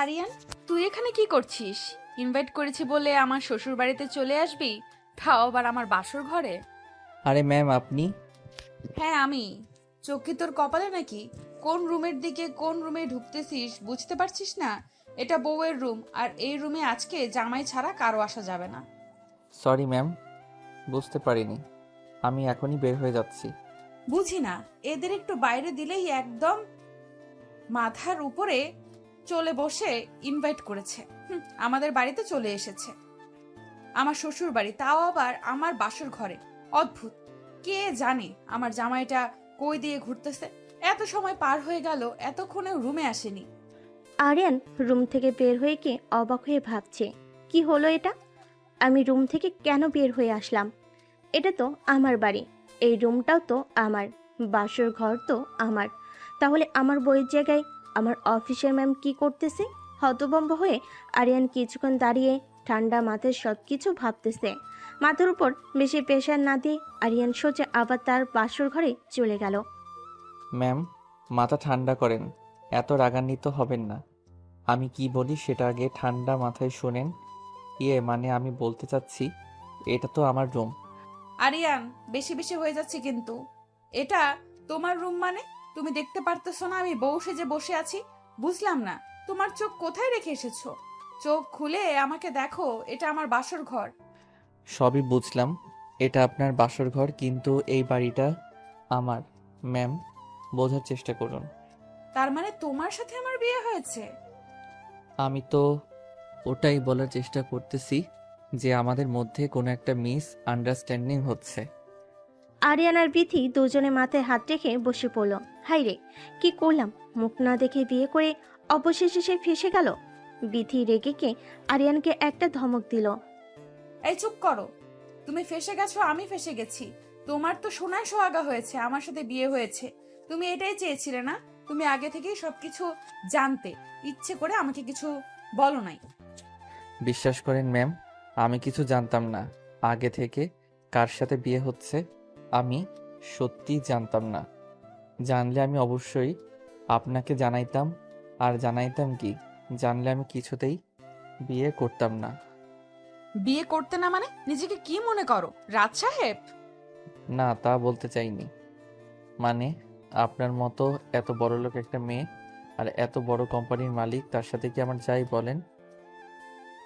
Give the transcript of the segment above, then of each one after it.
আরিয়ান, তুই এখানে কি করছিস? ইনভাইট করেছি বলে আমার শ্বশুর বাড়িতে চলে আসবি, তাও আবার আমার বাসর ঘরে? আরে ম্যাম আপনি? হ্যাঁ আমি। চোখ কি তোর কপালে নাকি? কোন রুমের দিকে কোন রুমে ঢুকতেছিস বুঝতে পারছিস না? এটা বউয়ের রুম, আর এই রুমে আজকে জামাই ছাড়া কারো আসা যাবে না। সরি ম্যাম, বুঝতে পারিনি। আমি এখনই বের হয়ে যাচ্ছি। বুঝি না, এদের একটু বাইরে দিলেই একদম মাথার উপরে চলে বসে ইনভাইট করেছে। আমাদের বাড়িতে চলে এসেছে, আমার শ্বশুর বাড়ি, তাও আবার আমার বাসর ঘরে। অদ্ভুত, কে জানে আমার জামাইটা কই দিয়ে ঘুরতেছে। এত সময় পার হয়ে গেল, এতক্ষণেও রুমে আসেনি। আরিয়ান রুম থেকে বের হয়ে গিয়ে অবাক হয়ে ভাবছে, কি হলো এটা? আমি রুম থেকে কেন বের হয়ে আসলাম? এটা তো আমার বাড়ি, এই রুমটাও তো আমার, বাসর ঘর তো আমার। তাহলে আমার বইয়ের জায়গায় আমার অফিসের ম্যাম কি করতেছে? হতভম্ব হয়ে আরিয়ান কিছুক্ষণ দাঁড়িয়ে ঠান্ডা মাথায় সব কিছু ভাবতেছে। মাথার উপর বেশি প্রেশার না দিয়ে আরিয়ান সোজা আবার তার বাসর ঘরে চলে গেল। ম্যাম, মাথা ঠান্ডা করেন, এত রাগান্বিত হবেন না। আমি কি বলি সেটা আগে ঠান্ডা মাথায় শোনেন। মানে আমি বলতে চাচ্ছি, এটা তো আমার রুম। আরিয়ান, বেশি বেশি হয়ে যাচ্ছে কিন্তু। এটা তোমার রুম মানে? তুমি দেখতে পারতেছো না আমি বউ সেজে বসে আছি? বুঝলাম না, তোমার চোখ কোথায় রেখে এসেছো? চোখ খুলে আমাকে দেখো, এটা আমার বাসর ঘর। সবই বুঝলাম, এটা আপনার বাসর ঘর, কিন্তু এই বাড়িটা আমার। ম্যাম, বোঝার চেষ্টা করুন। তার মানে তোমার সাথে আমার বিয়ে হয়েছে? আমি তো ওটাই বলার চেষ্টা করতেছি যে আমাদের মধ্যে কোনো একটা মিস আন্ডারস্ট্যান্ডিং হচ্ছে। আরিয়ান আর বিথি দুজনে মাথায় হাত রেখে বসে পড়ল। হাই রে, কি করলাম! মুখ না দেখে বিয়ে করে অবশেষে সে ফেসে গেল। বিথি রেগে গিয়ে আরিয়ানকে একটা ধমক দিল। এই চুপ করো। তুমি ফেসে গেছো, আমি ফেসে গেছি। তোমার তো সোনায় সোহাগা হয়েছে, আমার সাথে বিয়ে হয়েছে। তুমি এটাই চেয়েছিলে না? তুমি আগে থেকেই সবকিছু জানতে, ইচ্ছে করে আমাকে কিছু বলো নাই। বিশ্বাস করেন ম্যাম, আমি কিছু জানতাম না আগে থেকে কার সাথে বিয়ে হচ্ছে। আমি সত্যি জানতাম না। জানলে আমি অবশ্যই আপনাকে জানাইতাম। আর জানাইতাম কি, জানলে আমি কিছুতেই বিয়ে করতাম না। বিয়ে করতে না মানে নিজেকে কি মনে করো, রাজ সাহেব? না, তা বলতে চাইনি। মানে আপনার মতো এত বড়লোক একটা মেয়ে আর এত বড় কোম্পানির মালিক, তার সাথে কি আমার যাই বলেন।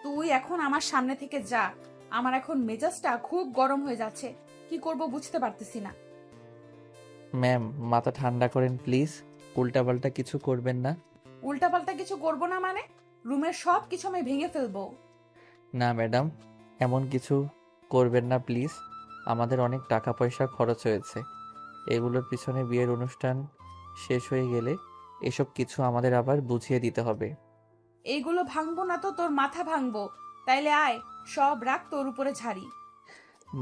তুই এখন আমার সামনে থেকে যা। আমার এখন মেজাজটা খুব গরম হয়ে যাচ্ছে, কি করব বুঝতে পারতেছি না। ম্যাম, মাথা ঠান্ডা করেন প্লিজ, উল্টাপাল্টা কিছু করবেন না। উল্টাপাল্টা কিছু করব না মানে? রুমের সব কিছু আমি ভেঙে ফেলবো। না ম্যাডাম, এমন কিছু করবেন না প্লিজ। আমাদের অনেক টাকা পয়সা খরচ হয়েছে এগুলোর পিছনে। বিয়ের অনুষ্ঠান শেষ হয়ে গেলে এসব কিছু আমাদের আবার বুঝিয়ে দিতে হবে। এইগুলো ভাঙবো না তো তোর মাথা ভাঙবো। তাইলে আয়, সব রাগ তোর উপরে ঝাড়ি।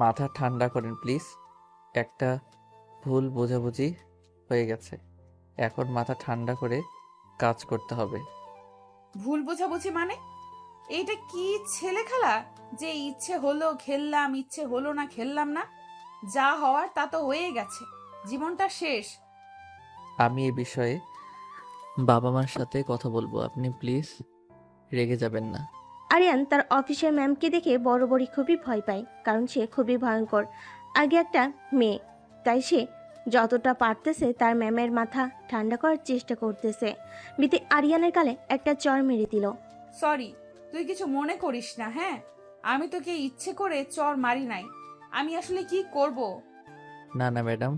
মাথা ঠান্ডা করেন প্লিজ। একটা ভুল বোঝাবুঝি হয়ে গেছে, এখন মাথা ঠান্ডা করে কাজ করতে হবে। ভুল বোঝাবুঝি মানে? এইটা কি ছেলে খেলা যে ইচ্ছে হলো খেললাম, ইচ্ছে হলো না খেললাম না? যা হওয়ার তা তো হয়ে গেছে, জীবনটা শেষ। আমি এ বিষয়ে বাবা মার সাথে কথা বলবো, আপনি প্লিজ রেগে যাবেন না। আরিয়ান তার অফিসের ম্যামকে দেখে বড় বড়ি খুবই ভয় পায়, কারণ সে খুবই ভয়ঙ্কর। আগে একটা মেয়ে, তাই সে যতটা পারতেছে তার ম্যামের মাথা ঠান্ডা করার চেষ্টা করতেছে। বিথি আরিয়ানের গালে একটা চড় মেরে দিল। সরি, তুই কিছু মনে করিস না। হ্যাঁ, আমি তোকে ইচ্ছে করে চর মারি নাই। আমি আসলে কি করব? না না ম্যাডাম,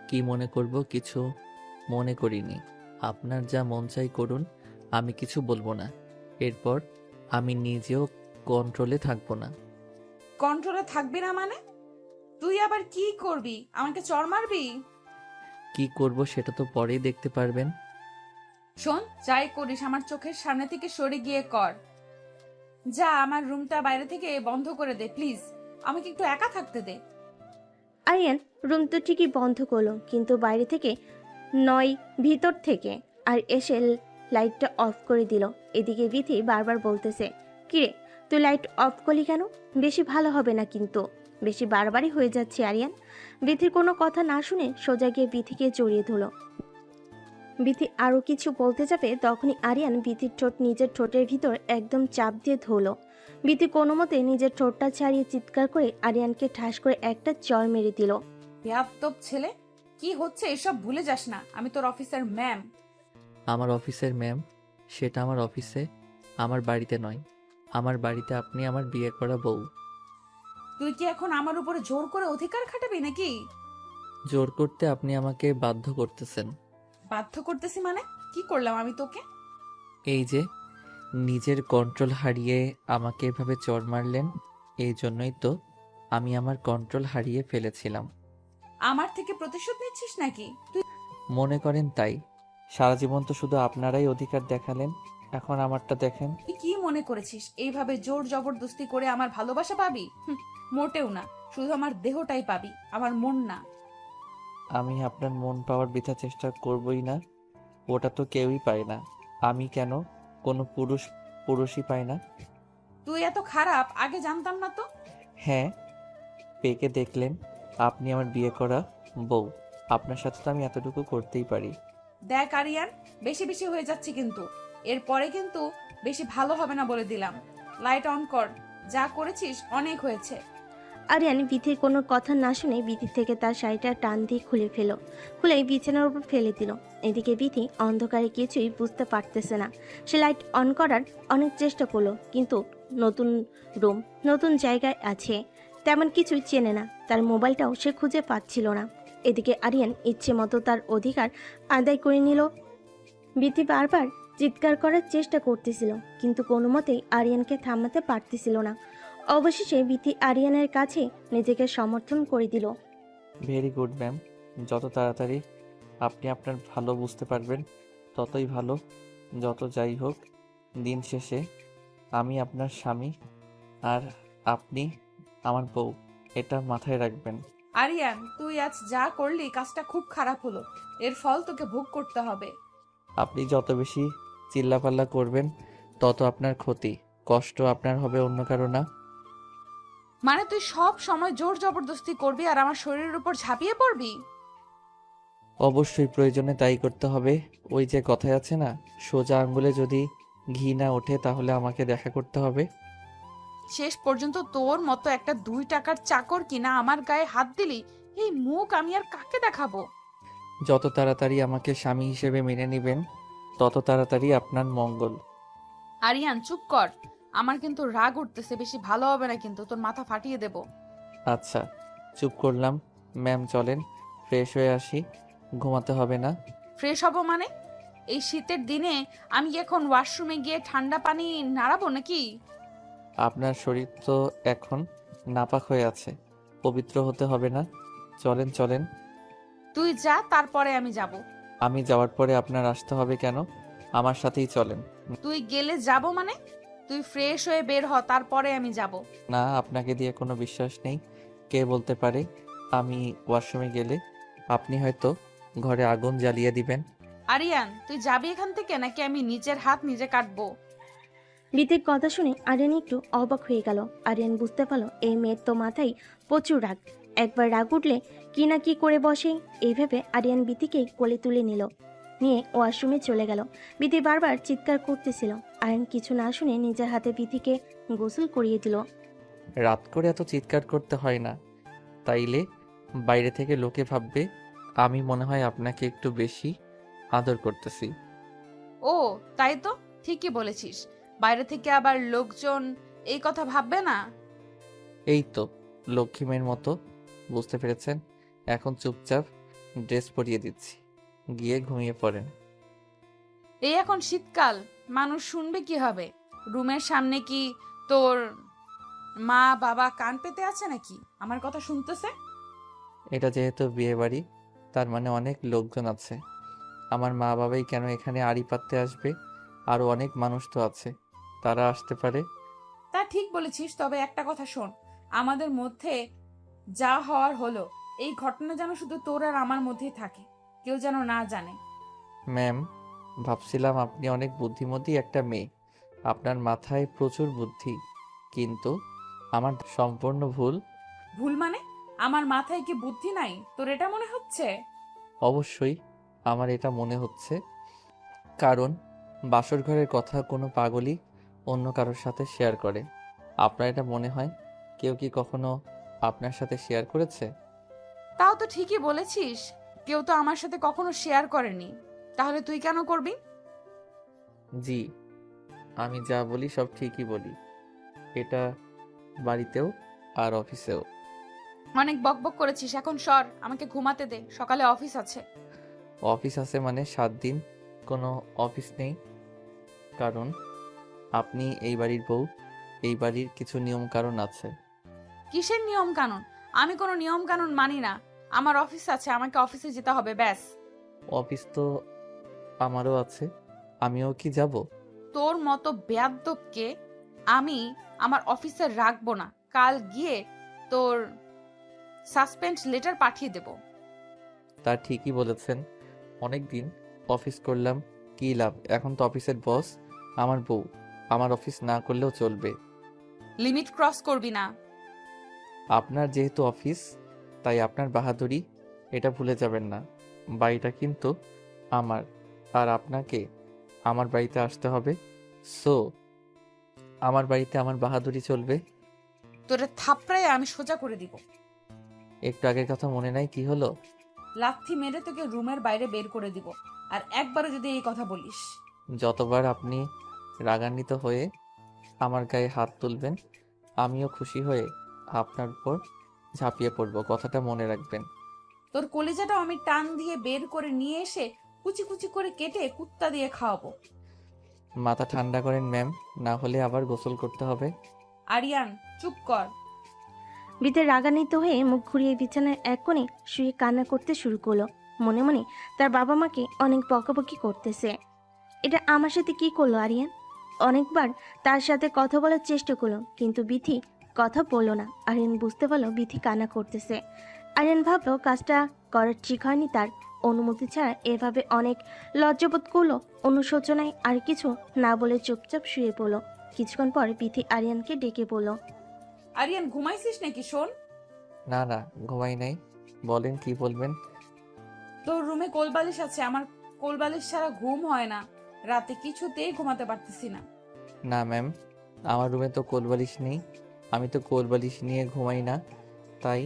কি মনে করব, কিছু মনে করিনি। আপনার যা মন চাই করুন, আমি কিছু বলবো না। এরপর আমি নিজেও কন্ট্রোলে থাকবো না। কন্ট্রোলে থাকবি না মানে? তুই আবার কি করবি? আমাকে চর মারবি? কি করব সেটা তো পরেই দেখতে পারবেন। শোন, যাই করিস আমার চোখের সামনে থেকে সরে গিয়ে কর। যা, আমার রুমটা বাইরে থেকে বন্ধ করে দে প্লিজ। আমাকে একটু একা থাকতে দে। আরিয়ান রুম তো ঠিকই বন্ধ করলো, কিন্তু বাইরে থেকে নয়, ভিতর থেকে। আর এসে লাইটটা অফ করে দিল। এদিকে বিথি বারবার বলতেছে, কিরে তুই লাইট অফ করলি কেন? বেশি ভালো হবে না কিন্তু, বেশি বারবারই হয়ে যাচ্ছে আরিয়ান। বিথির কোনো কথা না শুনে সোজা গিয়ে বিথিকে জড়িয়ে ধরল। বিথি আরও কিছু বলতে যাবে তখনই আরিয়ান বিথির ঠোঁট নিজের ঠোঁটের ভিতর একদম চাপ দিয়ে ধরল। বিথি কোনো মতে নিজের ঠোঁটটা ছাড়িয়ে চিৎকার করে আরিয়ানকে ঠাস করে একটা চড় মেরে দিল। বেয়াদব ছেলে, কি হচ্ছে এসব ভুলে যাস না, আমি তোর অফিসার ম্যাম। আমার অফিসের ম্যাম, সেটা আমার অফিসে, আমার বাড়িতে নয়। আমার বাড়িতে আপনি আমার বিয়ে করা বউ। তুই কি এখন আমার উপরে জোর করে অধিকার খাটাবি নাকি? জোর করতে আপনি আমাকে বাধ্য করতেছেন। বাধ্য করতেছি মানে? কি করলাম আমি তোকে? এই যে নিজের কন্ট্রোল হারিয়ে আমাকে এভাবে চড় মারলেন, এই জন্যই তো আমি আমার কন্ট্রোল হারিয়ে ফেলেছিলাম। আমার থেকে প্রতিশোধ নিচ্ছিস নাকি তুই? মনে করেন তাই। সারা জীবন তো শুধু আপনারাই অধিকার দেখালেন, এখন আমারটা দেখেন। তুই কি মনে করেছিস এইভাবে জোর জবরদস্তি করে আমার ভালোবাসা পাবি? মোটেও না, শুধু আমার দেহটাই পাবি, আমার মন না। আমি আপনার মন পাওয়ার বৃথা চেষ্টা করবই না, ওটা তো কেউই পায় না। আমি কেন, কোনো পুরুষই পায় না। তুই এত খারাপ আগে জানতাম না তো। হ্যাঁ, পেকে দেখলেন, আপনি আমার বিয়ে করা বউ। আপনার সাথে তো আমি এতটুকু করতেই পারি। দেখ আরিয়ান, বেশি বেশি হয়ে যাচ্ছে কিন্তু। এরপরে কিন্তু বেশি ভালো হবে না বলে দিলাম। লাইট অন কর, যা করেছিস অনেক হয়েছে। আরিয়ান বিথির কোনো কথা না শুনে বিথি থেকে তার শাড়িটা টান দিয়ে খুলে খুলে বিছানার উপর ফেলে দিল। এদিকে বিথি অন্ধকারে কিছুই বুঝতে পারতেছে না। সে লাইট অন করার অনেক চেষ্টা করলো, কিন্তু নতুন রুম, নতুন জায়গায় আছে, তেমন কিছুই চেনে না। তার মোবাইলটাও সে খুঁজে পাচ্ছিল না। এদিকে আরিয়ান ইচ্ছে মতো তার অধিকার আদায় করে নিল। বিথি বারবার চিৎকার করার চেষ্টা করতেছিল, কিন্তু কোনো মতেই আরিয়ানকে থামাতে পারতেছিল না। অবশেষে বিথি আরিয়ানের কাছে নিজেকে সমর্থন করে দিল। ভেরি গুড ম্যাম, যত তাড়াতাড়ি আপনি আপনার ভালো বুঝতে পারবেন ততই ভালো। যত যাই হোক, দিন শেষে আমি আপনার স্বামী আর আপনি আমার বউ, এটা মাথায় রাখবেন। আরিয়ান, তুই আজ যা করলি কাজটা খুব খারাপ হলো, এর ফল তোকে ভোগ করতে হবে। আপনি যত বেশি চিল্লাপাল্লা করবেন তত আপনার ক্ষতি, কষ্ট আপনার হবে, অন্য কারো না। মানে তুই সব সময় জোর জবরদস্তি করবি আর আমার শরীরের উপর ঝাঁপিয়ে পড়বি? অবশ্যই প্রয়োজনে তাই করতে হবে। ওই যে কথায় আছে না, সোজা আঙ্গুলে যদি ঘি না ওঠে তাহলে আমাকে দেখা করতে হবে। শেষ পর্যন্ত তোর মতো একটা 2 টাকার চাকর কিনা আমার গায়ে হাত দিলি, এই মুখ আমি আর কাকে দেখাবো? যত তাড়াতাড়ি আমাকে স্বামী হিসেবে মেনে নেবেন তত তাড়াতাড়ি আপনার মঙ্গল। আরিয়ান চুপ কর, আমার কিন্তু রাগ উঠতেছে, বেশি ভালো হবে না কিন্তু, তোর মাথা ফাটিয়ে দেব। আচ্ছা, চুপ করলাম। ম্যাম চলেন, ফ্রেশ হয়ে আসি, ঘুমাতে হবে না। ফ্রেশ হব মানে? এই শীতের দিনে আমি কি এখন ওয়াশরুমে গিয়ে ঠান্ডা পানি নাড়াবো নাকি? আপনার শরীর তো এখন নাপাক হয়ে আছে, পবিত্র হতে হবে না। চলেন চলেন। তুই যা, তারপরে আমি যাব। আমি যাওয়ার পরে আপনার আসতে হবে কেন? আমার সাথেই চলেন। তুই গেলে যাব মানে? তুই ফ্রেশ হয়ে বের হ, তারপরে আমি যাব। না, আপনাকে দিয়ে কোনো বিশ্বাস নেই। কে বলতে পারে আমি ওয়াশরুমে গেলে আপনি হয়তো ঘরে আগুন জ্বালিয়ে দিবেন। আরিয়ান, তুই যাবি এখান থেকে নাকি আমি নিজের হাত নিজে কাটবো? বিথির কথা শুনে আরিয়ান একটু অবাক হয়ে গেল। আরিয়ান বুঝতে পারলো এই মেয়ের তো মাথায় প্রচুর রাগ, একবার রাগ উঠলে কি না কি করে বসে। এই ভেবে আরিয়ান বিথিকে কোলে তুলে নিয়ে ওয়াশরুমে চলে গেল। বিথি বারবার চিৎকার করতেছিল। আরিয়ান কিছু না শুনে নিজের হাতে বিথিকে গোসল করিয়ে দিল। রাত করে এত চিৎকার করতে হয় না, তাইলে বাইরে থেকে লোকে ভাববে আমি মনে হয় আপনাকে একটু বেশি আদর করতেছি। ও তাই তো, ঠিকই বলেছিস, বাইরে থেকে আবার লোকজন এই কথা ভাববে না? এই তো লক্ষ্মী মেয়ের মতো, বুঝতে পেরেছেন? এখন চুপচাপ ড্রেস পরিয়ে দিচ্ছি, গিয়ে ঘুমিয়ে পড়েন। এই এখন শীতকাল, মানুষ শুনবে কি হবে? রুমের সামনে কি তোর মা বাবা কান পেতে আছে নাকি আমার কথা শুনতেছে? এটা যেহেতু বিয়ে বাড়ি, তার মানে অনেক লোকজন আছে। আমার মা বাবাই কেন এখানে আড়ি পাততে আসবে? আরো অনেক মানুষ তো আছে, তারা আসতে পারে। তা ঠিক বলেছিস, তবে একটা কথা শোন, আমাদের মধ্যে যা হওয়ার হলো, এই ঘটনা যেন শুধু তোর আর আমার মধ্যেই থাকে, কেউ যেন না জানে। ম্যাম, ভাবছিলাম আপনি অনেক বুদ্ধিমতী একটা মেয়ে, আপনার মাথায় প্রচুর বুদ্ধি, কিন্তু আমার সম্পূর্ণ ভুল। ভুল মানে? আমার মাথায় কি বুদ্ধি নাই, তোর এটা মনে হচ্ছে? অবশ্যই আমার এটা মনে হচ্ছে। কারণ বাসর ঘরের কথা কোনো পাগলই অন্য কারোর সাথে শেয়ার করে। আপনার এটা মনে হয় কেউ কি কখনো আপনার সাথে শেয়ার করেছে? তাও তো ঠিকই বলেছিস, কেউ তো আমার সাথে কখনো শেয়ার করেনি, তাহলে তুই কেন করবি? জি, আমি যা বলি সব ঠিকই বলি। এটা বাড়িতেও আর অফিসেও। অনেক বকবক করেছিস, এখন সর, আমাকে ঘুমাতে দে, সকালে অফিস আছে। অফিস আছে মানে 7 দিন কোনো অফিস নেই? কারণ আপনি এই বাড়ির বউ, এই বাড়ির কিছু নিয়ম কারণ আছে। কিসের নিয়ম কানুন? আমি কোনো নিয়ম কানুন মানি না। আমার অফিস আছে, আমাকে অফিসে যেতে হবে, ব্যাস। অফিস তো আমারও আছে, আমিও কি যাব? তোর মতো বেয়াদ্দবকে আমি আমার অফিসে রাখবো না। কাল গিয়ে তোর সাসপেন্ড লেটার পাঠিয়ে দেব। তা ঠিকই বলেছেন, অনেক দিন অফিস করলাম, কি লাভ? এখন তো অফিসের বস আমার বউ, আমার অফিস না করলেও চলবে। লিমিট ক্রস করবি না। আপনার যেহেতু অফিস, তাই আপনার বাহাদুরি, এটা ভুলে যাবেন না। বাড়িটা কিন্তু আমার, আর আপনাকে আমার বাড়িতে আসতে হবে। সো আমার বাড়িতে আমার বাহাদুরি চলবে। তোরে থাপড়ায় আমি সোজা করে দিব। একটু আগের কথা মনে নাই কি হলো? লাথি মেরে তোকে রুমের বাইরে বের করে দিব, আর একবারও যদি এই কথা বলিস। যতবার আপনি রাগান্বিত হয়ে আমার গায়ে হাত তুলবেন, আমিও খুশি হয়ে আপনার উপর ঝাঁপিয়ে পড়ব, কথাটা মনে রাখবেন। তোর কলিজাটাও আমি টান দিয়ে বের করে নিয়ে এসে কুচি কুচি করে কেটে কুত্তা দিয়ে খাওয়াবো। মাথা ঠান্ডা করেন ম্যাম, না হলে আবার গোসল করতে হবে। আরিয়ান, চুপ কর। বিতে রাগান্বিত হয়ে মুখ ঘুরিয়ে বিছানার এক কোণে শুয়ে কান্না করতে শুরু করলো। মনে মনে তার বাবা মাকে অনেক বকাবকি করতেছে। এটা আমার সাথে কি করলো আরিয়ান? অনেকবার তার সাথে কথা বলার চেষ্টা করলো, কিন্তু বিথি কথা বললো না। আরিয়ান বুঝতে পারলো বিথি কান্না করতেছে। আরিয়ান ভাবলো কাজটা করার ঠিক হয়নি তার। অনুমতি ছাড়া এভাবে অনেক লজ্জাবোধ করলো। অনুশোচনায় আর কিছু না বলে চুপচাপ শুয়ে পড়লো। কিছুক্ষণ পর বিথি আরিয়ানকে ডেকে বলল, আরিয়ান, ঘুমাইছিস নাকি? শোন, না না, ঘুমাই নাই, বলেন কি বলবেন। তোর রুমে কোলবালিশ আছে, আমার কোলবালিশ ছাড়া ঘুম হয় না। রাতে কিছুতেই ঘুমাতে পারতেছি না। না ম্যাম, আমার রুমে তো কোলবালিশ নেই, আমি তো কোলবালিশ নিয়ে ঘুমাই না, তাই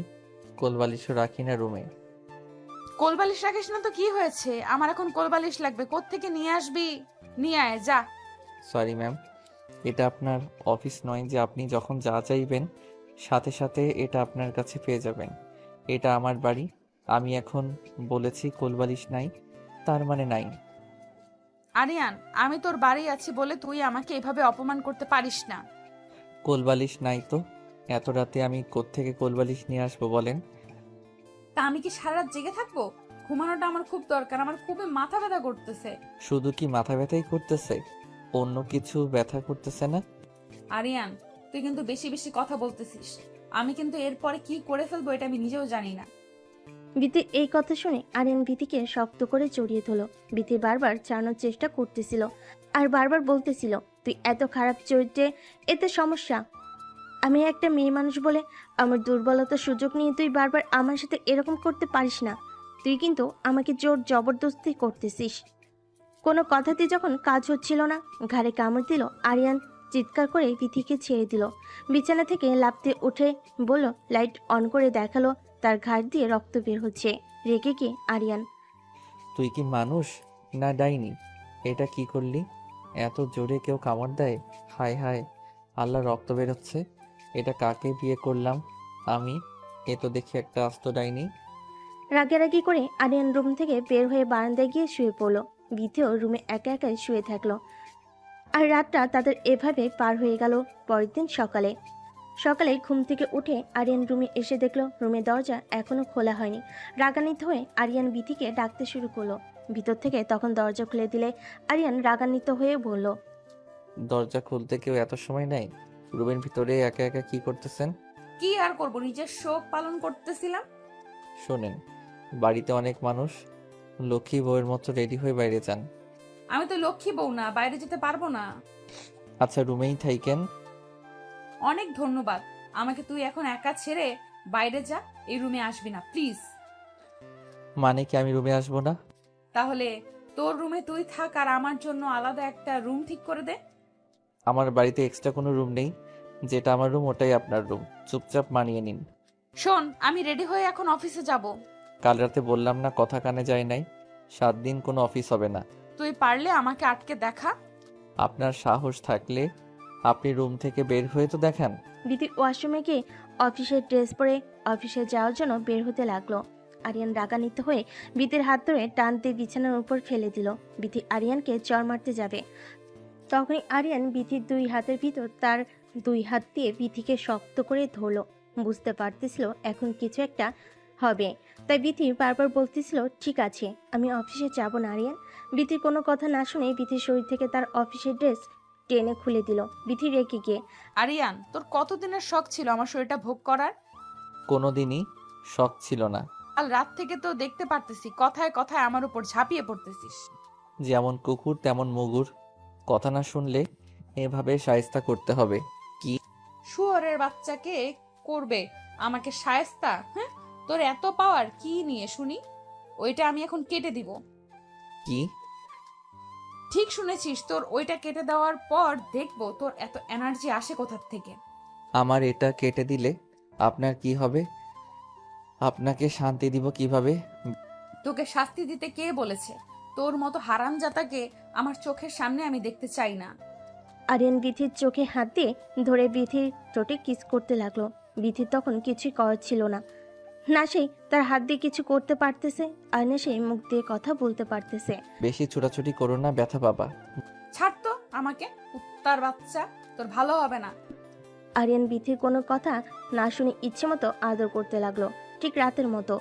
কোলবালিশও রাখি না রুমে। কোলবালিশ রাখিস না তো কি হয়েছে? আমার এখন কোলবালিশ লাগবে, কোত্থেকে নিয়ে আসবি? নিয়ে আয় যা। সরি ম্যাম, এটা আপনার অফিস নয় যে আপনি যখন যা চাইবেন সাথে সাথে এটা আপনার কাছে পেয়ে যাবেন। এটা আমার বাড়ি, আমি এখন বলেছি কোলবালিশ নাই, তার মানে নাই। আরিয়ান, আমি তোর বাড়ি আছি বলে তুই আমাকে এভাবে অপমান করতে পারিস না। কোলবালিশ নাই তো এত রাতে আমি কোত্থেকে কোলবালিশ নিয়ে আসবো বলেন? তা আমি কি সারা রাত জেগে থাকবো? ঘুমানোটা আমার খুব দরকার, আমার খুবই মাথা ব্যথা করতেছে। শুধু কি মাথা ব্যথাই করতেছে, অন্য কিছু ব্যথা করতেছে না? আরিয়ান, তুই কিন্তু বেশি বেশি কথা বলতেছিস। আমি কিন্তু এরপরে কি করে ফেলবো এটা আমি নিজেও জানি না। বিতি এই কথা শুনে আরিয়ান বিতিকে শক্ত করে জড়িয়ে ধরল। বিতি বারবার চালানোর চেষ্টা করতেছিল আর বারবার বলতেছিল, তুই এত খারাপ চরিত্রে, এতে সমস্যা। আমি একটা মেয়ে মানুষ বলে আমার দুর্বলতার সুযোগ নিয়ে তুই বারবার আমার সাথে এরকম করতে পারিস না। তুই কিন্তু আমাকে জোর জবরদস্তি করতেছিস। কোনো কথাতে যখন কাজ হচ্ছিল না, ঘাড়ে কামড় দিল আরিয়ান। চিৎকার করে বিথিকে ছেড়ে দিল। বিছানা থেকে লাফতে উঠে বলল, লাইট অন করে দেখালো তার ঘাড় দিয়ে রক্ত বের হচ্ছে। রেগে গিয়ে আরিয়ান, তুই কি মানুষ না ডাইনি? এটা কি করলি? এত জোরে কেউ কামড় দেয়? হায় হায়, আল্লাহ, রক্ত বেরোচ্ছে। এটা কাকে বিয়ে করলাম আমি? এ তো দেখি একটা আস্ত ডাইনি। রাগারাগি করে আরিয়ান রুম থেকে বের হয়ে বারান্দায় গিয়ে শুয়ে পড়লো। বিথিও রুমে একা একাই শুয়ে থাকলো। আর রাতটা তাদের এভাবে পার হয়ে গেল। পরের দিন সকালে সকালে ঘুম থেকে উঠে আরিয়ান রুমে এসে দেখলো রুমের দরজা এখনো খোলা হয়নি। রাগান্বিত হয়ে আরিয়ান বিথিকে ডাকতে শুরু করলো। ভিতর থেকে তখন দরজা খুলে দিলে আরিয়ান রাগান্বিত হয়ে বলল, দরজা খুলতে কেউ এত সময় নেয়? রুমের ভিতরে একা একা কি করতেছেন? কি আর করব, নিজের শোক পালন করতেছিলাম। শোনেন, বাড়িতে অনেক মানুষ, লক্ষ্মী বউয়ের মতো রেডি হয়ে বাইরে যান। আমি তো লক্ষ্মী বউ না, বাইরে যেতে পারবো না। আচ্ছা, রুমেই থাইকেন। অনেক ধন্যবাদ, আমাকে তুই এখন একা ছেড়ে বাইরে যা, এই রুমে আসবি না প্লিজ। মানে কি আমি রুমে আসবো না? তাহলে তোর রুমে তুই থাক আর আমার জন্য আলাদা একটা রুম ঠিক করে দে। আমার বাড়িতে এক্সট্রা কোনো রুম নেই। যেটা আমার রুম ওটাই আপনার রুম, চুপচাপ মানিয়ে নিন। শোন, আমি রেডি হয়ে এখন অফিসে যাব। কাল রাতে বললাম না, কথা কানে যায় নাই। 7 দিন কোনো অফিস হবে না। তুই পারলে আমাকে আটকে দেখা। আপনার সাহস থাকলে আপনি রুম থেকে বের হয়ে তো দেখান। বিথি ওয়াশরুমে গিয়ে অফিসের ড্রেস পরে অফিসে যাওয়ার জন্য বের হতে লাগলো। আরিয়ান রাগান্বিত হয়ে বিথির হাত ধরে টান দিয়ে বিছানার উপর ফেলে দিল। বিথি আরিয়ানকে চড় মারতে যাবে, তখনই আরিয়ান বিথির 2 হাতের ভিতর তার 2 হাত দিয়ে বিথিকে শক্ত করে ধরলো। বুঝতে পারতেছিল এখন কিছু একটা হবে, তাই বিথি বারবার বলতেছিল, ঠিক আছে আমি অফিসে যাব না আরিয়ান। বিথির কোনো কথা না শুনে বিথির শরীর থেকে তার অফিসের ড্রেস টেনে খুলে দিল। বিথি রেগে গিয়ে, আরিয়ান, তোর কতদিনের শখ ছিল আমার শরীরটা ভোগ করার? কোনোদিনই শখ ছিল না। কাল রাত থেকে তো দেখতে পারতেছি কথায় কথায় আমার উপর ঝাঁপিয়ে পড়তেছিস। যেমন কুকুর তেমন মুগুর। কথা না শুনলে এভাবে শায়েস্তা করতে হবে। শুয়োরের বাচ্চাকে করবে আমাকে শায়েস্তা? হ্যাঁ, তোর এত পাওয়ার কি নিয়ে শুনি? ওইটা আমি এখন কেটে দিব। কি? ঠিক শুনেছিস, তোর ওইটা কেটে দেওয়ার পর দেখবো তোর এত এনার্জি আসে কোথার থেকে। আমার এটা কেটে দিলে আপনার কি হবে? আপনাকে শান্তি দিব কিভাবে? তোকে শাস্তি দিতে কে বলেছে? তোর মতো হারামজাদাকে আমার চোখের সামনে আমি দেখতে চাই না। আরিয়ান বিথির চোখে হাত দিয়ে ধরে বিথির ঠোঁটে কিস করতে লাগলো। বিথির তখন কিছুই করার ছিল না। না সেই তার হাত দিয়ে কিছু করতে পারতেছে, আর না সেই মুখ দিয়ে কথা বলতে পারতেছে। বেশি ছোটাছুটি করো না, ব্যথা পাবা। ছাড় তো আমাকে, কুত্তার বাচ্চা, তোর ভালো হবে না। আরিয়ান বিথির কোনো কথা না শুনে ইচ্ছে মতো আদর করতে লাগলো, ঠিক রাতের মতো।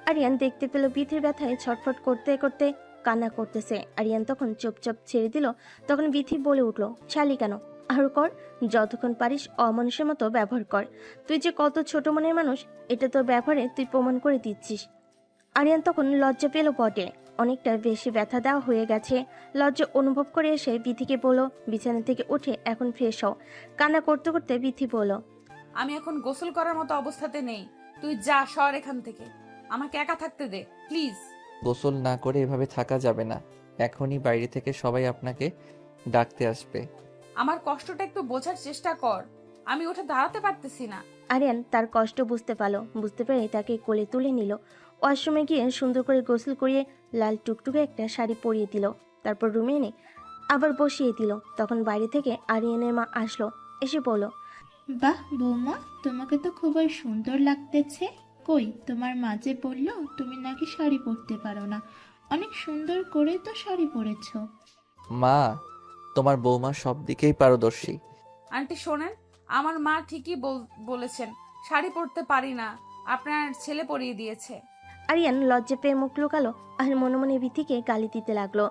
আরিয়ান দেখতে পেল বিথির ব্যথায় ছটফট করতে করতে কান্না করতেছে। আরিয়ান তখন চুপচাপ ছেড়ে দিল। তখন বিথি বলে উঠল, ছাড়লি কেন? আরো কর, যতক্ষণ পারিস অমানুষের মতো ব্যবহার কর। তুই যে কত ছোট মনের মানুষ এটা তোর ব্যবহারে তুই প্রমাণ করে দিচ্ছিস। আরিয়ান তখন লজ্জা পেল বটে, অনেকটা বেশি ব্যথা দেওয়া হয়ে গেছে। লজ্জা অনুভব করে এসে বিথিকে বলল, বিছানা থেকে উঠে এখন ফ্রেশ হও। কান্না করতে করতে বিথি বলল, আমি এখন গোসল করার মতো অবস্থাতে নেই। তুই যা, সর এখান থেকে, আমাকে একা থাকতে দে প্লিজ। গোসল না করে এভাবে থাকা যাবে না। এখনই বাইরে থেকে সবাই আপনাকে ডাকতে আসবে। আমার কষ্টটা একটু বোঝার চেষ্টা কর, আমি উঠে দাঁড়াতে পারতেছি না। আরিয়ান তার কষ্ট বুঝতে পারলো, বুঝতে পেরে তাকে কোলে তুলে নিল। ওয়াশরুমে গিয়ে সুন্দর করে গোসল করিয়ে লাল টুকটুকে একটা শাড়ি পরিয়ে দিল। তারপর রুমে এনে আবার বসিয়ে দিল। তখন বাইরে থেকে আরিয়ানের মা আসলো, এসে বলল, বাহ বৌমা, তোমাকে তো খুবই সুন্দর লাগতেছে। কই তোমার মা যে বললো তুমি নাকি শাড়ি পরতে পারো না, অনেক সুন্দর করে তো শাড়ি পরেছো। মা, তোমার বৌমা সব দিকেই পারদর্শী। আন্টি শোনেন, আমার মা ঠিকই বলেছেন, শাড়ি পরতে পারি না, আপনার ছেলে পরিয়ে দিয়েছে। আরিয়ান লজ্জা পেয়ে মুখ লুকালো আর মনে মনে বিথিকে গালি দিতে লাগলো।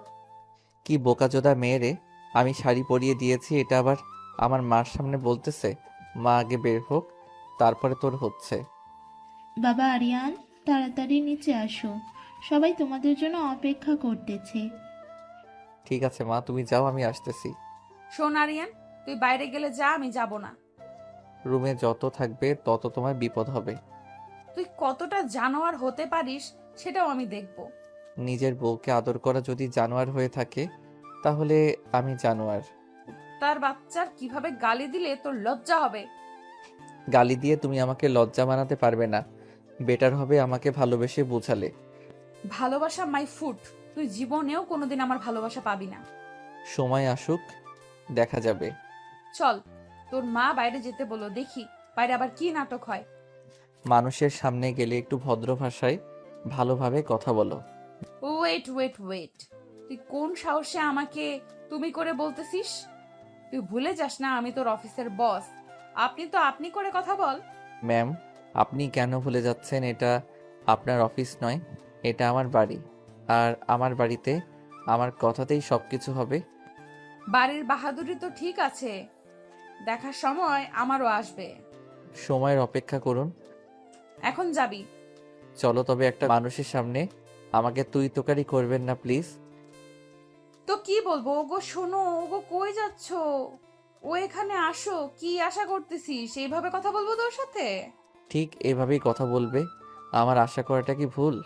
কি বোকাচোদা মেয়ে রে! আমি শাড়ি পরিয়ে দিয়েছি এটা আবার আমার মার সামনে বলতেছে। মা আগে বের হোক, তারপরে তোর হচ্ছে। বাবা আরিয়ান, তাড়াতাড়ি নিচে আসো, সবাই তোমাদের জন্য অপেক্ষা করতেছে। ঠিক আছে মা, তুমি যাও, আমি আসতেছি। শোন আরিয়ান, তুই বাইরে গেলে যা, আমি যাব না। রুমে যত থাকবে তত তোমার বিপদ হবে। তুই কতটা জানোয়ার হতে পারিস সেটাও আমি দেখব। নিজের বউকে আদর করা যদি জানোয়ার হয়ে থাকে, তাহলে আমি জানোয়ার। তার বাচ্চার কিভাবে গালি দিলে তোর লজ্জা হবে? গালি দিয়ে তুমি আমাকে লজ্জা বানাতে পারবে না। বেটার হবে আমাকে ভালোবেসে বোঝালে। ভালোবাসা মাই ফুড, তুই জীবনেও কোনোদিন আমার ভালোবাসা পাবি না। সময় আসুক, দেখা যাবে। চল, তোর মা বাইরে যেতে বলো, দেখি বাইরে আবার কি নাটক হয়। মানুষের সামনে গেলে একটু ভদ্র ভাষায় ভালোভাবে কথা বলো। ওয়েট ওয়েট ওয়েট, তুই কোন সাহসে আমাকে তুমি করে বলতেছিস? তুই ভুলে যাস না আমি তোর অফিসের বস। আপনি তো আপনি করে কথা বল। ম্যাম, আপনি কেন ভুলে যাচ্ছেন? এটা আপনার অফিস নয়, এটা আমার বাড়ি। আর আমার বাড়িতে আমার কথাতেই সবকিছু হবে। বাড়ির বাহাদুরি তো ঠিক আছে, দেখার সময় আমারও আসবে। সময়ের অপেক্ষা করুন। এখন যাবি? চলো তবে, একটা মানুষের সামনে আমাকে তুই তোকারি করবেন না প্লিজ। তো কি বলবো? ওগো শোনো, ওগো কই যাচ্ছ? ও এখানে আসো, কি আশা করতেছিস? এইভাবে কথা বলবো তোর সাথে? ঠিক এভাবেই কথা বলবে। আমার আশা করাটা কি ভুল?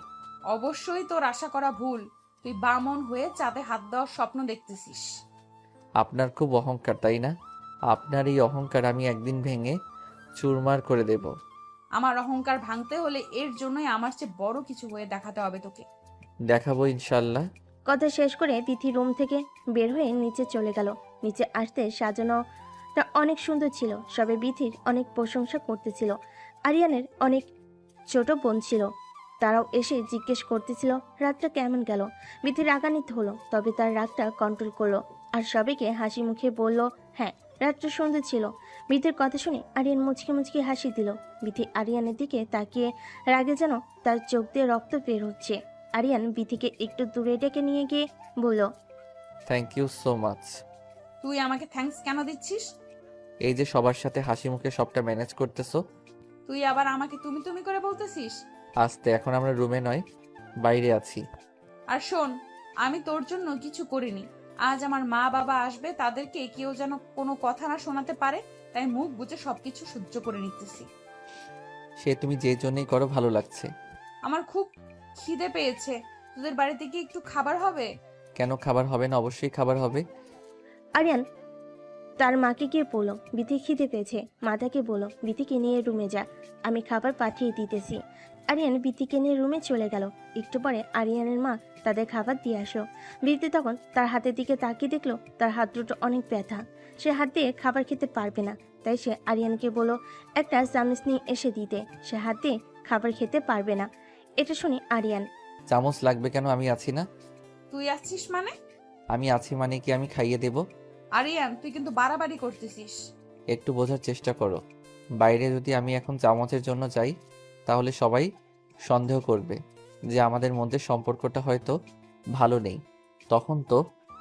অবশ্যই তোর আশা করা ভুল। তুই বামন হয়ে চাঁদে হাত দেওয়ার স্বপ্ন দেখতেছিস। আপনার খুব অহংকার, তাই না? আপনার এই অহংকার আমি একদিন ভেঙে চুরমার করে দেব। আমার অহংকার ভাঙতে হলে এর জন্যই আমার চেয়ে বড় কিছু হয়ে দেখাতে হবে তোকে। দেখাবো ইনশাল্লাহ। কথা শেষ করে বিথি রুম থেকে বের হয়ে নিচে চলে গেল। নিচে আসতে সাজানোটা অনেক সুন্দর ছিল। সবে বিথির অনেক প্রশংসা করতেছিল। আরিয়ানের অনেক ছোট বোন ছিল, তারাও এসে জিজ্ঞেস করতেছিল রাতটা কেমন গেল। বিথি রাগান্বিত হলো, তবে তার রাগটা কন্ট্রোল করলো আর সবাইকে হাসি মুখে বলল, হ্যাঁ রাতটা সুন্দর ছিল। বিথির কথা শুনে আরিয়ান মুচকি মুচকি হাসি দিল। বিথি আরিয়ানের দিকে তাকিয়ে রাগে যেন তার চোখ দিয়ে রক্ত বের হচ্ছে। আরিয়ান বিথিকে একটু দূরে ডেকে নিয়ে গিয়ে বলল, থ্যাংক ইউ সো মাচ। তুই আমাকে থ্যাঙ্কস কেন দিচ্ছিস? এই যে সবার সাথে হাসি মুখে সবটা ম্যানেজ করতেছো। তুই আবার আমাকে তুমি তুমি করে বলতেছিস? আস্তে, এখন আমরা রুমে নয়, বাইরে আছি। আর শোন, আমি তোর জন্য কিছু করিনি। আজ আমার মা বাবা আসবে, তাদেরকে কেউ যেন কোনো কথা না শোনাতে পারে, তাই মুখ বুজে সবকিছু সহ্য করে নিতেছি। সে তুমি যে জন্যই করো, ভালো লাগছে। আমার খুব খিদে পেয়েছে, তোদের বাড়িতে কি একটু খাবার হবে? কেন খাবার হবে না? অবশ্যই খাবার হবে। আরিয়ান তার মাকে গিয়ে বলল, বিথি খিদে পেয়েছে। মাতাকে বলল, বিথিকে নিয়ে রুমে যা, আমি খাবার পাঠিয়ে দিতেছি। আরিয়ান বিথিকে নিয়ে রুমে চলে গেল। একটু পরে আরিয়ানের মা তাদের খাবার দিয়ে আসলো। বিথি তখন তার হাতের দিকে তাকিয়ে দেখলো তার হাত দুটো অনেক ব্যথা। সে হাত দিয়ে খাবার খেতে পারবে না, তাই সে আরিয়ানকে বলল একটা চামচ নিয়ে এসে দিতে। সে হাত দিয়ে খাবার খেতে পারবে না। এটা শুনে আরিয়ান, চামচ লাগবে কেন? আমি আছি না। তুই আসছিস মানে? আমি আছি মানে কি আমি খাইয়ে দেব? আরিয়ান, তুই কিন্তু বাড়াবাড়ি করতেছিস। একটু বোঝার চেষ্টা করো। বাইরে যদি আমি এখন চামচের জন্য যাই, তাহলে সবাই সন্দেহ করবে যে আমাদের মধ্যে সম্পর্কটা হয়তো ভালো নেই। তখন তো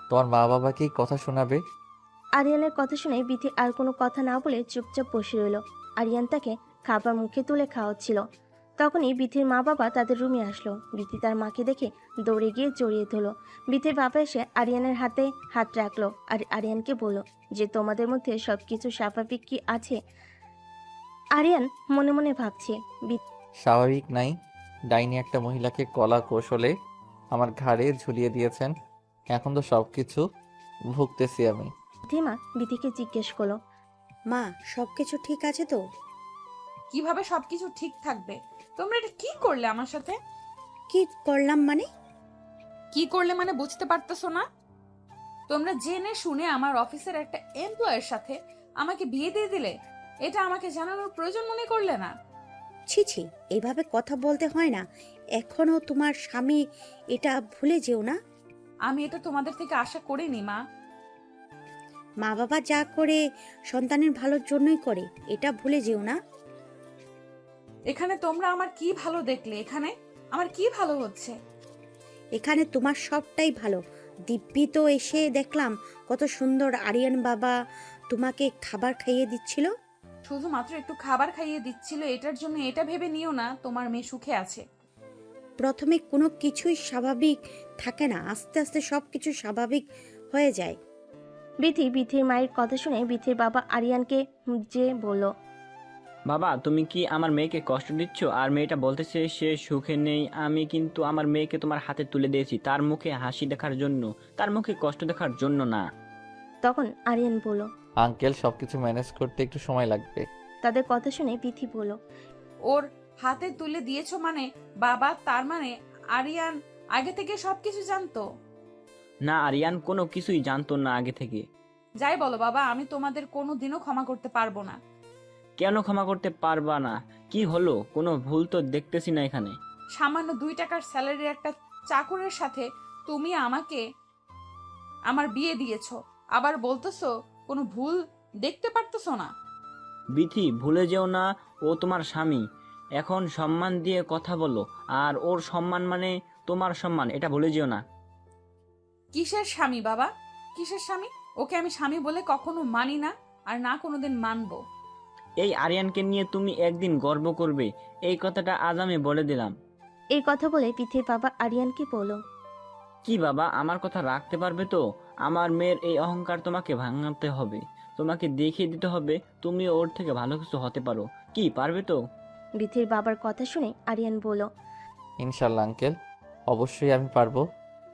তোমার মা বাবাকেই কথা শোনাবে। আরিয়ানের কথা শুনে বিথি আর কোনো কথা না বলে চুপচাপ বসে রইল। আরিয়ান তাকে খাবার মুখে তুলে খাওয়াচ্ছিল। তখনই বিথির মা বাবা তাদের রুমে আসলো। বিথি তার মাকে দেখে দৌড়ে গিয়ে জড়িয়ে ধরলো। বিথির বাবা এসে আরিয়ানের হাতে হাত রাখলো আর আরিয়ানকে বলল যে তোমাদের মধ্যে সবকিছু স্বাভাবিক কি আছে? আরিয়ান মনে মনে ভাবছে, স্বাভাবিক নাই। ডাইনি একটা মহিলাকে কলা কৌশলে আমার ঘাড়ে ঝুলিয়ে দিয়েছেন। এখন তো সবকিছু ভুগতেছি আমি। বিথিমা বিথিকে জিজ্ঞেস করলো, মা সবকিছু ঠিক আছে তো? কিভাবে সবকিছু ঠিক থাকবে? তোমরা এটা কি করলে আমার সাথে? কি করলাম মানে? কি করলে মানে বুঝতে পারতেছো না? তোমরা জেনে শুনে আমার অফিসের একটা এমপ্লয়ের সাথে আমাকে বিয়ে দিয়ে দিলে। এটা আমাকে জানানোর প্রয়োজন মনে করলে না? ছি ছি, এইভাবে কথা বলতে হয় না। এখনো তোমার স্বামী, এটা ভুলে যেও না। আমি এটা তোমাদের থেকে আশা করিনি মা। মা বাবা যা করে সন্তানের ভালোর জন্যই করে, এটা ভুলে যেও না। এখানে তোমরা আমার কি ভালো দেখলে? এখানে আমার কি ভালো হচ্ছে? এখানে তোমার সবটাই ভালো। দিব্যি তো এসে দেখলাম কত সুন্দর আরিয়ান বাবা তোমাকে খাবার খাইয়ে দিচ্ছিল। শুধুমাত্র একটু খাবার খাইয়ে দিচ্ছিল, এটার জন্য এটা ভেবে নিও না তোমার মেয়ে সুখে আছে। প্রথমে কোনো কিছুই স্বাভাবিক থাকে না, আস্তে আস্তে সব কিছু স্বাভাবিক হয়ে যায়। বিথির মায়ের কথা শুনে বিথির বাবা আরিয়ানকে যে বলল, বাবা, তুমি কি আমার মেয়েকে কষ্ট দিচ্ছ? আর মেয়েটা বলতেছে সে সুখে নেই। আমি কিন্তু আমার মেয়েকে তোমার হাতে তুলে দিয়েছি তার মুখে হাসি দেখার জন্য, তার মুখে কষ্ট দেখার জন্য না। তখন আরিয়ান বলল, আঙ্কেল, সবকিছু ম্যানেজ করতে একটু সময় লাগবে। তাদের কথা শুনে বিথি বলল, ওর হাতে তুলে দিয়েছো মানে বাবা, তার মানে আরিয়ান আগে থেকে সবকিছু জানতো? না, আরিয়ান কোনো কিছুই জানতো না আগে থেকে। যাই বলো বাবা, আমি তোমাদের কোনো দিনও ক্ষমা করতে পারবো না। কেন ক্ষমা করতে পারবা না? কি হলো? কোনো ভুল তো দেখতেছি না এখানে। সামান্য 2 টাকার স্যালারির একটা চাকরের সাথে তুমি আমাকে আমার বিয়ে দিয়েছো, আবার বলতেছো কোনো ভুল দেখতে পারতেছো না? বিথি, ভুলে যেও না ও তোমার স্বামী। এখন সম্মান দিয়ে কথা বলো, আর ওর সম্মান মানে তোমার সম্মান, এটা ভুলে যেও না। কিসের স্বামী বাবা, কিসের স্বামী? ওকে আমি স্বামী বলে কখনো মানি না, আর না কোনোদিন মানবো। এই আরিয়ানকে নিয়ে তুমি একদিন গর্ব করবে, এই কথাটা আজ আমি বলে দিলাম। এই কথা বলে বিথির বাবা আরিয়ানকে বলল, কি বাবা, আমার কথা রাখতে পারবে তো? আমার মেয়ের এই অহংকার তোমাকে ভাঙাতে হবে, তোমাকে দেখিয়ে দিতে হবে তুমি ওর থেকে ভালো কিছু হতে পারো। কি পারবে তো? বিথির বাবার কথা শুনে আরিয়ান বলল, ইনশাল্লাহ আঙ্কেল, অবশ্যই আমি পারবো।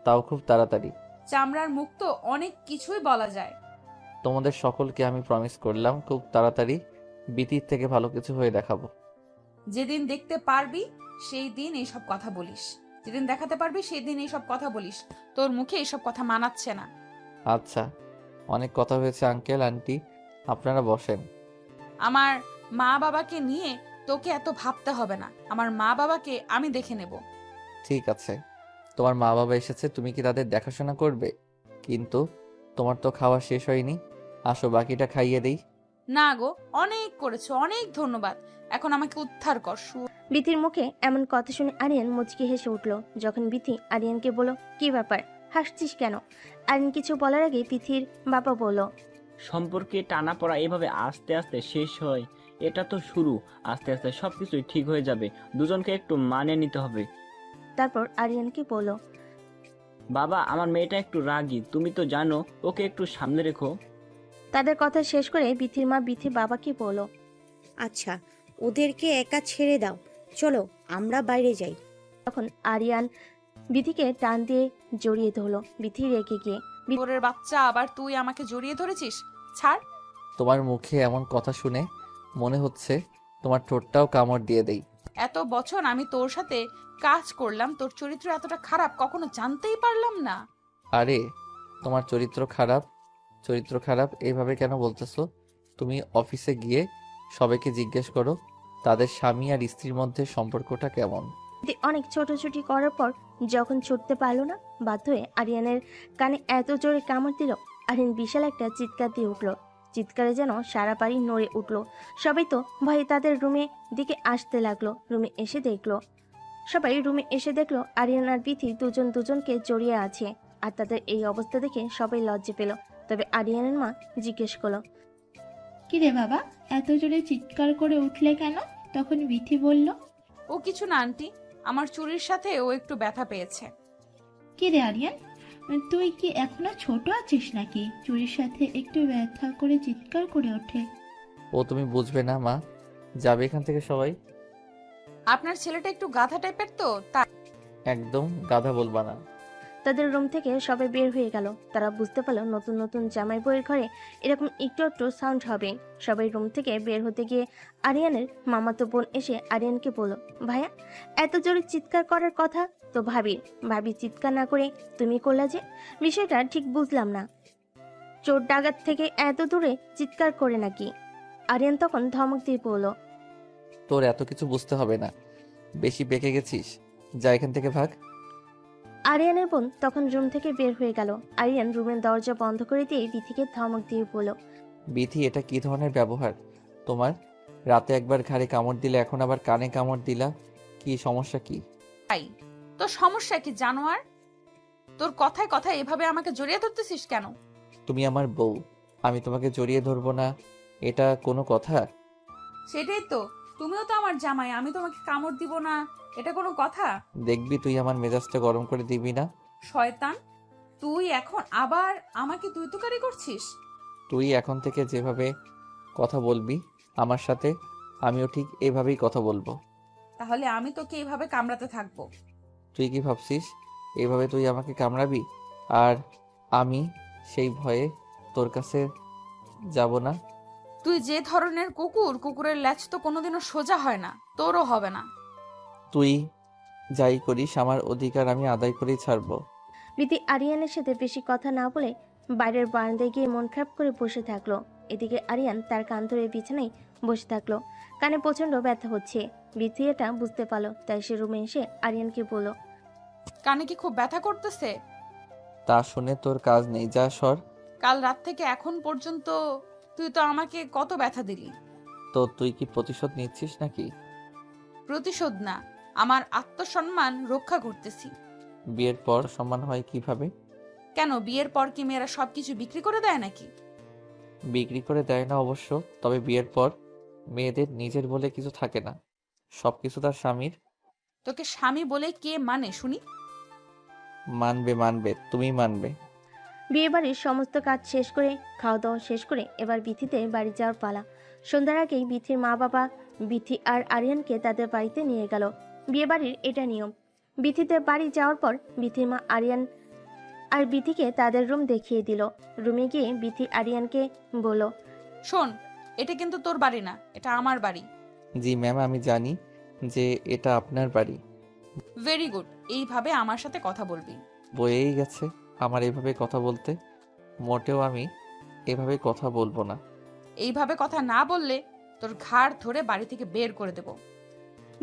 তাও খুব তাড়াতাড়ি। চামড়ার মুখ তো অনেক কিছুই বলা যায়। তোমাদের সকলকে আমি প্রমিস করলাম খুব তাড়াতাড়ি বিতির থেকে ভালো কিছু হয়ে দেখাবো। যেদিন দেখতে পারবি সেই দিন এইসব কথা বলিস, যেদিন দেখাতে পারবি সেই দিন এইসব কথা বলিস। তোর মুখে এইসব কথা মানাচ্ছে না। আচ্ছা, অনেক কথা হয়েছে আঙ্কেল আন্টি, আপনারা বসেন। আমার মা বাবাকে নিয়ে তোকে এত ভাবতে হবে না, আমার মা বাবাকে আমি দেখে নেব। ঠিক আছে, তোমার মা বাবা এসেছে, তুমি কি তাদের দেখাশোনা করবে? কিন্তু তোমার তো খাওয়া শেষ হয়নি, আসো বাকিটা খাইয়ে দেই। না গো, অনেক করেছো, অনেক ধন্যবাদ। এখন আমাকে উদ্ধার কর। বিথির মুখে এমন কথা শুনে আরিয়ান মুচকি হেসে উঠল। যখন বিথি আরিয়ানকে বলল, কি ব্যাপার, হাসছিস কেন? আরিয়ান কিছু বলার আগে বিথির বাবা বলল, সম্পর্কে টানাপড়া এভাবে আস্তে আস্তে শেষ হয়, এটা তো শুরু। আস্তে আস্তে সবকিছুই ঠিক হয়ে যাবে, দুজনকে একটু মানিয়ে নিতে হবে। তারপর আরিয়ানকে বলল, বাবা, আমার মেয়েটা একটু রাগী, তুমি তো জানো, ওকে একটু সামনে রেখো। তাদের কথা শেষ করে বিথির মা বিথির বাবাকে বলল, আচ্ছা, ওদেরকে একা ছেড়ে দাও, চলো আমরা বাইরে যাই। তখন আরিয়ান বিথিকে টান দিয়ে জড়িয়ে ধরলো। বিথি রেগে গিয়ে বিপরের বাচ্চা, আবার তুই আমাকে জড়িয়ে ধরেছিস, ছাড়। তোমার মুখে এমন কথা শুনে মনে হচ্ছে তোমার ঠোঁটটাও কামড় দিয়ে দেই। এত বছর আমি তোর সাথে কাজ করলাম, তোর চরিত্র এতটা খারাপ কখনো জানতেই পারলাম না। আরে তোমার চরিত্র খারাপ এইভাবে কেন বলতেছো? তুমি অফিসে গিয়ে সবাইকে জিজ্ঞেস করো তাদের স্বামী আর স্ত্রীর মধ্যে সম্পর্কটা কেমন। বিথি অনেক ছোটাছুটি করার পর যখন ছুটতে পারলো না, বাধ্য হয়ে আরিয়ানের কানে এত জোরে কামড় দিল, আরিয়ান বিশাল একটা চিৎকার দিয়ে উঠল। চিৎকারে যেন সারা বাড়ি নড়ে উঠল। সবাই তো ভয়ে তাদের রুমে দিকে আসতে লাগলো। সবাই রুমে এসে দেখলো আরিয়ান আর বিথি দুজন দুজনকে জড়িয়ে আছে। আর তাদের এই অবস্থা দেখে সবাই লজ্জা পেল। তবে আরিয়ানের মা জিজ্ঞেস করলো, কিরে বাবা, এত জোরে চিৎকার করে উঠলে কেন? তখন বিথি বলল, ও কিছু না আন্টি, আমার চুরির সাথে ও একটু ব্যথা পেয়েছে। কিরে আরিয়ান, তুই কি এখনো ছোট আছিস নাকি? চুরির সাথে একটু ব্যথা করে চিৎকার করে ওঠে। ও তুমি বুঝবে না মা, যাবে এখান থেকে সবাই। আপনার ছেলেটা একটু গাধা টাইপের তো, তাই। একদম গাধা বলবা না। তাদের রুম থেকে সবাই বের হয়ে গেল। তারা বুঝতে পারলো নতুন নতুন জামাই বউয়ের ঘরে এরকম একটু একটু সাউন্ড হবে। সবাই রুম থেকে বের হতে গিয়ে আরিয়ানের মামাতো বোন এসে আরিয়ানকে বলল, ভাইয়া, এত জোরে চিৎকার করার কথা তো ভাবি চিৎকার না করে তুমি করলা যে, বিষয়টা ঠিক বুঝলাম না। চোর ডাকাত থেকে এত দূরে চিৎকার করে নাকি? আরিয়ান তখন ধমক দিয়ে বলল, তোর এত কিছু বুঝতে হবে না, বেশি বেঁকে গেছিস, যা এখান থেকে ভাগ। আরিয়ানের বোন তখন রুম থেকে বের হয়ে গেল। আরিয়ান রুমের দরজা বন্ধ করে দিয়ে বিথিকে ধমক দিয়ে বলল, বিথি, এটা কি ধরনের ব্যবহার তোমার? রাতে একবার ঘাড়ে কামড় দিলে, এখন আবার কানে কামড় দিলা, কি সমস্যা কি? তাই তোর সমস্যা কি জানোয়ার? তোর কথায় কথায় এভাবে আমাকে জড়িয়ে ধরতেছিস কেন? তুমি আমার বউ, আমি তোমাকে জড়িয়ে ধরবো না, এটা কোনো কথা? সেটাই তো, তুমিও তো আমার জামাই, আমি তোমাকে কামড় দিব না, এটা কোনো কথা? দেখবি তুই আমার মেজাজটা গরম করে দিবি না। শয়তান, তুই এখন আবার আমাকে তুই তুকারি করছিস। তুই এখন থেকে যেভাবে কথা বলবি আমার সাথে, আমিও ঠিক এভাবেই কথা বলবো। তাহলে আমি তোকে এইভাবে কামড়াতে থাকবো? তুই কি ভাবছিস এইভাবে তুই আমাকে কামড়াবি আর আমি সেই ভয়ে তোর কাছে যাব না? তুই যে ধরনের কুকুর, কুকুরের ল্যাজ তো কোনোদিনও সোজা হয় না, তোরও হবে না। তুই যাই করিস আমার অধিকার আমি আদায় করেই ছাড়বো। বিথি আরিয়ানের সাথে বেশি কথা না বলে বাইরের বারান্দায় গিয়ে মন খারাপ করে বসে থাকলো। এদিকে আরিয়ান তার কান ধরে বিছানায় বসে থাকলো। কানে প্রচন্ড ব্যথা হচ্ছে। বিথি এটা বুঝতে পারলো, তাই সে রুমে এসে আরিয়ানকে বলল, কানে কি খুব ব্যথা করতেছে? তা শুনে তোর কাজ নেই, যা সর। কাল রাত থেকে এখন পর্যন্ত তুই তো আমাকে কত ব্যথা দিলি। তো তুই কি প্রতিশোধ নিচ্ছিস নাকি? প্রতিশোধ না, আমার আত্মসম্মান রক্ষা করতেছি। বিয়ের পর সম্মান হয় কিভাবে? কেন, বিয়ের পর কি মেয়েরা সবকিছু বিক্রি করে দেয় নাকি? বিক্রি করে দেয় না অবশ্য, তবে বিয়ের পর মেয়েদের নিজের বলে কিছু থাকে না, সবকিছু তার স্বামীর। তোকে স্বামী বলে কে মানে শুনি? মানবে, তুমি মানবে। বিয়ে বাড়ির সমস্ত কাজ শেষ করে খাওয়া দাওয়া শেষ করে এবার বিথিতে বাড়ি যাওয়ার পালা। সন্ধ্যার আগেই বিথির মা বাবা বিথি আর আরিয়ানকে তাদের বাড়িতে নিয়ে গেল। বিয়ে বাড়ির এটা নিয়ম। বিথিতে বাড়ি যাওয়ার পর বিথির মা আরিয়ান আর বিথিকে তাদের রুম দেখিয়ে দিল। রুমে গিয়ে বিথি আরিয়ানকে বলল, শোন, এটা কিন্তু তোর বাড়ি না, এটা আমার বাড়ি। জি ম্যাম, আমি জানি যে এটা আপনার বাড়ি। ভেরি গুড, এইভাবে আমার সাথে কথা বলবি। বয়েই গেছে আমার এভাবে কথা বলতে। মোটেও আমি এভাবে কথা বলবো না। এইভাবে কথা না বললে তোর ঘাড় ধরে বাড়ি থেকে বের করে দেব।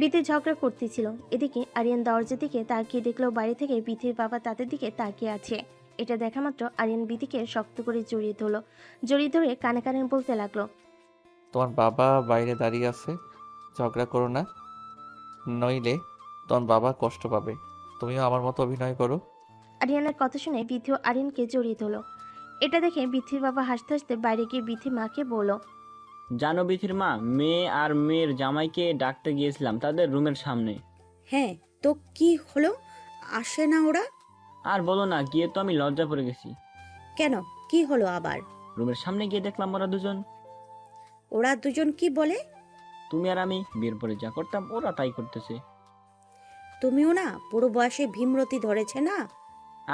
বিথি ঝগড়া করতেছিল। এদিকে আরিয়ান দরজার দিকে তাকিয়ে দেখলো বাড়ি থেকে বিথির বাবা তাদের দিকে তাকিয়ে আছে। এটা দেখা মাত্র আরিয়ান বিথিকে শক্ত করে জড়িয়ে ধরলো। জড়িয়ে ধরে কানে কানে বলতে লাগলো, তোমার বাবা বাইরে দাঁড়িয়ে আছে, ঝগড়া করো না, নইলে তোমার বাবা কষ্ট পাবে। তুমিও আমার মতো অভিনয় করো। আরিয়ানের কথা শুনে বিথিও আরিয়ানকে জড়িয়ে ধরলো। এটা দেখে বিথির বাবা হাসতে হাসতে বাইরে গিয়ে বিথি মাকে বলল, জানো বিথির মা, মেয়ে আর মেয়ের জামাইকে ডাকতে গিয়েছিলাম তাদের রুমের সামনে। হ্যাঁ, তো কি হলো? আসে না ওরা? আর বলো না, গিয়ে তো আমি লজ্জা পড়ে গেছি। কেন, কি হলো আবার? রুমের সামনে গিয়ে দেখলাম ওরা দুজন। ওরা দুজন কি বলে? তুমি আর আমি বিয়ের পরে যা করতাম ওরা তাই করতেছে। তুমিও না পুরো বয়সে ভীমরতি ধরেছে না?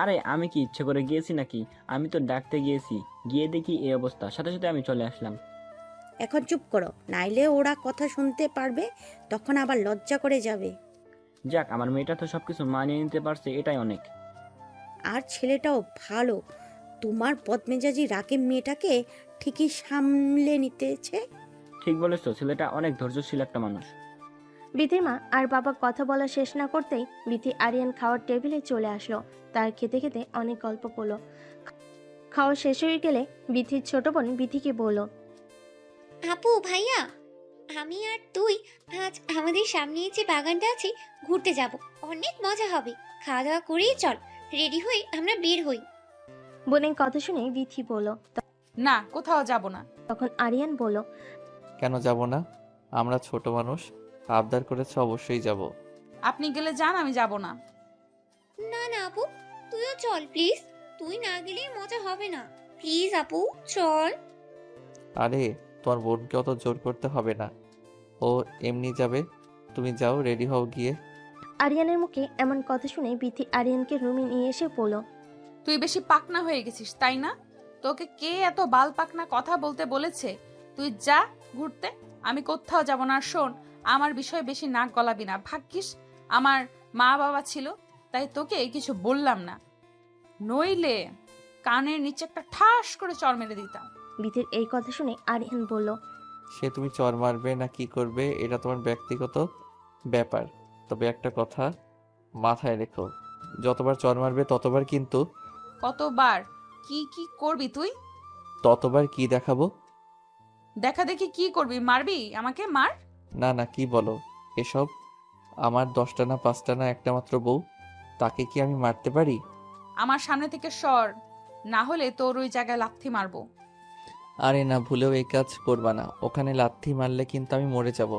আরে আমি কি ইচ্ছে করে গিয়েছি নাকি? আমি তো ডাকতে গিয়েছি, গিয়ে দেখি এই অবস্থা, সাথে সাথে আমি চলে আসলাম। এখন চুপ করো, নাইলে ওরা কথা শুনতে পারবে, তখন আবার লজ্জা করে যাবে। যাক, আমার মেয়েটা তো সবকিছু মানিয়ে নিতে পারছে, এটাই অনেক। আর ছেলেটাও ভালো, তোমার বদমেজাজি রাগের মেয়েটাকে ঠিকই সামলে নিতেছে। ঠিক বলেছো, ছেলেটা অনেক ধৈর্যশীল একটা মানুষ। বিথির মা আর বাবা কথা বলা শেষ না করতেই বিথি আরিয়ান খাওয়ার টেবিলে চলে আসলো। তার খেতে খেতে অনেক গল্প করলো। খাওয়া শেষ হয়ে গেলে বিথির ছোট বোন বিথিকে বলল, আপু ভাইয়া, আমি আর তুই আজ আমাদের সামনে যে বাগানটা আছে ঘুরতে যাব, অনেক মজা হবে। খাওয়া দাওয়া করেই চল, রেডি হয়ে আমরা বের হই। বোনের কথা শুনে বিথি বলল। না, কোথাও যাব না। তখন আরিয়ান বলল, কেন যাব না? আমরা ছোট মানুষ, আবদার করেছে, অবশ্যই যাব। আপনি গেলে যান, আমি যাব না। না না আপু, তুইও চল প্লিজ, তুই না গেলে মজা হবে না। প্লিজ আপু চল। আরে তোমার বোনকে অত জোর করতে হবে না, ও এমনি যাবে। তুমি যাও, রেডি হও গিয়ে। আরিয়ানের মুখে এমন কথা শুনে বিথি আরিয়ানকে রুমে নিয়ে এসে বলল, তুই বেশি পাকনা হয়ে গেছিস, তাই না? তোকে কে এত বাল পাকনা কথা বলতে বলেছে? তুই যা ঘুরতে, আমি কোথাও যাব না। আর শোন, আমার বিষয়ে বেশি নাক গলাবি না। ভাগ্যিস আমার মা বাবা ছিল, তাই তোকে কিছু বললাম না, নইলে কানের নিচে একটা ঠাস করে চড় মেরে দিতাম। বিথির এই কথা শুনে আরিয়ান বলল, সে তুমি চর মারবে না কি করবে এটা তোমার ব্যক্তিগত ব্যাপার, তবে একটা কথা মাথায় রেখো, যতবার চর মারবে ততবার কিন্তু কতবার কি কি করবি তুই? ততবার কি দেখাবো। দেখা দেখি কি করবি? মারবি আমাকে? মার। না না, কি বলো এসব? আমার 10টা না 5টা না একটা মাত্র বউ, তাকে কি আমি মারতে পারি? আমার সামনে থেকে সর, না হলে তোর ওই জায়গায় লাথি মারবো। আরে না, ভুলেও এই কাজ করবা না, ওখানে লাথি মারলে কিন্তু আমি মরে যাব।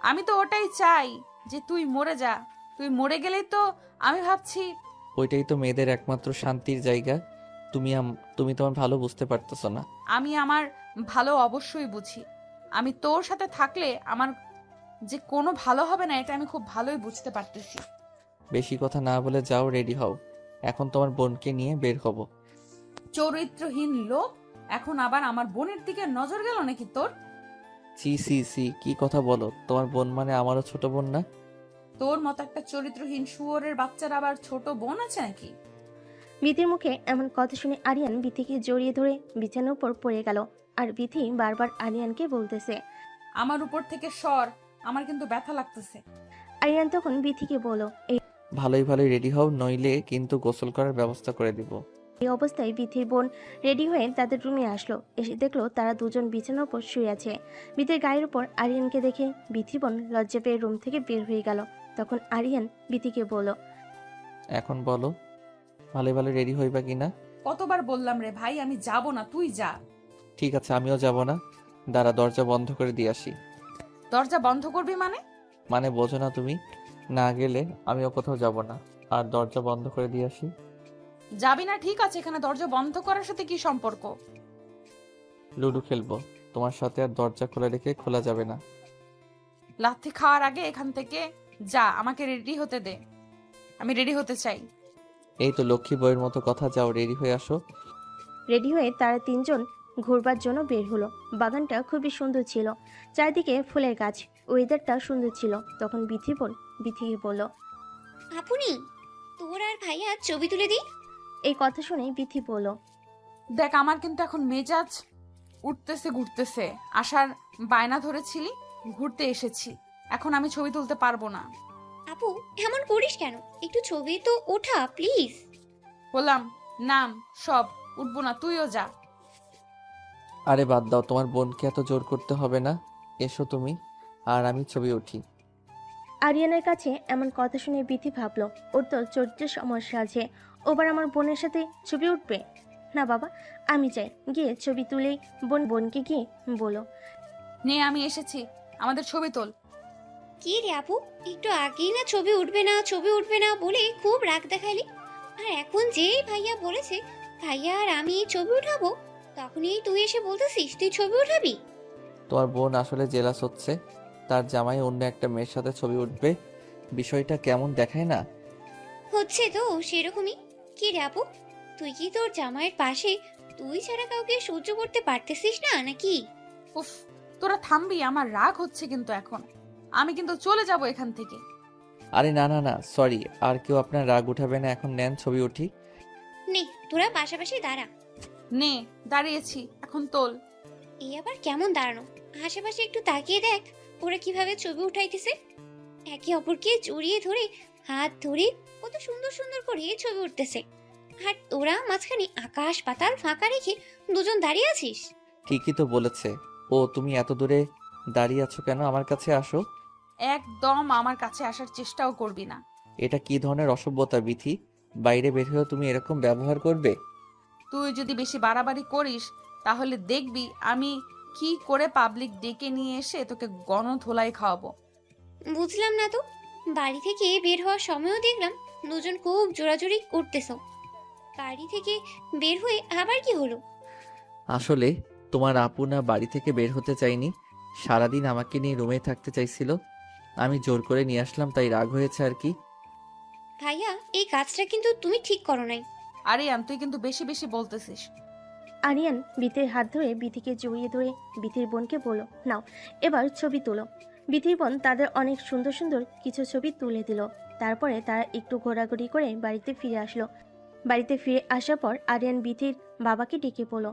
আমি তো ওটাই চাই যে তুই মরে যা। তুই মরে গেলেই তো আমি ভাবছি। ওইটাই তো মেয়েদের একমাত্র শান্তির জায়গা। তুমি তোমার ভালো বুঝতে পারতেছো না। আমি আমার ভালো অবশ্যই বুঝি। আমি তোর সাথে থাকলে আমার যে কোনো ভালো হবে না, এটা আমি খুব ভালোই বুঝতে পারতেছি। বেশি কথা না বলে যাও, রেডি হও, এখন তোমার বোনকে নিয়ে বের হব। চরিত্রহীন লোক, এখন আবার আমার বোনের দিকে নজর গেল নাকি তোর? সি সি সি, কি কথা বলো? তোমার বোন মানে আমারও ছোট বোন না? তোর মতো একটা চরিত্রহীন শুয়োরের বাচ্চার আবার ছোট বোন আছে নাকি? বিথির মুখে এমন কথা শুনে আরিয়ান বিথিকে জড়িয়ে ধরে বিছানার উপর পড়ে গেল। আর বিথি বারবার আরিয়ানকে বলতেছে, আমার উপর থেকে সর, আমার কিন্তু ব্যথা লাগতেছে। আরিয়ান তখন বিথিকে বলল, ভালোই ভালোই রেডি হও, নইলে কিন্তু গোসল করার ব্যবস্থা করে দিব। এই অবস্থায় বিথির বোন রেডি হয়ে তাদের রুমে আসলো। এসে দেখলো তারা দুজন বিছানার উপর শুয়ে আছে। বিথির গায়ের উপর আরিয়ানকে দেখে বিথির বোন লজ্জা পেয়ে রুম থেকে বের হয়ে গেল। তখন আরিয়ান বিথিকে বলল, এখন বলো, ভালোই ভালো রেডি হইবা কিনা? কতবার বললাম রে ভাই, আমি যাব না, তুই যা। ঠিক আছে, আমিও যাব না। দাঁড়া, দরজা বন্ধ করে দিয়ে আসি। দরজা বন্ধ করবি মানে? মানে বোঝো না তুমি? না গেলে আমিও কোথাও যাব না, আর দরজা বন্ধ করে দিয়ে আসি। যাবি না, ঠিক আছে, এখানে দরজা বন্ধ করার সাথে কি সম্পর্ক? লুডো খেলবো তোমার সাথে, আর দরজা খোলা রেখে খোলা যাবে না। লাথি খাওয়ার আগে এখান থেকে যা, আমাকে রেডি হতে দে, আমি রেডি হতে চাই। এই তো লক্ষ্মী বইয়ের মতো কথা, যাও রেডি হয়ে আসো। রেডি হয়ে তারা তিনজন ঘুরবার জন্য বের হলো। বাগানটা খুবই সুন্দর ছিল, চারিদিকে ফুলের গাছ, ওয়েদারটা সুন্দর ছিল। তখন বিথিকে বলল, আপনি তোর আর ভাইয়া ছবি তুলে দিই। এই কথা শুনে বিথি বলল, দেখ আমার কিন্তু এখন মেজাজ উঠতেছে ঘুরতেছে। আসার বায়না ধরেছিলি, ঘুরতে এসেছি, এখন আমি ছবি তুলতে পারবো না। আপু এমন করিস কেন? একটু ছবি তো ওঠা প্লিজ। বললাম নাম সব, উঠবো না, তুইও যা। আরে বাদ দাও, তোমার বোনকে এত জোর করতে হবে না। এসো তুমি আর আমি ছবি উঠি। আরিয়ানের কাছে এমন কথা শুনে বিথি ভাবলো, ওর তো চরিত্রের সমস্যা আছে, ওবার আমার বোনের সাথে ছবি উঠবে না। বাবা আমি চাই, গিয়ে ছবি তুলেই বোনকে গিয়ে বলো, নে আমি এসেছি, আমাদের ছবি তোল। কি রে আপু, একটু আগেই না ছবি উঠবে না ছবি উঠবে না বলে খুব রাগ দেখালি, আর এখন যেই ভাইয়া বলেছে ভাইয়া আর আমি ছবি উঠাবো, তখনই তুই এসে বলতেছিস তুই ছবি উঠাবি। তোমার বোন আসলে জেলাস হচ্ছে, তার জামাই অন্য একটা মেয়ের সাথে ছবি উঠবে। বিষয়টা কেমন দেখায় না? হচ্ছে তো সেরকমই। কি রে আপু, তুই কি তোর জামাইয়ের পাশে তুই ছাড়া কাউকে সহ্য করতে পারতেছিস না নাকি? উফ, তোরা থামবি, আমার রাগ হচ্ছে কিন্তু এখন। আমি কিন্তু চলে যাব এখান থেকে। আরে না না না, সরি, আর কেউ আপনার রাগ উঠাবে না। এখন নেন ছবি উঠি। নে তোরা পাশাপাশি দাঁড়া। নে দাঁড়িয়েছি, এখন তোল। এই আবার কেমন দাঁড়ানো? আশেপাশে একটু তাকিয়ে দেখ ওরা কিভাবে ছবি উঠাইতেছে, একে অপরকে জড়িয়ে ধরে হাত ধরে কত সুন্দর সুন্দর করে ছবি উঠতেছে, আর তোরা মাঝখানে আকাশ পাতাল ফাঁকা রেখে দুজন দাঁড়িয়ে আছিস। ঠিকই তো বলেছে ও। তুমি এত দূরে দাঁড়িয়ে আছো কেন? আমার কাছে আসো। একদম আমার কাছে আসার চেষ্টাও করবি না। এটা কি ধরনের অসভ্যতা বিথি? বাইরে বের হয়েও তুমি এরকম ব্যবহার করবে? তুই যদি বেশি বাড়াবাড়ি করিস তাহলে দেখবি আমি কি করে পাবলিক ডেকে নিয়ে এসে তোকে গণধোলাই খাওয়াবো। বুঝলাম না তো, বাড়ি থেকে বের হওয়ার সময়ও দেখলাম দুজন খুব জোরাজোরি করতেছ, বাড়ি থেকে বের হয়ে আবার কি হলো? আসলে তোমার আপু না বাড়ি থেকে বের হতে চাইনি, সারাদিন আমাকে নিয়ে রুমে থাকতে চাইছিল। আমি জোর করে নিয়ে আসলাম, তাই রাগ হয়েছে আর কি। ভাইয়া এই কাজটা কিন্তু তুমি ঠিক করো নাই। আরিয়ান তুই কিন্তু বেশি বেশি বলতেছিস। আরিয়ান বিথির হাত ধরে বিথিকে জড়িয়ে ধরে বিথির বোনকে বলল, নাও এবার ছবি তোলো। বিথির বোন তাদের অনেক সুন্দর সুন্দর কিছু ছবি তুলে দিল। তারপরে তারা একটু ঘোরাঘুরি করে বাড়িতে ফিরে আসলো। বাড়িতে ফিরে আসার পর আরিয়ান বিথির বাবাকে ডেকে বলল,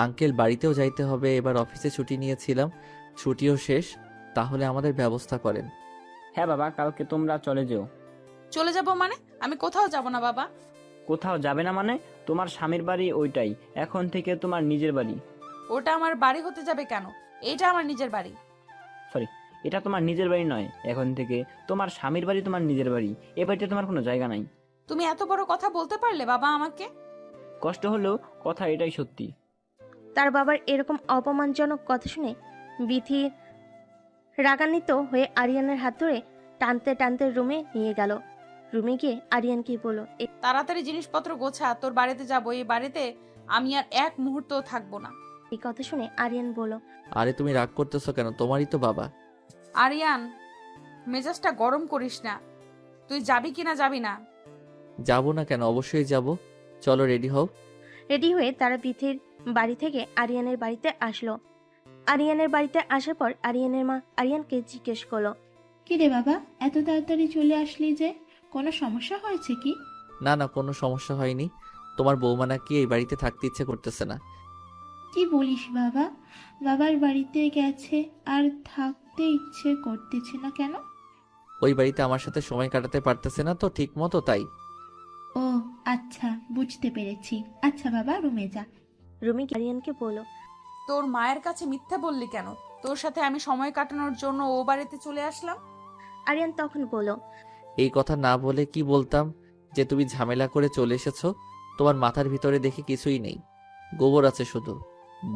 আঙ্কেল বাড়িতেও যাইতে হবে, এবার অফিসে ছুটি নিয়েছিলাম, ছুটিও শেষ, তাহলে আমাদের ব্যবস্থা করেন। হ্যাঁ বাবা, কালকে তোমরা চলে যেও। চলে যাব মানে? আমি কোথাও যাব না বাবা। কোথাও যাবে না মানে? তোমার স্বামীর বাড়ি ওইটাই এখন থেকে তোমার নিজের বাড়ি। ওটা আমার বাড়ি হতে যাবে কেন? এটা আমার নিজের বাড়ি। সরি, এটা তোমার নিজের বাড়ি নয়, এখন থেকে তোমার স্বামীর বাড়ি তোমার নিজের বাড়ি। এ বাড়িতে তোমার কোনো জায়গা নাই। তুমি এত বড় কথা বলতে পারলে বাবা আমাকে? কষ্ট হলেও কথা এটাই সত্যি। তার বাবার এরকম অপমানজনক কথা শুনে বিথি রাগান্বিত হয়ে আরিয়ানের হাত ধরে টানতে টানতে রুমে নিয়ে গেল। রুমে গিয়ে আরিয়ানকে বলল, তাড়াতাড়ি জিনিসপত্র গোছা, তোর বাড়িতে যাবো। এই বাড়িতে আমি আর এক মুহূর্তও থাকবো না। এই কথা শুনে আরিয়ান বলল, আরে তুমি রাগ করতেছো কেন? তোমারই তো বাবা। আরিয়ান মেজাজটা গরম করিস না। তুই যাবি কিনা যাবি না? যাবো না কেন? অবশ্যই যাব। চলো রেডি হও। রেডি হয়ে তারা বিথির বাড়ি থেকে আরিয়ানের বাড়িতে আসলো। আরিয়ানের বাড়িতে আসার পর আরিয়ানের মা আরিয়ানকে জিজ্ঞেস করলো, কি রে বাবা, এত তাড়াতাড়ি চলে আসলি যে? কোনো সমস্যা হয়েছে কি? না না, কোনো সমস্যা হয়নি। তোমার বৌমা নাকি এই বাড়িতে থাকতে ইচ্ছে করতেছে না। কি বলিস বাবা? বাবার বাড়িতে গেছে আর থাকতে ইচ্ছে করতেছে না কেন? ওই বাড়িতে আমার সাথে সময় কাটাতে পারতেছে না তো ঠিক মতো, তাই। ও আচ্ছা, বুঝতে পেরেছি। আচ্ছা বাবা, রুমে যা। রুমে গিয়ে আরিয়ানকে বলল, তোর মায়ের কাছে মিথ্যা বললি কেন? তোর সাথে আমি সময় কাটানোর জন্য ও বাড়িতে চলে আসলাম। আরিয়ান তখন বলল, এই কথা না বলে কি বলতাম যে তুমি ঝামেলা করে চলে এসেছো? তোমার মাথার ভিতরে দেখি কিছুই নেই, গোবর আছে শুধু,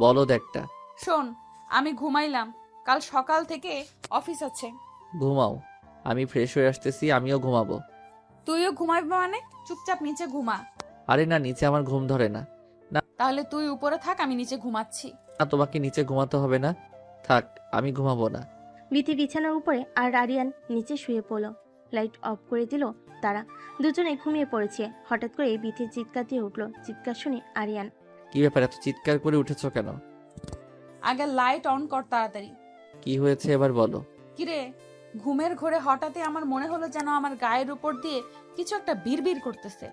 বলদ একটা। শোন, আমি ঘুমাইলাম, কাল সকাল থেকে অফিস আছে। ঘুমাও, আমি ফ্রেশ হয়ে আসতেছি, আমিও ঘুমাবো। তুইও ঘুমাবি মানে? চুপচাপ নিচে ঘুমা। আরে না, নিচে আমার ঘুম ধরে না। তাহলে তুই উপরে থাক, আমি নিচে ঘুমাচ্ছি। না, তোমাকে নিচে ঘুমাতে হবে না, থাক, আমি ঘুমাবো না। বিথি বিছানার উপরে আর আরিয়ান নিচে শুয়ে পড়ল। লাইট অফ করে দিল তারা। দুজনে ঘুমিয়ে পড়েছে। হঠাৎ করে বিথির চিৎকার দিয়ে উঠল। চিৎকার শুনে আরিয়ান। কি ব্যাপার, এত চিৎকার করে উঠেছো কেন? আগে লাইট অন কর তাড়াতাড়ি। কি হয়েছে এবার বলো। কিরে, ঘুমের ঘোরে হঠাৎই আমার মনে হলো যেন আমার গায়ের উপর দিয়ে কিছু একটা বিড়বিড় করতেছে।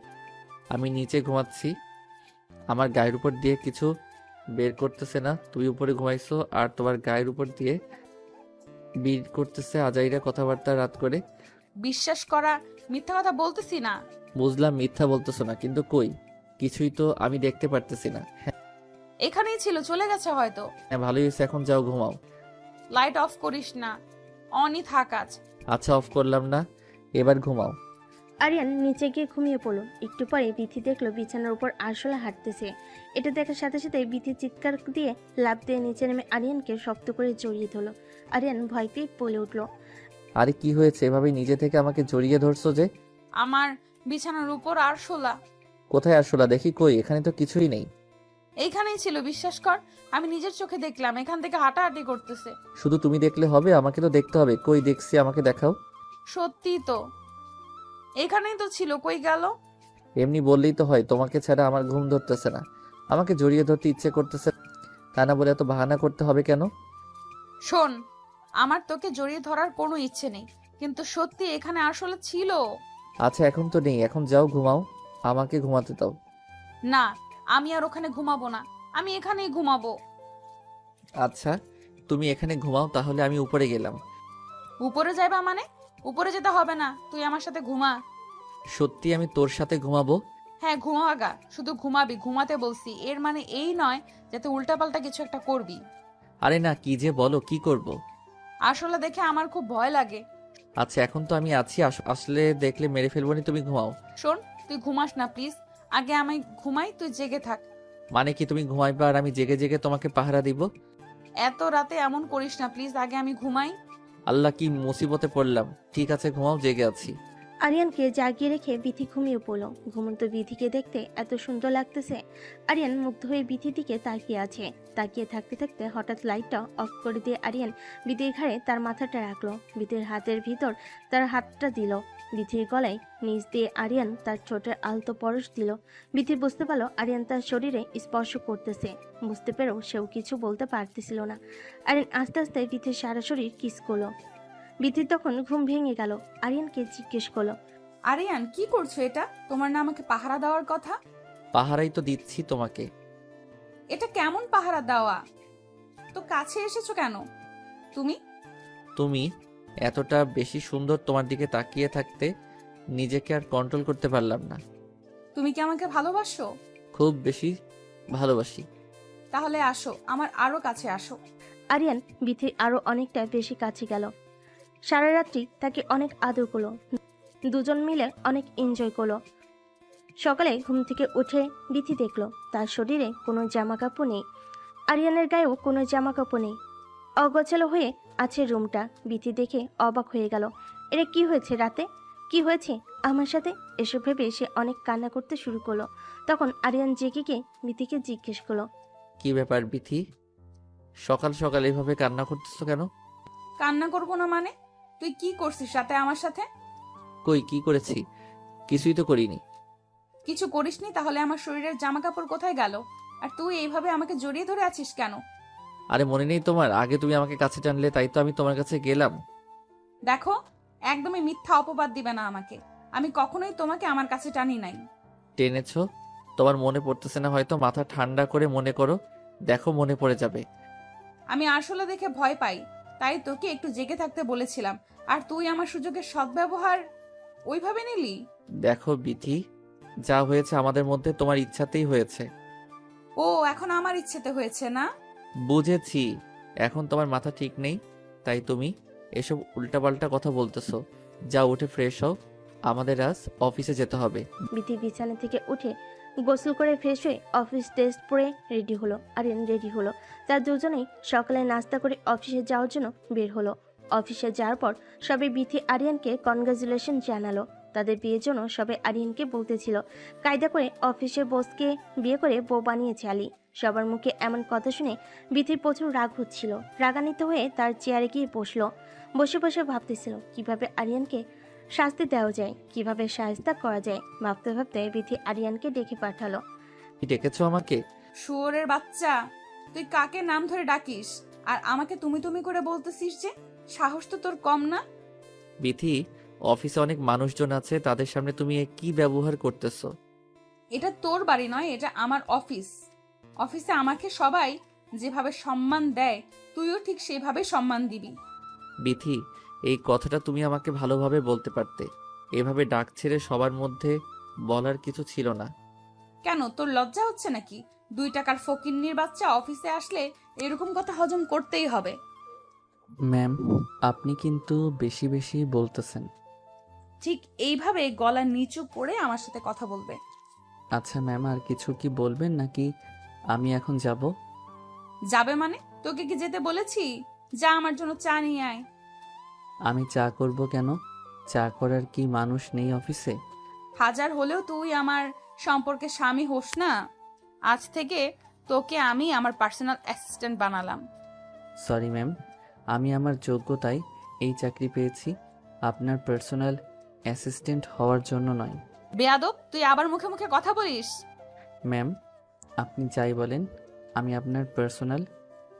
আমি নিচে ঘুমাচ্ছি, আমার গায়ের উপর দিয়ে কিছু বের করতেছে না। তুমি উপরে ঘুমাইছো আর তোমার গায়ের উপর দিয়ে বের করতেছে আজাইরা কথাবার্তা রাত করে। বিশ্বাস করা, মিথ্যা কথা বলতেছি না। বুঝলাম মিথ্যা বলতেছো না, কিন্তু কই কিছুই তো আমি দেখতে পারতেছি না। এখানেই ছিল, চলে গেছে হয়তো। হ্যাঁ ভালোই হয়েছে, এখন যাও ঘুমাও। লাইট অফ করিস না, অনই থাক আজ। আচ্ছা অফ করলাম না, এবার ঘুমাও। আরিয়ান নিচে গিয়ে ঘুমিয়ে পড়ল। একটু পরে বিথি দেখলো বিছানার উপর আরশোলা হাঁটতেছে। এটা দেখার সাথে সাথে বিথি চিৎকার দিয়ে লাফ দিয়ে নিচে নেমে আরিয়ানকে শক্ত করে জড়িয়ে ধরল। আরিয়ান ভয় পেয়ে বলে উঠল। আরে কি হয়েছে, এভাবে নিজে থেকে আমাকে জড়িয়ে ধরছো যে? আমার বিছানার উপর আরশোলা। কোথায় আসলা দেখি, কই এখানে তো কিছুই নেই। এইখানেই ছিল, বিশ্বাস কর। আমি নিজের চোখে দেখলাম, এখান থেকে হাঁটাহাঁটি করতেছে। শুধু তুমি দেখলে হবে, আমাকে তো দেখতে হবে। কই দেখছি, আমাকে দেখাও। সত্যি তো, এখানেই তো ছিল, কই গেল? এমনি বললেই তো হয়, তোমাকে ছাড়া আমার ঘুম ধরতেছে না, আমাকে জড়িয়ে ধরতে ইচ্ছে করতেছে, তা না বলে এত বাহানা করতে হবে কেন? শোন, আমার তোকে জড়িয়ে ধরার কোনো ইচ্ছে নেই, কিন্তু সত্যি এখানে আসলে ছিল। আচ্ছা এখন তো নেই, এখন যাও ঘুমাও, আমাকে ঘুমাতে দাও। না, আমি আর ওখানে ঘুমাবো না, আমি এখানেই ঘুমাবো। আচ্ছা তুমি এখানে ঘুমাও, তাহলে আমি উপরে গেলাম। উপরে যাইবা মানে? উপরে যেতে হবে না, তুই আমার সাথে ঘুমা। সত্যি আমি তোর সাথে ঘুমাবো? হ্যাঁ ঘুমাগা, শুধু ঘুমাবি, ঘুমাতে বলছি, এর মানে এই নয় যাতে উল্টাপাল্টা কিছু একটা করবি। আরে না, কি যে বলো, কি করব? আসলে দেখে আমার খুব ভয় লাগে। আচ্ছা এখন তো আমি আছি, আসলে দেখলে মেরে ফেলবো নি, তুমি ঘুমাও। শোন, তুই ঘুমাস না প্লিজ, আগে আমি ঘুমাই, তুই জেগে থাক। মানে কি তুমি ঘুমাইবা আর আমি জেগে জেগে তোমাকে পাহারা দিব? এত রাতে এমন করিস না প্লিজ, আগে আমি ঘুমাই। আল্লাহ কি মুসিবতে পড়লাম। ঠিক আছে ঘুমাও, জেগে আছি। আরিয়ানকে জাগিয়ে রেখে বিথি ঘুমিয়ে পড়ল। ঘুমন্ত বিথিকে দেখতে এত সুন্দর লাগতেছে। আরিয়ান মুগ্ধ হয়ে বিথির দিকে তাকিয়ে আছে। তাকিয়ে থাকতে থাকতে হঠাৎ লাইটটা অফ করে দিয়ে আরিয়ান বিথির ঘাড়ে তার মাথাটা রাখলো। বিথির হাতের ভিতর তার হাতটা দিল। বিথির গলায় নিচ দিয়ে আরিয়ান তার ঠোঁটের আলতো পরশ দিল। বিথি বুঝতে পারলো আরিয়ান তার শরীরে স্পর্শ করতেছে। বুঝতে পেরেও সেও কিছু বলতে পারতেছিল না। আরিয়ান আস্তে আস্তে বিথির সারা শরীর কিস করলো। বিথির তখন ঘুম ভেঙে গেল। আরিয়ানকে জিজ্ঞেস করলো। আরিয়ান, কি করছো এটা? তোমার না আমাকে পাহারা দেওয়ার কথা? পাহারাই তো দিচ্ছি তোমাকে। এটা কেমন পাহারা দেওয়া? তো কাছে এসেছো কেন তুমি? তুমি এতটা বেশি সুন্দর, তোমার দিকে তাকিয়ে থাকতে নিজেকে আর কন্ট্রোল করতে পারলাম না। তুমি কি আমাকে ভালোবাসো? খুব বেশি ভালোবাসি। তাহলে আসো, আমার আরো কাছে আসো। আরিয়ান বিথির আরো অনেকটা বেশি কাছে গেল। সারা রাত্রি তাকে অনেক আদর করলো। দুজন মিলে অনেক এনজয় করলো। সকালে ঘুম থেকে উঠে বিথি দেখলো তার শরীরে কোনো জামা কাপড় নেই। আরিয়ানের গায়েও কোনো জামা কাপড় নেই। অগোছালো হয়ে আছে রুমটা। বিথি দেখে অবাক হয়ে গেল। এটা কি হয়েছে রাতে? কি হয়েছে আমার সাথে? এসব ভেবে সে অনেক কান্না করতে শুরু করলো। তখন আরিয়ান জেগে গিয়ে বিথিকে জিজ্ঞেস করলো। কি ব্যাপার বিথি, সকাল সকাল এভাবে কান্না করতেছো কেন? কান্না করবো না মানে? তুই কি করছিস রাতে আমার সাথে? কই কি করেছি? কিছুই তো করিনি। কিছু করিসনি? তাহলে আমার শরীরের জামা কাপড় কোথায় গেল? আর তুই এইভাবে আমাকে জড়িয়ে ধরে আছিস কেন? আরে মনে নেই তোমার, আগে তুমি আমাকে কাছে টানলে তাই তো আমি তোমার কাছে গেলাম। দেখো, একদমই মিথ্যা অপবাদ দিবে না আমাকে। আমি কখনোই তোমাকে আমার কাছে টানি নাই। টেনেছো? তোমার মনে পড়তেছে না হয়তো, মাথা ঠান্ডা করে মনে করো, দেখো মনে পড়ে যাবে। আমি আসলে দেখে ভয় পাই, তাই তোকে একটু জেগে থাকতে বলেছিলাম, আর তুই আমার সুযোগের সদ্ব্যবহার ওইভাবে নিলি। দেখো বিথি, যা হয়েছে আমাদের মধ্যে তোমার ইচ্ছাতেই হয়েছে। ও, এখন আমার ইচ্ছেতে হয়েছে না? বুঝেছি, এখন তোমার মাথা ঠিক নেই, তাই তুমি এসব উল্টাপাল্টা কথা বলতেছো। যা উঠে ফ্রেশ হও, আমাদের আজ অফিসে যেতে হবে। বিথি বিছানা থেকে উঠে গোসল করে ফ্রেশ হয়ে অফিস ড্রেস পরে রেডি হলো। আরিয়ান রেডি হলো। তার দুজনেই সকালে নাস্তা করে অফিসে যাওয়ার জন্য বের হলো। অফিসে যাওয়ার পর সবাই বিথি আরিয়ানকে কনগ্রাচুলেশন জানালো। তাদের বিয়ের জন্য সবাই আরিয়ানকে বলতেছিল। কায়দা করে অফিসের বসকে বিয়ে করে বউ বানিয়েছে আলী। সবার মুখে এমন কথা শুনে বিথির প্রচুর রাগ হচ্ছিল। রাগান্বিত হয়ে তার চেয়ারে গিয়ে বসলো। বসে বসে ভাবতেছিল কিভাবে আরিয়ানকে শাস্তি দেওয়া যায়, কিভাবে সাহায্য করা যায় ভাবতে ভাবতে বিথি আরিয়ানকে ডেকে পাঠালো। কি ডেকেছো আমাকে? শুয়োরের বাচ্চা, তুই কাকে নাম ধরে ডাকিস আর আমাকে তুমি তুমি করে বলতেছিস যে? সাহস তো তোর কম না? বিথি, অফিসে অনেক মানুষজন আছে, তাদের সামনে তুমি এ কি ব্যবহার করতেছো? এটা তোর বাড়ি নয়, এটা আমার অফিস। অফিসে আমাকে সবাই যেভাবে সম্মান দেয় তুইও ঠিক সেভাবে সম্মান দিবি। বিথি, এই কথাটা তুমি আমাকে ভালোভাবে বলতে পারতে। এভাবে ডাক ছেড়ে সবার মধ্যে বলার কিছু ছিল না। কেন, তোর লজ্জা হচ্ছে নাকি? 2 টাকার ফকিন্নির বাচ্চা অফিসে আসলে এরকম কথা হজম করতেই হবে। ম্যাম, আপনি কিন্তু বেশি বেশি বলতেছেন। ঠিক এইভাবে গলা নিচু করে আমার সাথে কথা বলবে। আচ্ছা ম্যাম, আর কিছু কি বলবেন নাকি আমি এখন যাব? যাবে মানে? তোকে কি যেতে বলেছি? যা, আমার জন্য চা নিয়ে আয়। আমি চা করব কেন? চা করার কি মানুষ নেই অফিসে? হাজার হলেও তুই আমার সম্পর্কে স্বামী হোস না। আজ থেকে তোকে আমি আমার পার্সোনাল অ্যাসিস্ট্যান্ট বানালাম। সরি ম্যাম, আমি আমার যোগ্যতায় এই চাকরি পেয়েছি, আপনার পার্সোনাল অ্যাসিস্ট্যান্ট হওয়ার জন্য নয়। বেয়াদব, তুই আবার মুখে মুখে কথা বলিস। ম্যাম, আপনি যাই বলেন, আমি আপনার পার্সোনাল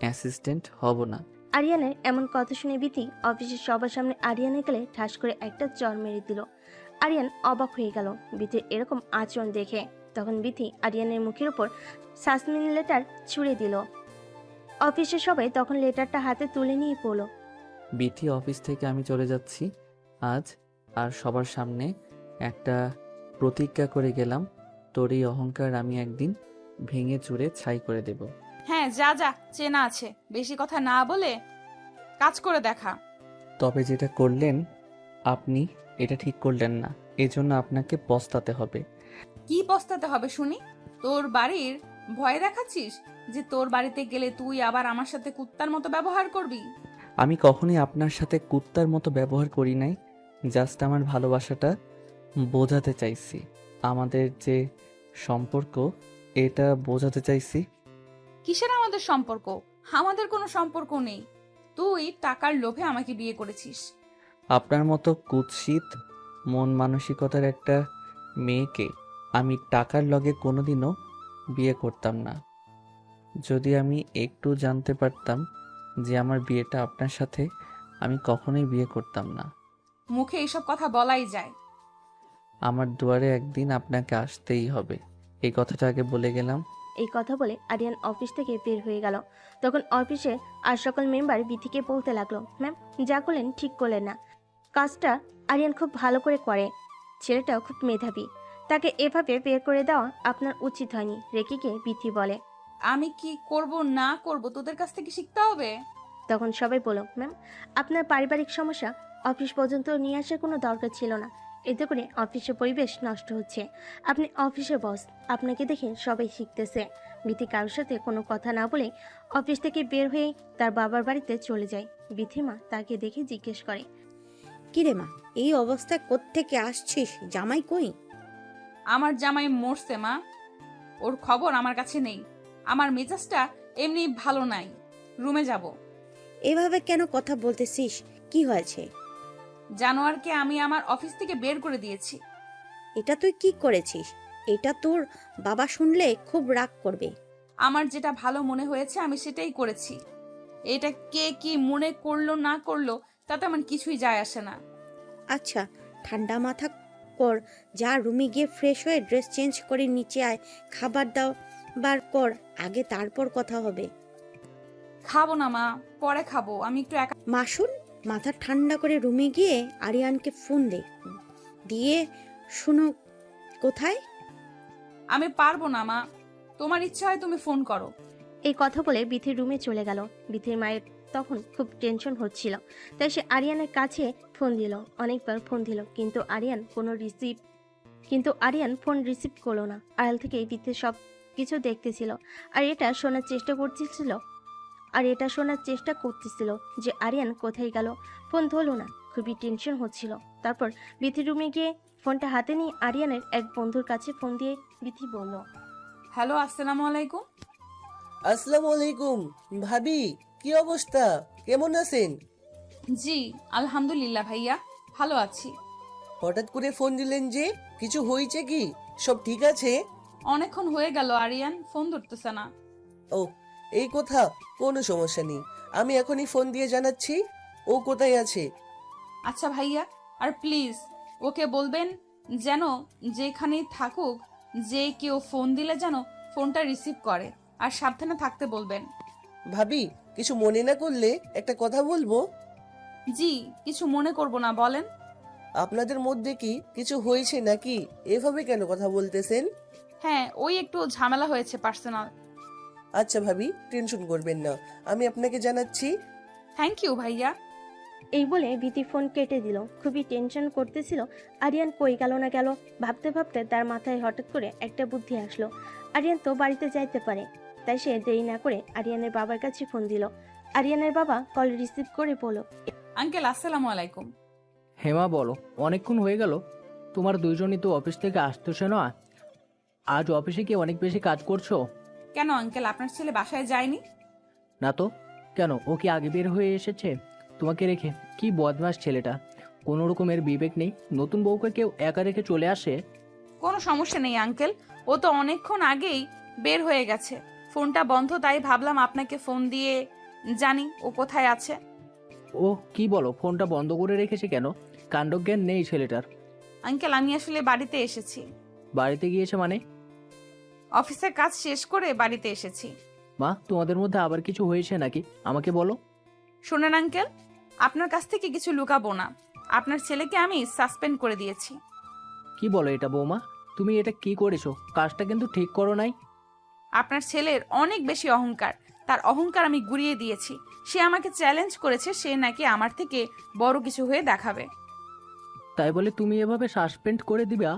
অ্যাসিস্ট্যান্ট হব না। আরিয়ানের এমন কথা শুনে বিথি অফিসের সবার সামনে আরিয়ানের গেলে ঠাস করে একটা চর মেরে দিল। আরিয়ান অবাক হয়ে গেল বিথির এরকম আচরণ দেখে। তখন বিথি আরিয়ানের মুখের উপর সাসমিন লেটার ছুঁড়ে দিল। অফিসের সবাই তখন লেটারটা হাতে তুলে নিয়ে পড়ল। বিথি, অফিস থেকে আমি চলে যাচ্ছি আজ, আর সবার সামনে একটা প্রতিজ্ঞা করে গেলাম, তোর এই অহংকার আমি একদিন ভেঙে চুরে ছাই করে দেব। হ্যাঁ, যা যা, চেনা আছে, বেশি কথা না বলে কাজ করে দেখা। তবে যেটা করলেন আপনি, এটা ঠিক করলেন না, এজন্য আপনাকে পস্তাতে হবে। কি পস্তাতে হবে শুনি? তোর বাড়ির ভয় দেখাচ্ছিস যে তোর বাড়িতে গেলে তুই আবার আমার সাথে কুত্তার মতো ব্যবহার করবি? আমি কখনোই আপনার সাথে কুত্তার মতো ব্যবহার করি নাই, জাস্ট আমার ভালোবাসাটা বোঝাতে চাইছি, আমাদের যে সম্পর্ক এটা বোঝাতে চাইছি। কিসের আমাদের সম্পর্ক? আমাদের কোনো সম্পর্ক নেই। তুই টাকার লোভে আমাকে বিয়ে করেছিস। আপনার মতো কুৎসিত মন মানসিকতার একটা মেয়েকে আমি টাকার লগে কোনোদিনও বিয়ে করতাম না। যদি আমি একটু জানতে পারতাম যে আমার বিয়েটা আপনার সাথে, আমি কখনোই বিয়ে করতাম না। মুখে এইসব কথা বলাই যায়। আমার দুয়ারে একদিন আপনাকে আসতেই হবে, এই কথাটা আগে বলে গেলাম। এই কথা বলে আরিয়ান অফিস থেকে বের হয়ে গেল। তখন অফিসে আর সকল মেম্বার বিথিকে বলতে লাগলো, ম্যাম যা করলেন ঠিক করলেন না। কাজটা আরিয়ান খুব ভালো করে করে, ছেলেটাও খুব মেধাবী, তাকে এভাবে বের করে দেওয়া আপনার উচিত হয়নি। রেগে গিয়ে বিথি বলে, আমি কি করব না করব তোদের কাছ থেকে শিখতে হবে। তখন সবাই বলো, ম্যাম আপনার পারিবারিক সমস্যা অফিস পর্যন্ত নিয়ে আসার কোনো দরকার ছিল না, এতে করে অফিসের পরিবেশ নষ্ট হচ্ছে। আপনি অফিসের বস, আপনাকে দেখে সবাই শিখতেছে। বিথি কারোর সাথে কোনো কথা না বলে অফিস থেকে বের হয়ে তার বাবার বাড়িতে চলে যায়। বিথির মা তাকে দেখে জিজ্ঞেস করে, কিরে মা, এই অবস্থায় কোত্থেকে আসছিস? জামাই কই? আমার জামাই মরছে মা, ওর খবর আমার কাছে নেই। আমার মেজাজটা এমনি ভালো নাই, রুমে যাব। এভাবে কেন কথা বলতেছিস? কি হয়েছে? জানোয়ারকে আমি আমার অফিস থেকে বের করে দিয়েছি। এটা তুই কি করেছিস? এটা তোর বাবা শুনলে খুব রাগ করবে। আমার যেটা ভালো মনে হয়েছে আমি সেটাই করেছি। এটা কে কি মনে করলো না করলো তাতে আমার কিছুই যায় আসে না। আচ্ছা, ঠান্ডা মাথা কর, যা রুমে গিয়ে ফ্রেশ হয়ে ড্রেস চেঞ্জ করে নিচে আয়, খাবার দাও বার কর আগে, তারপর কথা হবে। খাবো না মা, পরে খাবো, আমি একটু একা। মাসুল, মাথা ঠান্ডা করে রুমে গিয়ে আরিয়ানকে ফোন দিয়ে শুনো কোথায়। আমি পারবো না মা, তোমার ইচ্ছা হয় তুমি ফোন করো। এই কথা বলে বিথির রুমে চলে গেল। বিথির মায়ের তখন খুব টেনশন হচ্ছিল, তাই সে আরিয়ানের কাছে ফোন দিল, অনেকবার ফোন দিল, কিন্তু আরিয়ান ফোন রিসিভ করলো না। আড়াল থেকে বিথির সব কিছু দেখতেছিল আর এটা শোনার চেষ্টা করতেছিল যে আরিয়ান কোথায় গেল। ফোন ধরলো না, খুবই টেনশন হচ্ছিল। তারপর বিথির রুমে গিয়ে ফোনটা হাতে নিয়ে আরিয়ানের এক বন্ধুর কাছে ফোন দিয়ে বিথি বলল, হ্যালো, আসসালামু আলাইকুম। আসসালামু আলাইকুম ভাবি, কি অবস্থা, কেমন আছেন? জি আলহামদুলিল্লাহ ভাইয়া, ভালো আছি। হঠাৎ করে ফোন দিলেন যে? কিছু হয়েছে কি? সব ঠিক আছে? অনেকক্ষণ হয়ে গেল আরিয়ান ফোন ধরতেছে না। ও, এই কথা। কোনো সমস্যা নেই, আমি এখনই ফোন দিয়ে জানাচ্ছি ও কোথায় আছে। আচ্ছা ভাইয়া, আর প্লিজ ওকে বলবেন যেন যেখানেই থাকুক, যে কেউ ফোন দিলে যেন ফোনটা রিসিভ করে, আর সাবধানে থাকতে বলবেন। ভাবি, কিছু মনে না করলে একটা কথা বলবো। জি, কিছু মনে করব না, বলেন। আপনাদের মধ্যে কি কিছু হয়েছে নাকি? এভাবে কেন কথা বলতেছেন? হ্যাঁ, ওই একটু ঝামেলা হয়েছে পার্সোনাল। আচ্ছা ভাবি, টেনশন করবেন না, আমি আপনাকে জানাচ্ছি। থ্যাংক ইউ ভাইয়া। এই বলে ভীতি ফোন কেটে দিল। খুবই টেনশন করতেছিল আরিয়ান কই গেল না গেল। ভাবতে ভাবতে তার মাথায় হঠাৎ করে একটা বুদ্ধি আসলো। আরিয়ান তো বাড়িতে যাইতে পারে, তাই সে দেরি না করে আরিয়ানের বাবার কাছে ফোন দিল। আরিয়ানের বাবা কল রিসিভ করে বলল, আঙ্কেল আসসালামু আলাইকুম। হেমা বলো, অনেকক্ষণ হয়ে গেল, তোমার দুইজনই তো অফিস থেকে আসতেছে না? আজ অফিসে কি অনেক বেশি কাজ করছো? কেন আঙ্কেল, আপনার ছেলে বাসায় যায়নি? না তো, কেন ও কি আগে বের হয়ে এসেছে তোমাকে রেখে? কি বদমাস ছেলেটা, কোনো রকমের বিবেক নেই। নতুন বউকে কেউ একা রেখে চলে আসে? কোনো সমস্যা নেই আঙ্কেল, ও তো অনেকক্ষণ আগেই বের হয়ে গেছে। ফোনটা বন্ধ, তাই ভাবলাম আপনাকে ফোন দিয়ে জানি ও কোথায় আছে। ও কি বলো, ফোনটা বন্ধ করে রেখেছে কেন? কাণ্ডজ্ঞান নেই ছেলেটার। আঙ্কেল, আমি আসলে বাড়িতে এসেছি। বাড়িতে গিয়েছে মানে? অফিসের কাজ শেষ করে বাড়িতে এসেছি। মা, তোমাদের মধ্যে আবার কিছু হয়েছে নাকি? আমাকে বলো। শুনেন আঙ্কেল, আপনার কাছ থেকে কিছু লুকাবো না। আপনার ছেলেকে আমি সাসপেন্ড করে দিয়েছি। কি বলো এটা বৌমা? তুমি এটা কি করেছো? কাজটা কিন্তু ঠিক করো নাই। আপনার ছেলের অনেক বেশি অহংকার, তার অহংকার আমি গুড়িয়ে দিয়েছি। সে আমাকে চ্যালেঞ্জ করেছে, সে নাকি আমার থেকে বড় কিছু হয়ে দেখাবে। তাই বলে তুমি এভাবে সাসপেন্ড করে দিবা?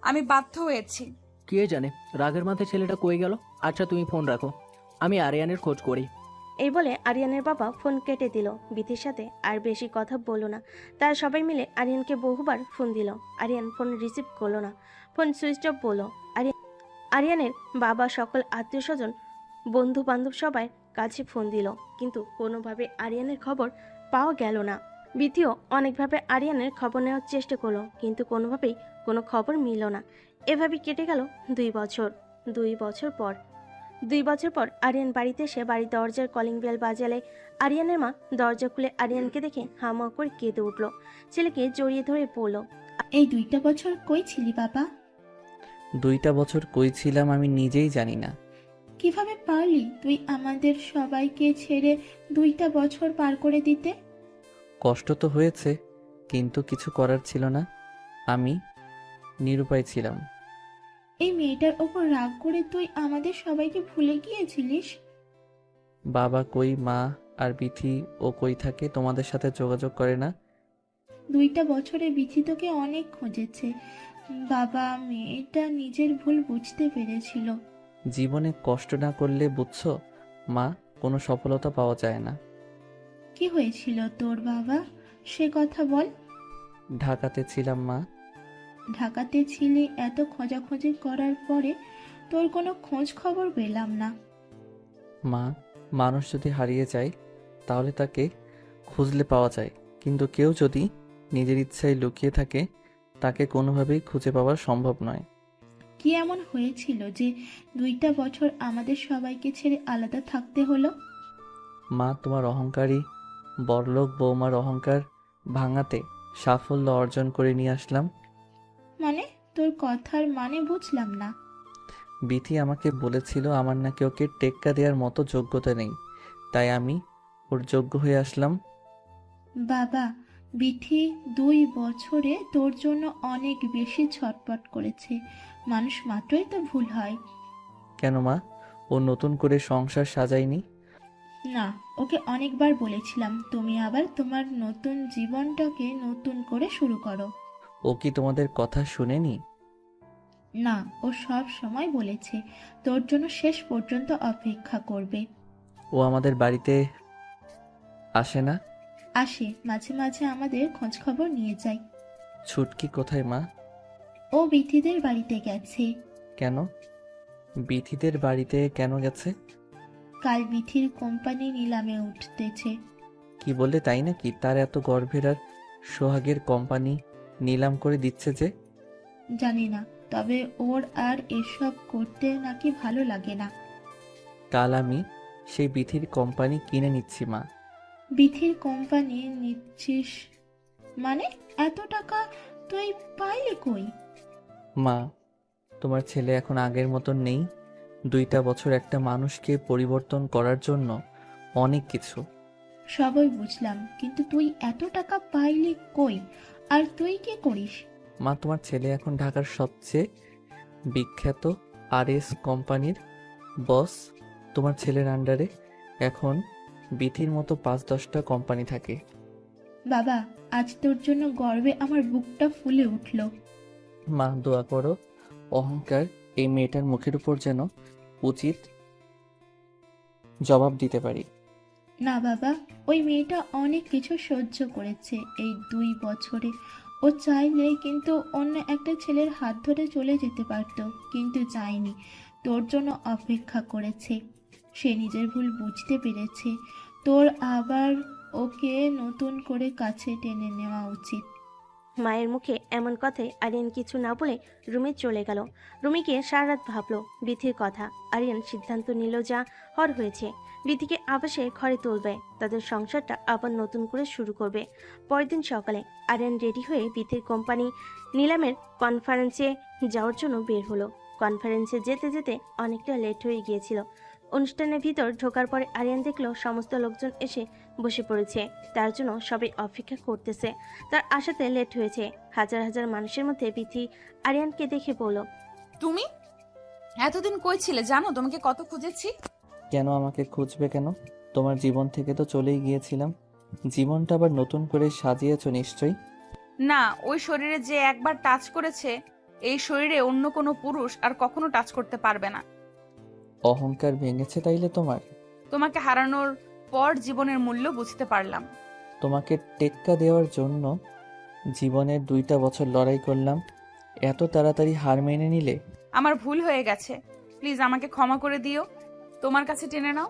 আমি বাধ্য হয়েছি। কে জানে রাগের মাথায় ছেলেটা কই গেল। আচ্ছা তুমি ফোন রাখো, আমি আরিয়ানের খোঁজ করি। এই বলে আরিয়ানের বাবা ফোন কেটে দিল। বিথির সাথে আর বেশি কথা বলল না। তারা সবাই মিলে আরিয়ানকে বহুবার ফোন দিল। আরিয়ান ফোন রিসিভ করলো না, ফোন সুইচ অফ বলল। আরিয়ানের বাবা সকল আত্মীয় স্বজন, বন্ধু বান্ধব সবাই কাছে ফোন দিল, কিন্তু কোনোভাবে আরিয়ানের খবর পাওয়া গেল না। বিথিও অনেকভাবে আরিয়ানের খবর নেওয়ার চেষ্টা করলো, কিন্তু কোনোভাবেই কোনো খবর মিলল না। এভাবে কেটে গেল 2 বছর। 2 বছর পর আরিয়ান বাড়িতে এসে বাড়ির দরজার কলিং বেল বাজালে আরিয়ানের মা দরজা খুলে আরিয়ানকে দেখে হামা করে কেঁদে উঠল। ছেলেকে জড়িয়ে ধরে পড়ল। এই 2টা বছর কই ছিলি বাবা? 2টা বছর কই ছিলাম আমি নিজেই জানি না। কিভাবে পারলি তুই আমাদের সবাইকে ছেড়ে 2টা বছর পার করে দিতে? কষ্ট তো হয়েছে, কিন্তু কিছু করার ছিল না। আমি নিরুপায় ছিলাম। এই মেয়েটার ওপর রাগ করে তুই আমাদের সবাইকে ভুলে গিয়েছিলিস? বাবা কই, মা আর বিথি ও কই থাকে? তোমাদের সাথে যোগাযোগ করে না? 2টা বছরে বিথি তোকে অনেক খুঁজেছে বাবা। মেয়েটা নিজের ভুল বুঝতে পেরেছিল। জীবনে কষ্ট না করলে বুঝছো মা, কোনো সফলতা পাওয়া যায় না। কি হয়েছিল তোর বাবা, সে কথা বল। ঢাকাতে ছিলাম মা। ঢাকাতে ছিলি, এত খোঁজাখুঁজি করার পরে তোর কোনো খোঁজ খবর পেলাম না। মা, মানুষ যদি হারিয়ে যায় তাহলে তাকে খুঁজলে পাওয়া যায়, কিন্তু কেউ যদি নিজের ইচ্ছায় লুকিয়ে থাকে তাকে কোনোভাবেই খুঁজে পাওয়া সম্ভব নয়। কি এমন হয়েছিল যে 2টা বছর আমাদের সবাইকে ছেড়ে আলাদা থাকতে হলো? মা, তোমার অহংকারী বড়লোক বৌমার অহংকার ভাঙাতে সাফল্য অর্জন করে নিয়ে আসলাম। মানে তোর কথার মানে বুঝলাম না। বিথি আমাকে বলেছিল আমার নাকি ওকে টেক্কা দেওয়ার মতো যোগ্যতা নেই, তাই আমি ওর যোগ্য হয়ে আসলাম। বাবা, বিথি 2 বছরে তোর জন্য অনেক বেশি ছটপট করেছে। মানুষ মাত্রই তো ভুল হয়। কেন মা, ও নতুন করে সংসার সাজায়নি? না, ওকে অনেকবার বলেছিলাম তুমি আবার তোমার নতুন জীবনটাকে নতুন করে শুরু করো। ও কি তোমাদের কথা শুনেনি? না, ও সব সময় বলেছে তোর জন্য শেষ পর্যন্ত অপেক্ষা করবে। ও আমাদের বাড়িতে আসে না? আসে, মাঝে মাঝে আমাদের খোঁজ খবর নিয়ে যায়। ছুটকি কোথায় মা? ও বিথিদের বাড়িতে গেছে। কেন? বিথিদের বাড়িতে কেন গেছে? কাল বিথির কোম্পানি নিলামে উঠতেছে। কি বললে, তাই নাকি? তার এত গর্ভের আর সোহাগের কোম্পানি নিলাম করে দিচ্ছে যে? জানি না, তবে ওর আর এসব করতে নাকি ভালো লাগে না। কাল আমি সেই বিথির কোম্পানি কিনে নিচ্ছি মা। বিথির কোম্পানি নিচ্ছিস মানে? এত টাকা তুই পাইলি কই? মা, তোমার ছেলে এখন আগের মতন নেই। 2টা বছর একটা মানুষকে পরিবর্তন করার জন্য অনেক কিছু। সবই বুঝলাম, কিন্তু তুই এত টাকা পাইলি কই? আর তুই কি করিস? মা, তোমার ছেলে এখন ঢাকার সবচেয়ে বিখ্যাত RS কোম্পানির বস। তোমার ছেলের আন্ডারে এখন বিথির মতো 5-10টা কোম্পানি থাকে। বাবা, আজ তোর জন্য গর্বে আমার বুকটা ফুলে উঠল। মা, দোয়া করো অহংকার এই মেয়েটার মুখের উপর যেন উচিত জবাব দিতে পারি। না বাবা, ওই মেয়েটা অনেক কিছু সহ্য করেছে এই 2 বছরে। ও চাইলে কিন্তু অন্য একটা ছেলের হাত ধরে চলে যেতে পারতো, কিন্তু চায়নি। তোর জন্য অপেক্ষা করেছে। সে নিজের ভুল বুঝতে পেরেছে। তোর আবার ওকে নতুন করে কাছে টেনে নেওয়া উচিত। মায়ের মুখে এমন কথায় আরিয়ান কিছু না বলে রুমে চলে গেল। রুমে গিয়ে সারা রাত ভাবলো বিথির কথা। আরিয়ান সিদ্ধান্ত নিল যা হওয়ার হয়েছে, বিথিকে আবার সে ঘরে তুলবে, তাদের সংসারটা আবার নতুন করে শুরু করবে। পরের দিন সকালে আরিয়ান রেডি হয়ে বিথির কোম্পানি নিলামের কনফারেন্সে যাওয়ার জন্য বের হলো। কনফারেন্সে যেতে যেতে অনেকটা লেট হয়ে গিয়েছিল। অনুষ্ঠানের ভিতর ঢোকার পরে আরিয়ান দেখলো সমস্ত লোকজন এসে বসে পড়েছে, তার জন্য সবাই অপেক্ষা করতেছে। তার আসাতে লেট হয়েছে। হাজার হাজার মানুষের মধ্যে বিথি আরিয়ানকে দেখে বলল, তুমি এতদিন কই ছিলে জানো? তোমাকে কত খুঁজেছি। কেন আমাকে খুঁজবে কেন? তোমার জীবন থেকে তো চলেই গিয়েছিলাম। জীবনটা আবার নতুন করে সাজিয়েছো নিশ্চয়ই। না, ওই শরীরে যে একবার টাচ করেছে, এই শরীরে অন্য কোনো পুরুষ আর কখনো টাচ করতে পারবে না। অহংকার ভেঙেছে তাইলে তোমার? তোমাকে হারানোর পর জীবনের মূল্য বুঝতে পারলাম। তোমাকে টেক্কা দেওয়ার জন্য জীবনের 2টা বছর লড়াই করলাম, এত তাড়াতাড়ি হার মেনে নিলে? আমার ভুল হয়ে গেছে, প্লিজ আমাকে ক্ষমা করে দিও। তোমার কাছে টেনে নাও।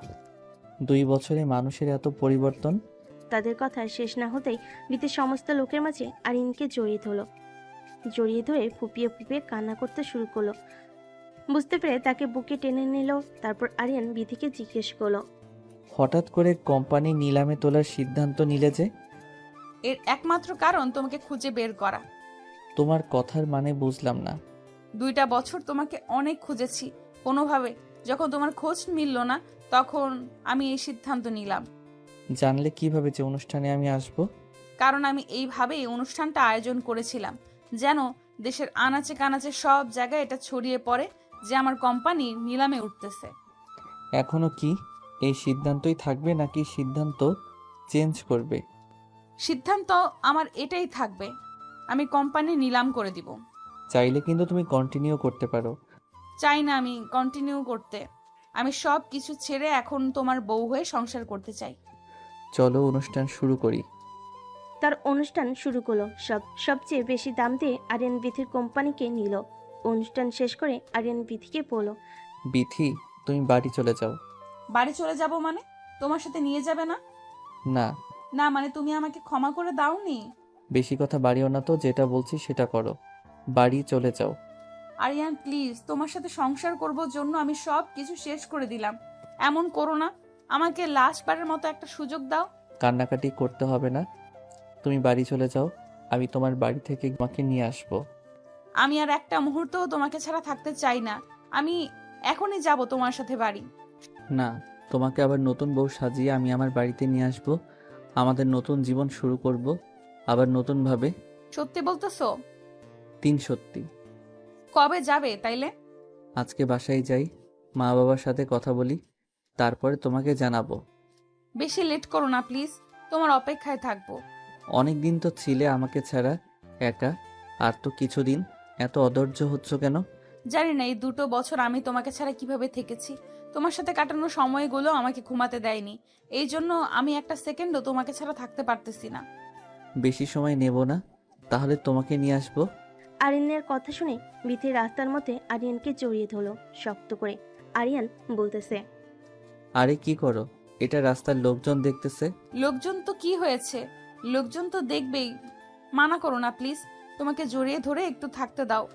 2 বছরে মানুষের এত পরিবর্তন? তাদের কথা শেষ না হতেই বিথির সমস্ত লোকের মাঝে আরিয়ানকে জড়িয়ে ধরলো। জড়িয়ে ধরে ফুপিয়ে ফুপিয়ে কান্না করতে শুরু করলো। বুঝতে পেরে তাকে বুকে টেনে নিল। তারপর আরিয়ান বিথিকে জিজ্ঞেস করলো, হঠাৎ করে কোম্পানি নিলামে তোলার সিদ্ধান্ত নিলে যে? এর একমাত্র কারণ তোমাকে খুঁজে বের করা। তোমার কথার মানে বুঝলাম না। 2টা বছর তোমাকে অনেক খুঁজেছি, কোনোভাবে যখন তোমার খোঁজ মিলল না, তখন আমি এই সিদ্ধান্ত নিলাম। জানলে কিভাবে যে অনুষ্ঠানে আমি আসব? কারণ আমি এইভাবেই অনুষ্ঠানটা আয়োজন করেছিলাম, যেন দেশের আনাচে কানাচে সব জায়গায় এটা ছড়িয়ে পড়ে যে আমার কোম্পানি নিলামে উঠতেছে। এখনো কি এই সিদ্ধান্তই থাকবে নাকি সিদ্ধান্ত চেঞ্জ করবে? সিদ্ধান্ত আমার এটাই থাকবে, আমি কোম্পানি নিলাম করে দিব। চাইলে কিন্তু তুমি কন্টিনিউ করতে পারো। চাই না আমি কন্টিনিউ করতে। আমি সব কিছু ছেড়ে এখন তোমার বউ হয়ে সংসার করতে চাই। চলো অনুষ্ঠান শুরু করি। তার অনুষ্ঠান শুরু করলো। সবচেয়ে বেশি দাম দিয়ে আরিয়ান বিথির কোম্পানিকে নিল। অনুষ্ঠান শেষ করে আরিয়ান বিথিকে বলল, বিথি, তুমি বাড়ি চলে যাও। বাড়ি চলে যাব মানে? তোমার সাথে নিয়ে যাবে না? না। না মানে তুমি আমাকে ক্ষমা করে দাওনি? বেশি কথা বাড়িও না তো, যেটা বলছি সেটা করো। বাড়ি চলে যাও। আরিয়ান প্লিজ, তোমার সাথে সংসার করব জন্য আমি সব কিছু শেষ করে দিলাম। এমন করো না, আমাকে লাস্ট বারের মতো একটা সুযোগ দাও। কান্নাকাটি করতে হবে না, তুমি বাড়ি চলে যাও। আমি তোমার বাড়ি থেকে তোমাকে নিয়ে আসবো। আমি আর একটা মুহূর্তও তোমাকে ছাড়া থাকতে চাই না। আমি এখনই যাব তোমার সাথে বাড়ি। না, তোমাকে আবার নতুন বউ সাজিয়ে আমি আমার বাড়িতে নিয়ে আসবো। আমাদের নতুন জীবন শুরু করব, আবার নতুনভাবে। সত্যি বলতেছো? 3 সত্যি। কবে যাবে তাইলে? আজকে বাসায় যাই, মা বাবার সাথে কথা বলি, তারপরে তোমাকে জানাবো। বেশি লেট করো না প্লিজ, তোমার অপেক্ষায় থাকবো। অনেক দিন তো ছিলে আমাকে ছাড়া একা, আর তো কিছুদিন। এত অধৈর্য হচ্ছ কেন? জানি না এই 2 বছর আমি তোমাকে ছাড়া কিভাবে থেকেছি। তোমার সাথে কাটানো সময়গুলো আমাকে ঘুমাতে দেয়নি, এই জন্য আমি একটা সেকেন্ডও তোমাকে ছাড়া থাকতে পারতেছি না। বেশি সময় নেব না, তাহলে তোমাকে নিয়ে আসবো। আরিয়ানের কথা শুনে বিথি রাস্তার মধ্যে আরিয়ানকে জড়িয়ে ধরলো শক্ত করে। আরিয়ান বলতেছে, আরে কি করো? এটা রাস্তার লোকজন দেখতেছে। লোকজন তো কি হয়েছে, লোকজন তো দেখবেই। মানা করো না প্লিজ, তোমাকে জড়িয়ে ধরে একটু থাকতে দাও।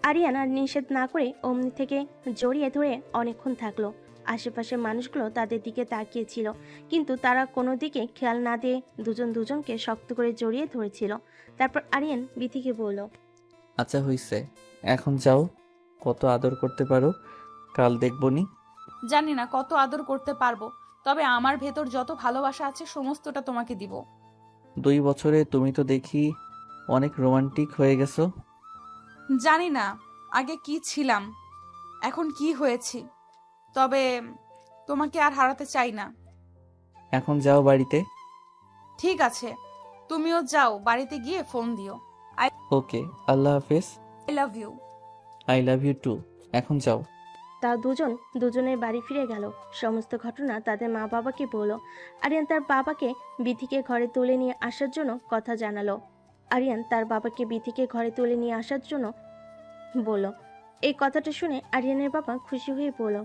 আরিয়ান আর নিষেধ না করে অমনি থেকে জড়িয়ে ধরে অনেকক্ষণ থাকলো। আশেপাশের মানুষগুলো তাদের দিকে তাকিয়েছিল, কিন্তু তারা কোনো দিকে খেয়াল না দিয়ে দুজন দুজনকে শক্ত করে জড়িয়ে ধরেছিল। তারপর আরিয়ান বিথিকে বলল, আচ্ছা হইছে, এখন যাও। কত আদর করতে পারো কাল দেখবনি। জানি না কত আদর করতে পারবো, তবে আমার ভেতর যত ভালোবাসা আছে সমস্তটা তোমাকে দিব। 2 বছরে তুমি তো দেখি অনেক রোমান্টিক হয়ে গেছো। জানি না আগে কি ছিলাম, এখন কি হয়েছি, তবে তোমাকে আর হারাতে চাই না। এখন যাও বাড়িতে। ঠিক আছে, তুমিও যাও, বাড়িতে গিয়ে ফোন দিও। ওকে, আল্লাহ হাফেজ। I love you. I love you too. এখন যাও। তা দুজন দুজনের বাড়ি ফিরে গেল। সমস্ত ঘটনা তাদের মা বাবাকে বলল। আরিয়ান তার বাবাকে বিথিকে ঘরে তুলে নিয়ে আসার জন্য কথা জানালো। আরিয়ান তার বাবাকে বিথিকে ঘরে তুলে নিয়ে আসার জন্য বলল। এই কথাটা শুনে আরিয়ানের বাবা খুশি হয়ে বলল,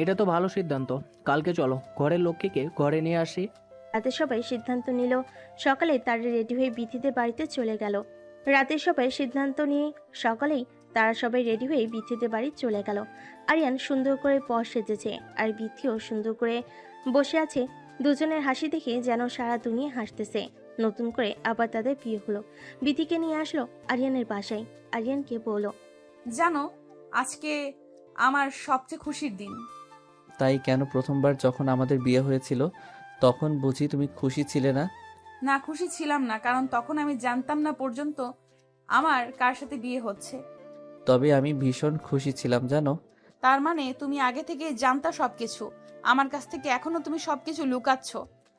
এটা তো ভালো সিদ্ধান্ত। কালকে চলো, ঘরের লক্ষ্মীকে ঘরে নিয়ে আসি। রাতে সবাই সিদ্ধান্ত নিল। সকালে তারা রেডি হয়ে বিথিদের বাড়িতে চলে গেল। রাতে সবাই সিদ্ধান্ত নিয়ে সকালেই তারা সবাই রেডি হয়ে বিথিদের বাড়ি চলে গেল। আরিয়ান সুন্দর করে পর সেজেছে, আর বিথিও সুন্দর করে বসে আছে। দুজনের হাসি দেখে যেন সারা দুনিয়া হাসতেছে। নতুন করে আবার তাদের বিয়ে হলো। বিথিকে নিয়ে আসলো আরিয়ানের বাসায়। আরিয়ানকে বলল, জানো আজকে আমার সবচেয়ে খুশির দিন। তাই কেন? প্রথমবার যখন আমাদের বিয়ে হয়েছিল তখন বুঝি তুমি খুশি ছিলে না? না, খুশি ছিলাম না, কারণ তখন আমি জানতাম না পর্যন্ত আমার কার সাথে বিয়ে হচ্ছে। তবে আমি ভীষণ খুশি ছিলাম জানো। তার মানে তুমি আগে থেকে জানতা সবকিছু, আমার কাছ থেকে এখনো তুমি সবকিছু লুকাচ্ছ,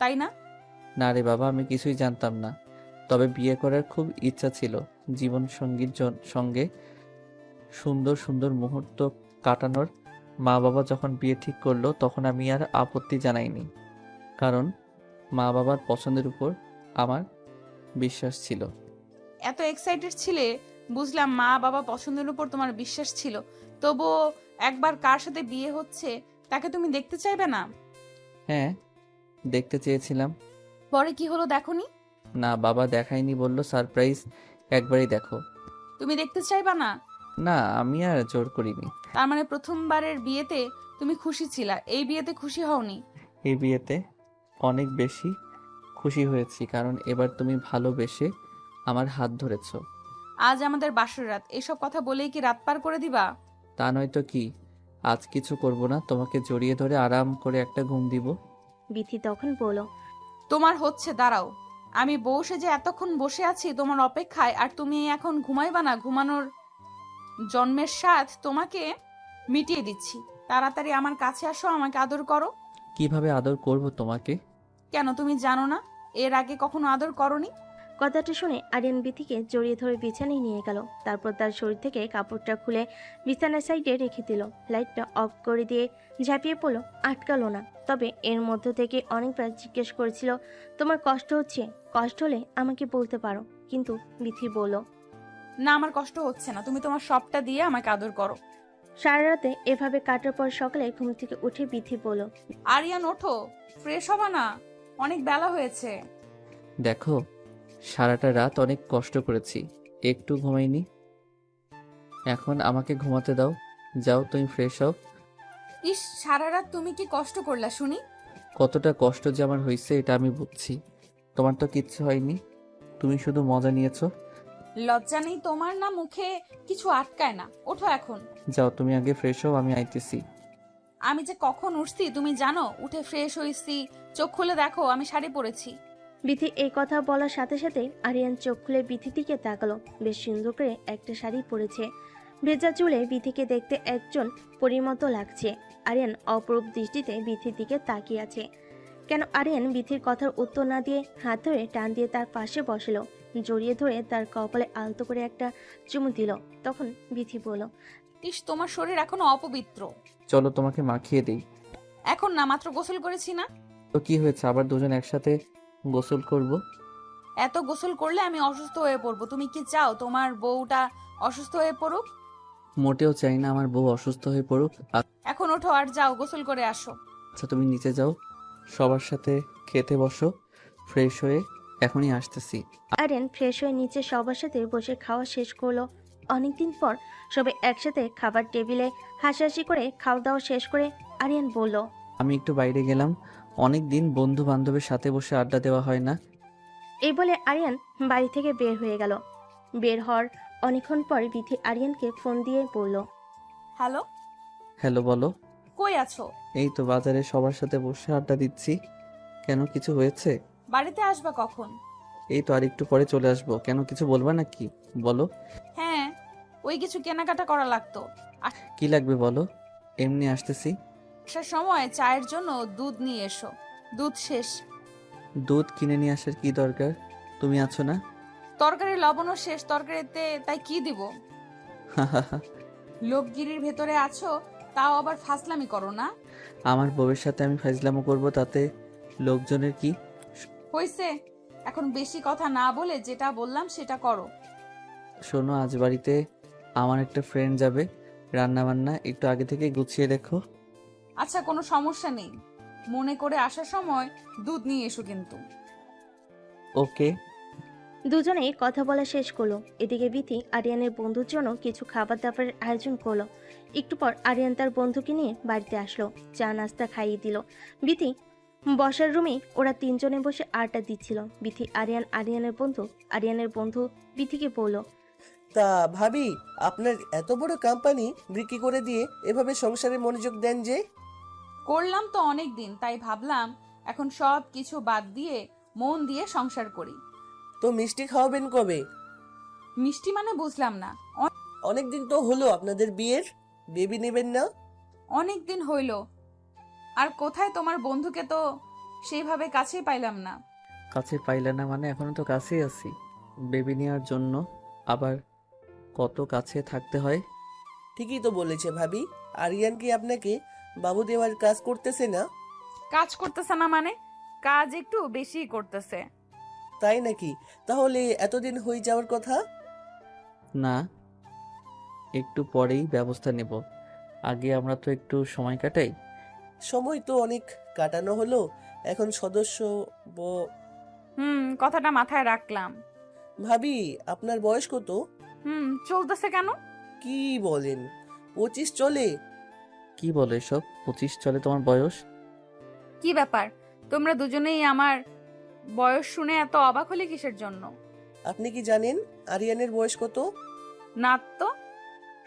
তাই না? না রে বাবা, আমি কিছুই জানতাম না। তবে বিয়ে করার খুব ইচ্ছা ছিল, জীবন সঙ্গীর সঙ্গে সুন্দর সুন্দর মুহূর্ত কাটানোর। মা বাবা যখন বিয়ে ঠিক করলো তখন আমি আর আপত্তি জানাইনি, কারণ মা বাবার পছন্দের উপর আমার বিশ্বাস ছিল। এত এক্সাইটেড ছিলে, বুঝলাম মা বাবা পছন্দের উপর তোমার বিশ্বাস ছিল, তবুও একবার কার সাথে বিয়ে হচ্ছে তাকে তুমি দেখতে চাইবে না? হ্যাঁ, দেখতে চেয়েছিলাম। পরে কি হলো দেখোনি? না, বাবা দেখায়নি, বলল সারপ্রাইজ একবারই দেখো। তুমি দেখতে চাইবা না? না, আমি আর জোর করিনি। তার মানে প্রথমবারের বিয়েতে তুমি খুশি ছিলা, এই বিয়েতে খুশি হওনি? এই বিয়েতে অনেক বেশি খুশি হয়েছি, কারণ এবার তুমি ভালোবেসে আমার হাত ধরেছ। আজ আমাদের বাসর রাত, এসব কথা বলেই কি রাত পার করে দিবা? তা নয়তো কি, আজ কিছু করব না, তোমাকে জড়িয়ে ধরে আরাম করে একটা ঘুম দিব। বিথি তখন বলল, তোমার হচ্ছে, দাঁড়াও। আমি বউ সেজে এতক্ষণ বসে আছি তোমার অপেক্ষায়, আর তুমি এখন ঘুমাইবা না? ঘুমানোর জন্মের স্বাদ তোমাকে মিটিয়ে দিচ্ছি, তাড়াতাড়ি আমার কাছে আসো, আমাকে আদর করো। কিভাবে আদর করব তোমাকে? কেন তুমি জানো না? এর আগে কখনো আদর করনি? কথাটা শুনে আরিয়ান বিথিকে জড়িয়ে ধরে বিছানায় নিয়ে গেল। তারপর তার শরীর থেকে কাপড়টা খুলে বিছানার সাইডে রেখে দিল। লাইটটা অফ করে দিয়ে ঝাঁপিয়ে পড়লো, আটকালো না। তবে এর মধ্য থেকে অনেকবার জিজ্ঞেস করেছিল, তোমার কষ্ট হচ্ছে? কষ্ট হলে আমাকে বলতে পারো। কিন্তু বিথি বলল, না, আমার কষ্ট হচ্ছে না, তুমি তোমার সবটা দিয়ে আমাকে আদর করো। সারা রাতে এভাবে কাটার পর সকালে ঘুম থেকে উঠে বিথি বলল, আরিয়ান ওঠো, ফ্রেশ হবা না? অনেক বেলা হয়েছে। দেখো, সারাটা রাত অনেক কষ্ট করেছি, একটু ঘুমাইনি। এখন আমাকে ঘুমাতে দাও। যাও, তুমি ফ্রেশ হও। ইস, সারা রাত তুমি কি কষ্ট করলা শুনি? কতটা কষ্ট যে আমার হয়েছে এটা আমি বুঝছি। তোমার তো কিচ্ছু হয়নি, তুমি শুধু মজা নিয়েছো। লজ্জা নেই তোমার? না মুখে কিছু আটকায় না? ওঠো এখন। যাও, তুমি আগে ফ্রেশ হও, আমি আইতেছি। আমি যে কখন উঠছি তুমি জানো? উঠে ফ্রেশ হয়েছি, চোখ খুলে দেখো আমি শাড়ি পরেছি। বিথি এই কথা বলার সাথে সাথে আরিয়ান চোখ খুলে বিথির দিকে তাকালো। বেশ সুন্দর করে একটা শাড়ি পরেছে। ভেজা চুলে বিথিকে দেখতে একজন পরীর মতো লাগছে। আরিয়ান অপরূপ দৃষ্টিতে বিথির দিকে তাকিয়ে আছে। কেন আরিয়ান বিথির কথার উত্তর না দিয়ে হাত ধরে টান দিয়ে তার পাশে বসলো, জড়িয়ে ধরে তার কপালে আলতো করে একটা চুমু দিল। তখন বিথি বলল, ইস, তোমার শরীর এখনো অপবিত্র। চলো তোমাকে মাখিয়ে দেই। এখন না, মাত্র গোসল করেছি না। তো কি হয়েছে, আবার দুজন একসাথে গোসল করব? এত গোসল করলে আমি অসুস্থ হয়ে পড়বো। তুমি কি চাও তোমার বউটা অসুস্থ হয়ে পড়ুক? মোটেও চাই না আমার বউ অসুস্থ হয়ে পড়ুক। এখন ওঠো আর যাও গোসল করে আসো। আচ্ছা, তুমি নিচে যাও, সবার সাথে খেতে বসো, ফ্রেশ হয়ে এখনই আসতেছি। আরিয়ান ফ্রেশ হয়ে নিচে সবার সাথে বসে খাওয়া শেষ করলো। অনেকদিন পর সবাই একসাথে খাবার টেবিলে হাসাহাসি করে খাওয়া দাওয়া শেষ করে আরিয়ান বলল, আমি একটু বাইরে গেলাম, অনেক দিন বন্ধু বান্ধবের সাথে বসে আড্ডা দেওয়া হয় না। এই বলে আরিয়ান বাড়ি থেকে বের হয়ে গেল। বের হওয়ার অনেকক্ষণ পর বিথি আরিয়ানকে ফোন দিয়ে বলল, হ্যালো, হ্যালো, বলো। কই আছো? এই তো বাজারে সবার সাথে বসে আড্ডা দিচ্ছি। কেন, কিছু হয়েছে? বাড়িতে আসবা কখন? এই তো আর একটু পরে চলে আসবো। কেন, কিছু বলবা নাকি? বলো। হ্যাঁ, ওই কিছু কেনাকাটা করা লাগতো। কি লাগবে বলো, এমনি আসতেছি। আসার সময় চায়ের জন্য দুধ নিয়ে এসো, দুধ শেষ। দুধ কিনে নিয়ে আসার কি দরকার? তুমি আছো না? তরকারি লবণও শেষ তরকারিতে, তাই কি দিব? লোকগিরির ভেতরে আছো, তাও আবার ফাজলামি করো না। আমার বউয়ের সাথে আমি ফাইজলামো করবো, তাতে লোকজনের কি? হইছে, এখন বেশি কথা না বলে যেটা বললাম সেটা করো। শোনো, আজ বাড়িতে আমার একটা ফ্রেন্ড যাবে, রান্না বান্না একটু আগে থেকে গুছিয়ে রেখো। আচ্ছা, কোনো সমস্যা নেই, মনে করে আসার সময় দুধ নিয়ে এসো কিন্তু। ওকে। দুজনেই কথা বলা শেষ করলো। এদিকে বিথি আরিয়ানের বন্ধুর জন্য কিছু খাবার দাবারের আয়োজন করলো। একটু পর আরিয়ান তার বন্ধুকে নিয়ে বাড়িতে আসলো, চা নাস্তা খাইয়ে দিল। বিথি বসার রুমে ওরা তিনজনে বসে আড্ডা দিচ্ছিল। বিথি আরিয়ান, আরিয়ানের বন্ধু বিথিকে বলল, তা ভাবি, আপনার এত বড় কোম্পানি বিক্রি করে দিয়ে এভাবে সংসারে মনোযোগ দেন যে? করলাম তো অনেক দিন, তাই ভাবলাম এখন সব কিছু বাদ দিয়ে মন দিয়ে সংসার করি। তো মিষ্টি খাওয়াবেন কবে? মিষ্টি মানে বুঝলাম না। অনেক দিন তো হলো আপনাদের বিয়ের, বেবি নেবেন না? অনেক দিন হইল, আর কোথায় তোমার বন্ধুকে তো সেইভাবে কাছেই পাইলাম না। কাছে পাইলে না মানে? এখনো তো কাছেই আছি বেবি নেওয়ার জন্য, আবার কত কাছে থাকতে হয়। ঠিকই তো বলেছে ভাবি। আরিয়ান কি আপনাকে বাবু দেওয়ার কাজ করতেছে না? কাজ করতেছে না মানে? কাজ একটু বেশি করতেছে। তাই নাকি? তাহলে এতদিন হয়ে যাওয়ার কথা। না, একটু পরেই ব্যবস্থা নেব। আগে আমরা তো একটু সময় কাটাই। সময় তো অনেক কাটানো হলো, এখন সদস্য কথাটা মাথায় রাখলাম। ভাবি, আপনার বয়স কত? চলতেছে কেন? কি বলেন, 25 চলে? কি বলে এসব? 25 চলে তোমার বয়স? কি ব্যাপার, তোমরা দুজনেই আমার বয়স শুনে এত অবাক হলে কিসের জন্য? আপনি কি জানেন আরিয়ানের বয়স কত? না তো,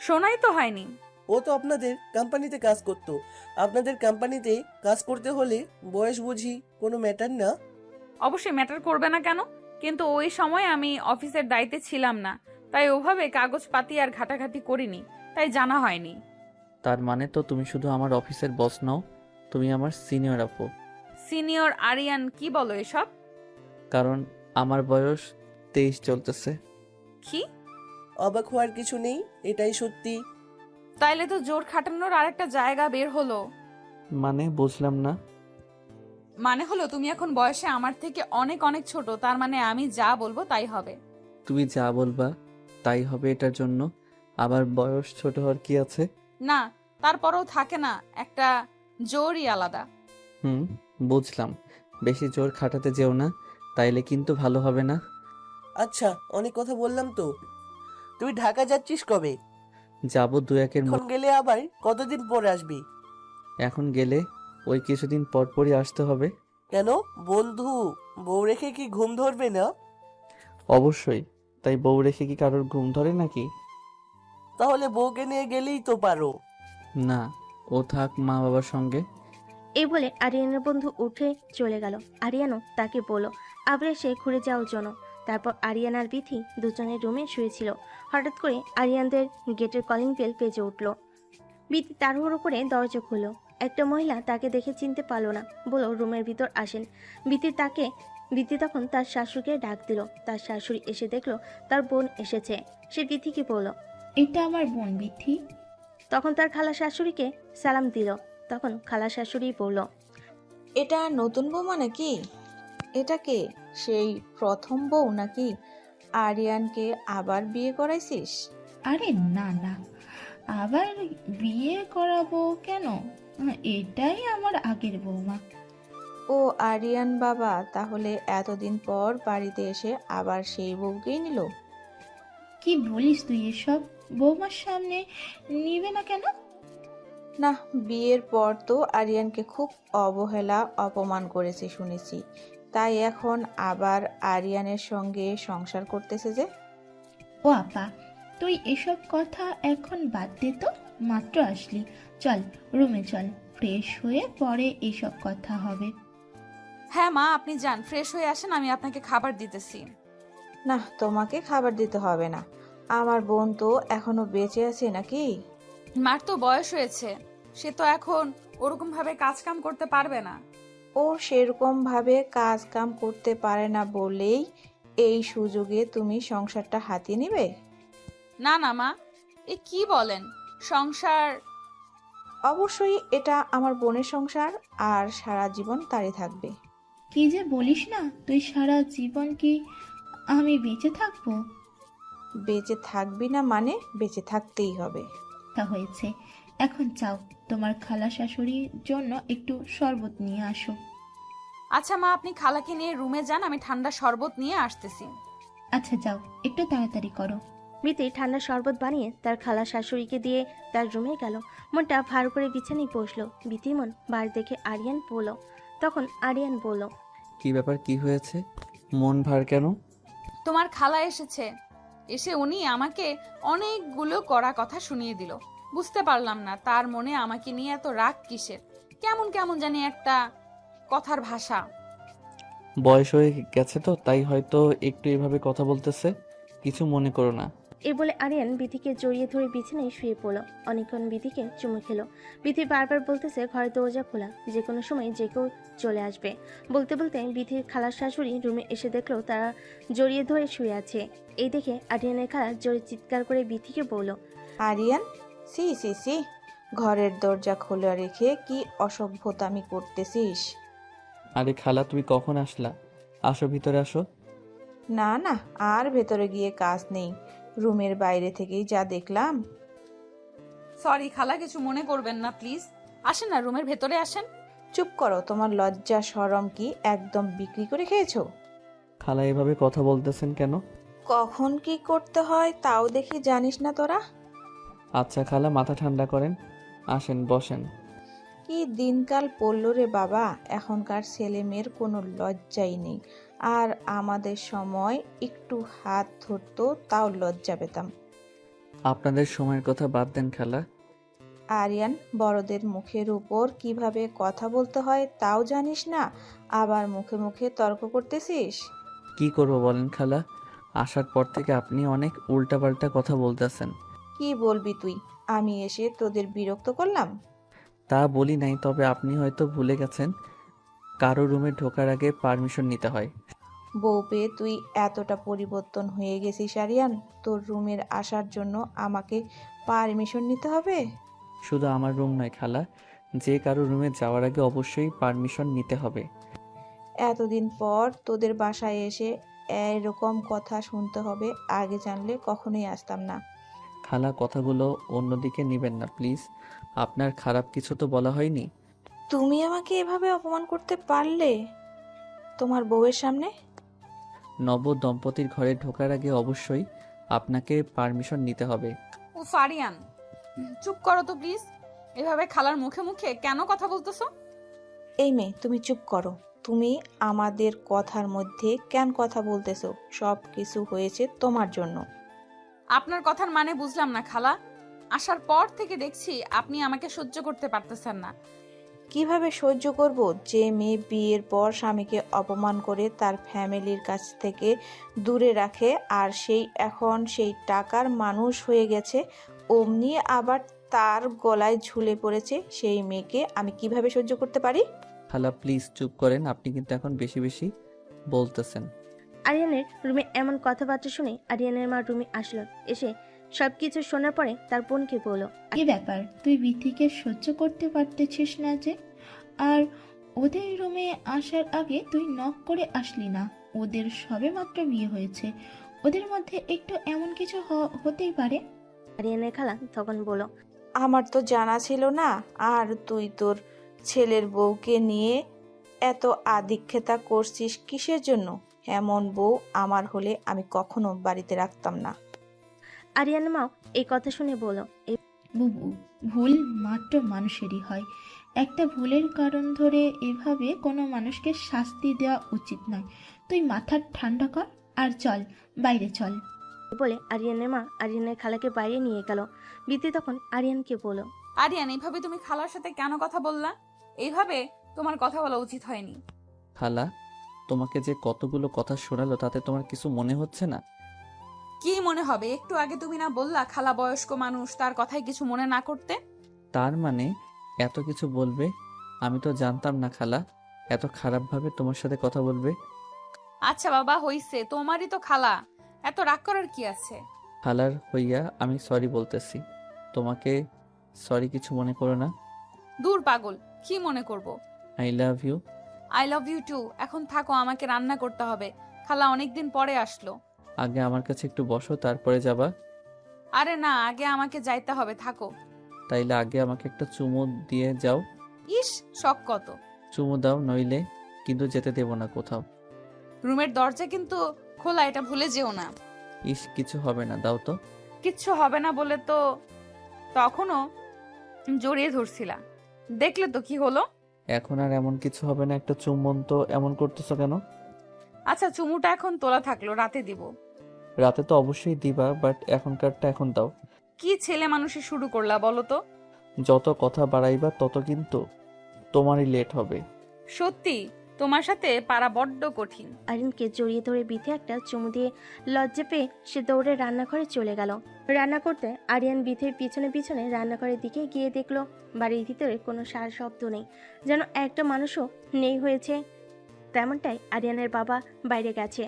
শোনাই তো হয়নি। ও তো আপনাদের কোম্পানিতে কাজ করত। আপনাদের কোম্পানিতে কাজ করতে হলে বয়স বুঝি কোনো ম্যাটার না? অবশ্যই ম্যাটার করবে না কেন, কিন্তু ওই সময় আমি অফিসের দায়িত্বে ছিলাম না, তাই ওভাবে কাগজপাতি আর ঘাটাঘাটি করিনি, তাই জানা হয়নি। তার মানে তো তুমি শুধু আমার অফিসের বস নও, তুমি আমার সিনিয়র আপু। সিনিয়র আরিয়ান, কি বলো এসব? কারণ আমার বয়স 23 চলতেছে। কি? অবাক হওয়ার কিছু নেই, এটাই সত্যি। তাইলে তো জোর খাটানোর আরেকটা জায়গা বের হলো। মানে বুঝলাম না। মানে হলো তুমি এখন বয়সে আমার থেকে অনেক অনেক ছোট, তার মানে আমি যা বলবো তাই হবে। তুমি যা বলবা তাই হবে, এটার জন্য আবার বয়স ছোট হওয়ার কি আছে? না, তারপরেও থাকে না একটা জোরই আলাদা। বুঝলাম। বেশি জোর খাটাতে যেও না, তাইলে কিন্তু ভালো হবে না। আচ্ছা, অনেক কথা বললাম তো। তুই ঢাকা যাচ্ছিস কবে? যাবো 2-1 এখন গেলে আবার কতদিন পরে আসবি? এখন গেলে ওই কিছুদিন পর পরই আসতে হবে। কেন, বন্ধু বউ রেখে কি ঘুম ধরবে না? অবশ্যই, তাই বউ রেখে কি কারোর ঘুম ধরে নাকি? তাহলে বউকে নিয়ে গেলেই তো পারো। না, ও থাক মা বাবার সঙ্গে। এই বলে আরিয়ানের বন্ধু উঠে চলে গেল। আরিয়ানও তাকে বলল আবার এসে ঘুরে যাওয়ার জন্য। তারপর আরিয়ান আর বিথি দুজনের রুমে শুয়েছিল। হঠাৎ করে আরিয়ানদের গেটের কলিং বেল বেজে উঠল। বিথি তাড়াহুড়ো করে দরজা খুলল। একটা মহিলা তাকে দেখে চিনতে পারল না, বলল রুমের ভিতর আসেন। বিথি তখন তার শাশুড়িকে ডাক দিল। তার শাশুড়ি এসে দেখলো তার বোন এসেছে। সে বিথিকে বলল, এটা আমার বোন বিথি। তখন তার খালা শাশুড়িকে সালাম দিল। তখন খালা শাশুড়ি বলল, এটা নতুন বৌমা নাকি? এটা কে, সেই প্রথম বউ নাকি? আরিয়ানকে আবার বিয়ে করাইছিস? আরে না না, আবার বিয়ে করাবো কেন? এটাই আমার আগের বৌমা। ও ও আরিয়ান বাবা তাহলে এতদিন পর বাড়িতে এসে আবার সেই বউকেই নিল? কি বলিস তুই এসব? বৌমার সামনে নিবে না কেন? না, বিয়ের পর তো আরিয়ানকে খুব অবহেলা অপমান করেছে শুনেছি, তাই এখন আবার আরিয়ানের সঙ্গে সংসার করতেছে যে। ও আপা, তুই এসব কথা এখন বাদ দে তো। মাত্র আসলি, চল রুমে চল, ফ্রেশ হয়ে পরে এসব কথা হবে। হ্যাঁ মা, আপনি যান, ফ্রেশ হয়ে আসেন, আমি আপনাকে খাবার দিতেছি। না, তোমাকে খাবার দিতে হবে না, আমার বোন তো এখনো বেঁচে আছে নাকি? মার তো বয়স হয়েছে, সে তো এখন ওরকম ভাবে কাজ কাম করতে পারবে না। ও সেরকম ভাবে কাজ কাম করতে পারে না বলেই এই সুযোগে তুমি সংসারটা হাতিয়ে নিবে? না না মা, এ কি বলেন? সংসার? অবশ্যই এটা আমার বোনের সংসার, আর সারা জীবন তারই থাকবে। কি যে বলিস না তুই, সারা জীবন কি আমি বেঁচে থাকবো? বেঁচে থাকবি না মানে বেঁচে থাকতেই হবে। তা হয়েছে, এখন যাও তোমার খালা শাশুড়ির জন্য একটু শরবত নিয়ে আসো। আচ্ছা মা, আপনি খালাকে নিয়ে রুমে যান, আমি ঠান্ডা শরবত নিয়ে আসতেছি। আচ্ছা যাও, একটু তাড়াতাড়ি করো। মিতি ঠান্ডা শরবত বানিয়ে তার খালা শাশুড়িকে দিয়ে তার রুমে গেল। মনটা ভার করে বিছানায় বসলো। বিতির মন বার দেখে আরিয়ান বলল। তখন আরিয়ান বলল, কি ব্যাপার, কি হয়েছে? মন ভার কেন? তোমার খালা এসেছে, এসে উনি আমাকে অনেকগুলো কড়া কথা শুনিয়ে দিল। বুঝতে পারলাম না তার মনে আমাকে নিয়ে এত রাগ কিসের। কেমন কেমন জানি একটা কথার ভাষা। বয়স হয়ে গেছে তো, তাই হয়তো একটু এভাবে কথা বলতেছে, কিছু মনে করো না। এই বলে আরিয়ান বিথিকে জড়িয়ে ধরে বিছানায় শুয়ে পড়ল। অনেকক্ষণ বিথিকে চুমু খেলো। বিথি বারবার বলতেছে ঘরের দরজা খোলা, যে কোনো সময় যে কেউ চলে আসবে। বলতে বলতে বিথির খালার শাশুড়ি রুমে এসে দেখলো তারা জড়িয়ে ধরে শুয়ে আছে। এই দেখে আরিয়ানের খালা জোরে চিৎকার করে বিথিকে বলল, আরিয়ান, সি সি সি, ঘরের দরজা খোলা রেখে কি অসভ্যতামি করতেছিস? আরে খালা, তুমি কখন আসলা? আসো, ভিতরে আসো। না না, আর ভেতরে গিয়ে কাজ নেই, রুমের বাইরে থেকেই যা দেখলাম। সরি খালা, কিছু মনে করবেন না প্লিজ। আসেন না, রুমের ভেতরে আসেন। চুপ করো, তোমার লজ্জা শরম কি একদম বিক্রি করে খেয়েছো? খালা এভাবে কথা বলতেছেন কেন? কখন কি করতে হয় তাও দেখি জানিস না তোরা? আচ্ছা খালা, মাথা ঠান্ডা করেন, আসেন বসেন। কি দিনকাল পড়ল রে বাবা, এখনকার ছেলে মেয়ের কোনো লজ্জাই নেই। আর আমাদের সময় একটু হাত ধরতো তাও লজ্জা পেতাম। আপনাদের সময়ের কথা বাদ দেন খালা। আরিয়ান, বড়দের মুখের উপর কিভাবে কথা বলতে হয় তাও জানিস না, আবার মুখে মুখে তর্ক করতেছিস। কি করবো বলেন খালা, আসার পর থেকে আপনি অনেক উল্টাপাল্টা কথা বলতেছেন। কি বলবি তুই? আমি এসে তোদের বিরক্ত করলাম? তা বলি নাই, তবে আপনি হয়তো ভুলে গেছেন কারো রুমে ঢোকার আগে পারমিশন নিতে হয়। বউ পেয়ে তুই এতটা পরিবর্তন হয়ে গেছিস আরিয়ান, তোর রুমের আসার জন্য আমাকে পারমিশন নিতে হবে? শুধু আমার রুম নয় খালা, যে কারো রুমে যাওয়ার আগে অবশ্যই পারমিশন নিতে হবে। এতদিন পর তোদের বাসায় এসে এরকম কথা শুনতে হবে, আগে জানলে কখনোই আসতাম না। খালা কথাগুলো অন্যদিকে নেবেন না প্লিজ, আপনার খারাপ কিছু তো বলা হয়নি। তুমি আমাকে এভাবে অপমান করতে পারলে তোমার বউয়ের সামনে? নব দম্পতির ঘরে ঢোকার আগে অবশ্যই আপনাকে পারমিশন নিতে হবে। ও ফারিয়ান, চুপ করো তো প্লিজ। এভাবে খালার মুখে মুখে কেন কথা বলতেছো? এই মেয়ে, তুমি চুপ করো। তুমি আমাদের কথার মধ্যে কেন কথা বলতেছো? সব কিছু হয়েছে তোমার জন্য। আপনার কথার মানে বুঝলাম না খালা। আসার পর থেকে দেখছি আপনি আমাকে সহ্য করতে পারতেছেন না। কিভাবে সহ্য করব? যে মেয়ে বিয়ের পর স্বামীকে অপমান করে তার ফ্যামিলির কাছ থেকে দূরে রাখে, আর সেই এখন সেই টাকার মানুষ হয়ে গেছে, অমনি আবার তার গলায় ঝুলে পড়েছে, সেই মেয়েকে আমি কিভাবে সহ্য করতে পারি? খালা প্লিজ চুপ করেন, আপনি কিন্তু এখন বেশি বেশি বলতেছেন। আরিয়ানের রুমে এমন কথাবার্তা শুনে আরিয়ানের মা রুমে আসলো। এসে সবকিছু শোনার পরে তার বোনকে বলল, কি ব্যাপার, তুই বিথিকে সহ্য করতে পারতেছিস না যে? আর ওদের রুমে আসার আগে তুই নক করে আসলি না। ওদের সবে মাত্র বিয়ে হয়েছে, ওদের মধ্যে একটু এমন কিছু হতেই পারে। আরিয়ানের খালা তখন বলল, আমার তো জানা ছিল না। আর তুই তোর ছেলের বউকে নিয়ে এত আদিক্ষেতা করছিস কিসের জন্য? এমন বউ আমার হলে আমি কখনো বাড়িতে রাখতাম না। আরিয়ানের মাও এই কথা শুনে বলল, বুবু, ভুল মাত্র মানুষেরই হয়। একটা ভুলের কারণ ধরে এভাবে কোনো মানুষকে শাস্তি দেওয়া উচিত নয়। তুই মাথা ঠান্ডা কর আর চল, বাইরে চল। বলে আরিয়ানের মা আরিয়ানের খালাকে বাইরে নিয়ে গেল। বিতি তখন আরিয়ানকে বলল, আরিয়ান, এইভাবে তুমি খালার সাথে কেন কথা বললা? এইভাবে তোমার কথা বলা উচিত হয়নি। খালা, তোমাকে যে কতগুলো কথা শোনালো তাতে তোমার কিছু মনে হচ্ছে না? কি মনে হবে? একটু আগে তুমি না বললা খালা বয়স্ক মানুষ, তার কথাই কিছু মনে না করতে? তার মানে এত কিছু বলবে? আমি তো জানতাম না খালা এত খারাপভাবে তোমার সাথে কথা বলবে। আচ্ছা বাবা, হইছে, তোমারই তো খালা, এত রাগ করার কি আছে? খালার হইয়া আমি সরি বলতেছি, তোমাকে সরি কিছু মনে করো না। দূর পাগল, কি মনে করব? I love you. I love you too. এখন থাকো, আমাকে রান্না করতে হবে। খালা অনেকদিন পরে আসলো। আগে আমার কাছে একটু বসো, তারপরে যাবা। আরে না, আগে আমাকে যাইতে হবে, থাকো। তাইলে আগে আমাকে একটা চুমু দিয়ে যাও। ইস, শখ কত! চুমু দাও, নইলে কিন্তু যেতে দেব না কোথাও। রুমের দরজা কিন্তু খোলা, এটা ভুলে যেও না। ইস, কিছু হবে না, দাও তো। কিচ্ছু হবে না বলে তো তখনও জড়িয়ে ধরছিলা, দেখলে তো কি হলো। এখন আর এমন কিছু হবে না, একটা চুম্বন তো এমন করতেছো কেন? আচ্ছা, চুমুটা এখন তোলা থাকলো, রাতে দিব। রাতে তো অবশ্যই দিবা, বাট এখনকারটা এখন দাও। কি ছেলে মানুষই শুরু করলা বলো তো? যত কথা বাড়াইবা তত কিন্তু তোমারই লেট হবে। সত্যি তোমার সাথে পারা বড্ড কঠিন। আরিয়ানকে জড়িয়ে ধরে বিথি একটা চুমু দিয়ে লজ্জা পেয়ে সে দৌড়ে রান্নাঘরে চলে গেল। রান্না করতে আরিয়ান বিথির পিছনে পিছনে রান্নাঘরের দিকে গিয়ে দেখলো বাড়ির ভিতরে কোনো সার শব্দ নেই, যেন একটা মানুষও নেই হয়েছে। তেমনটাই আরিয়ানের বাবা বাইরে গেছে।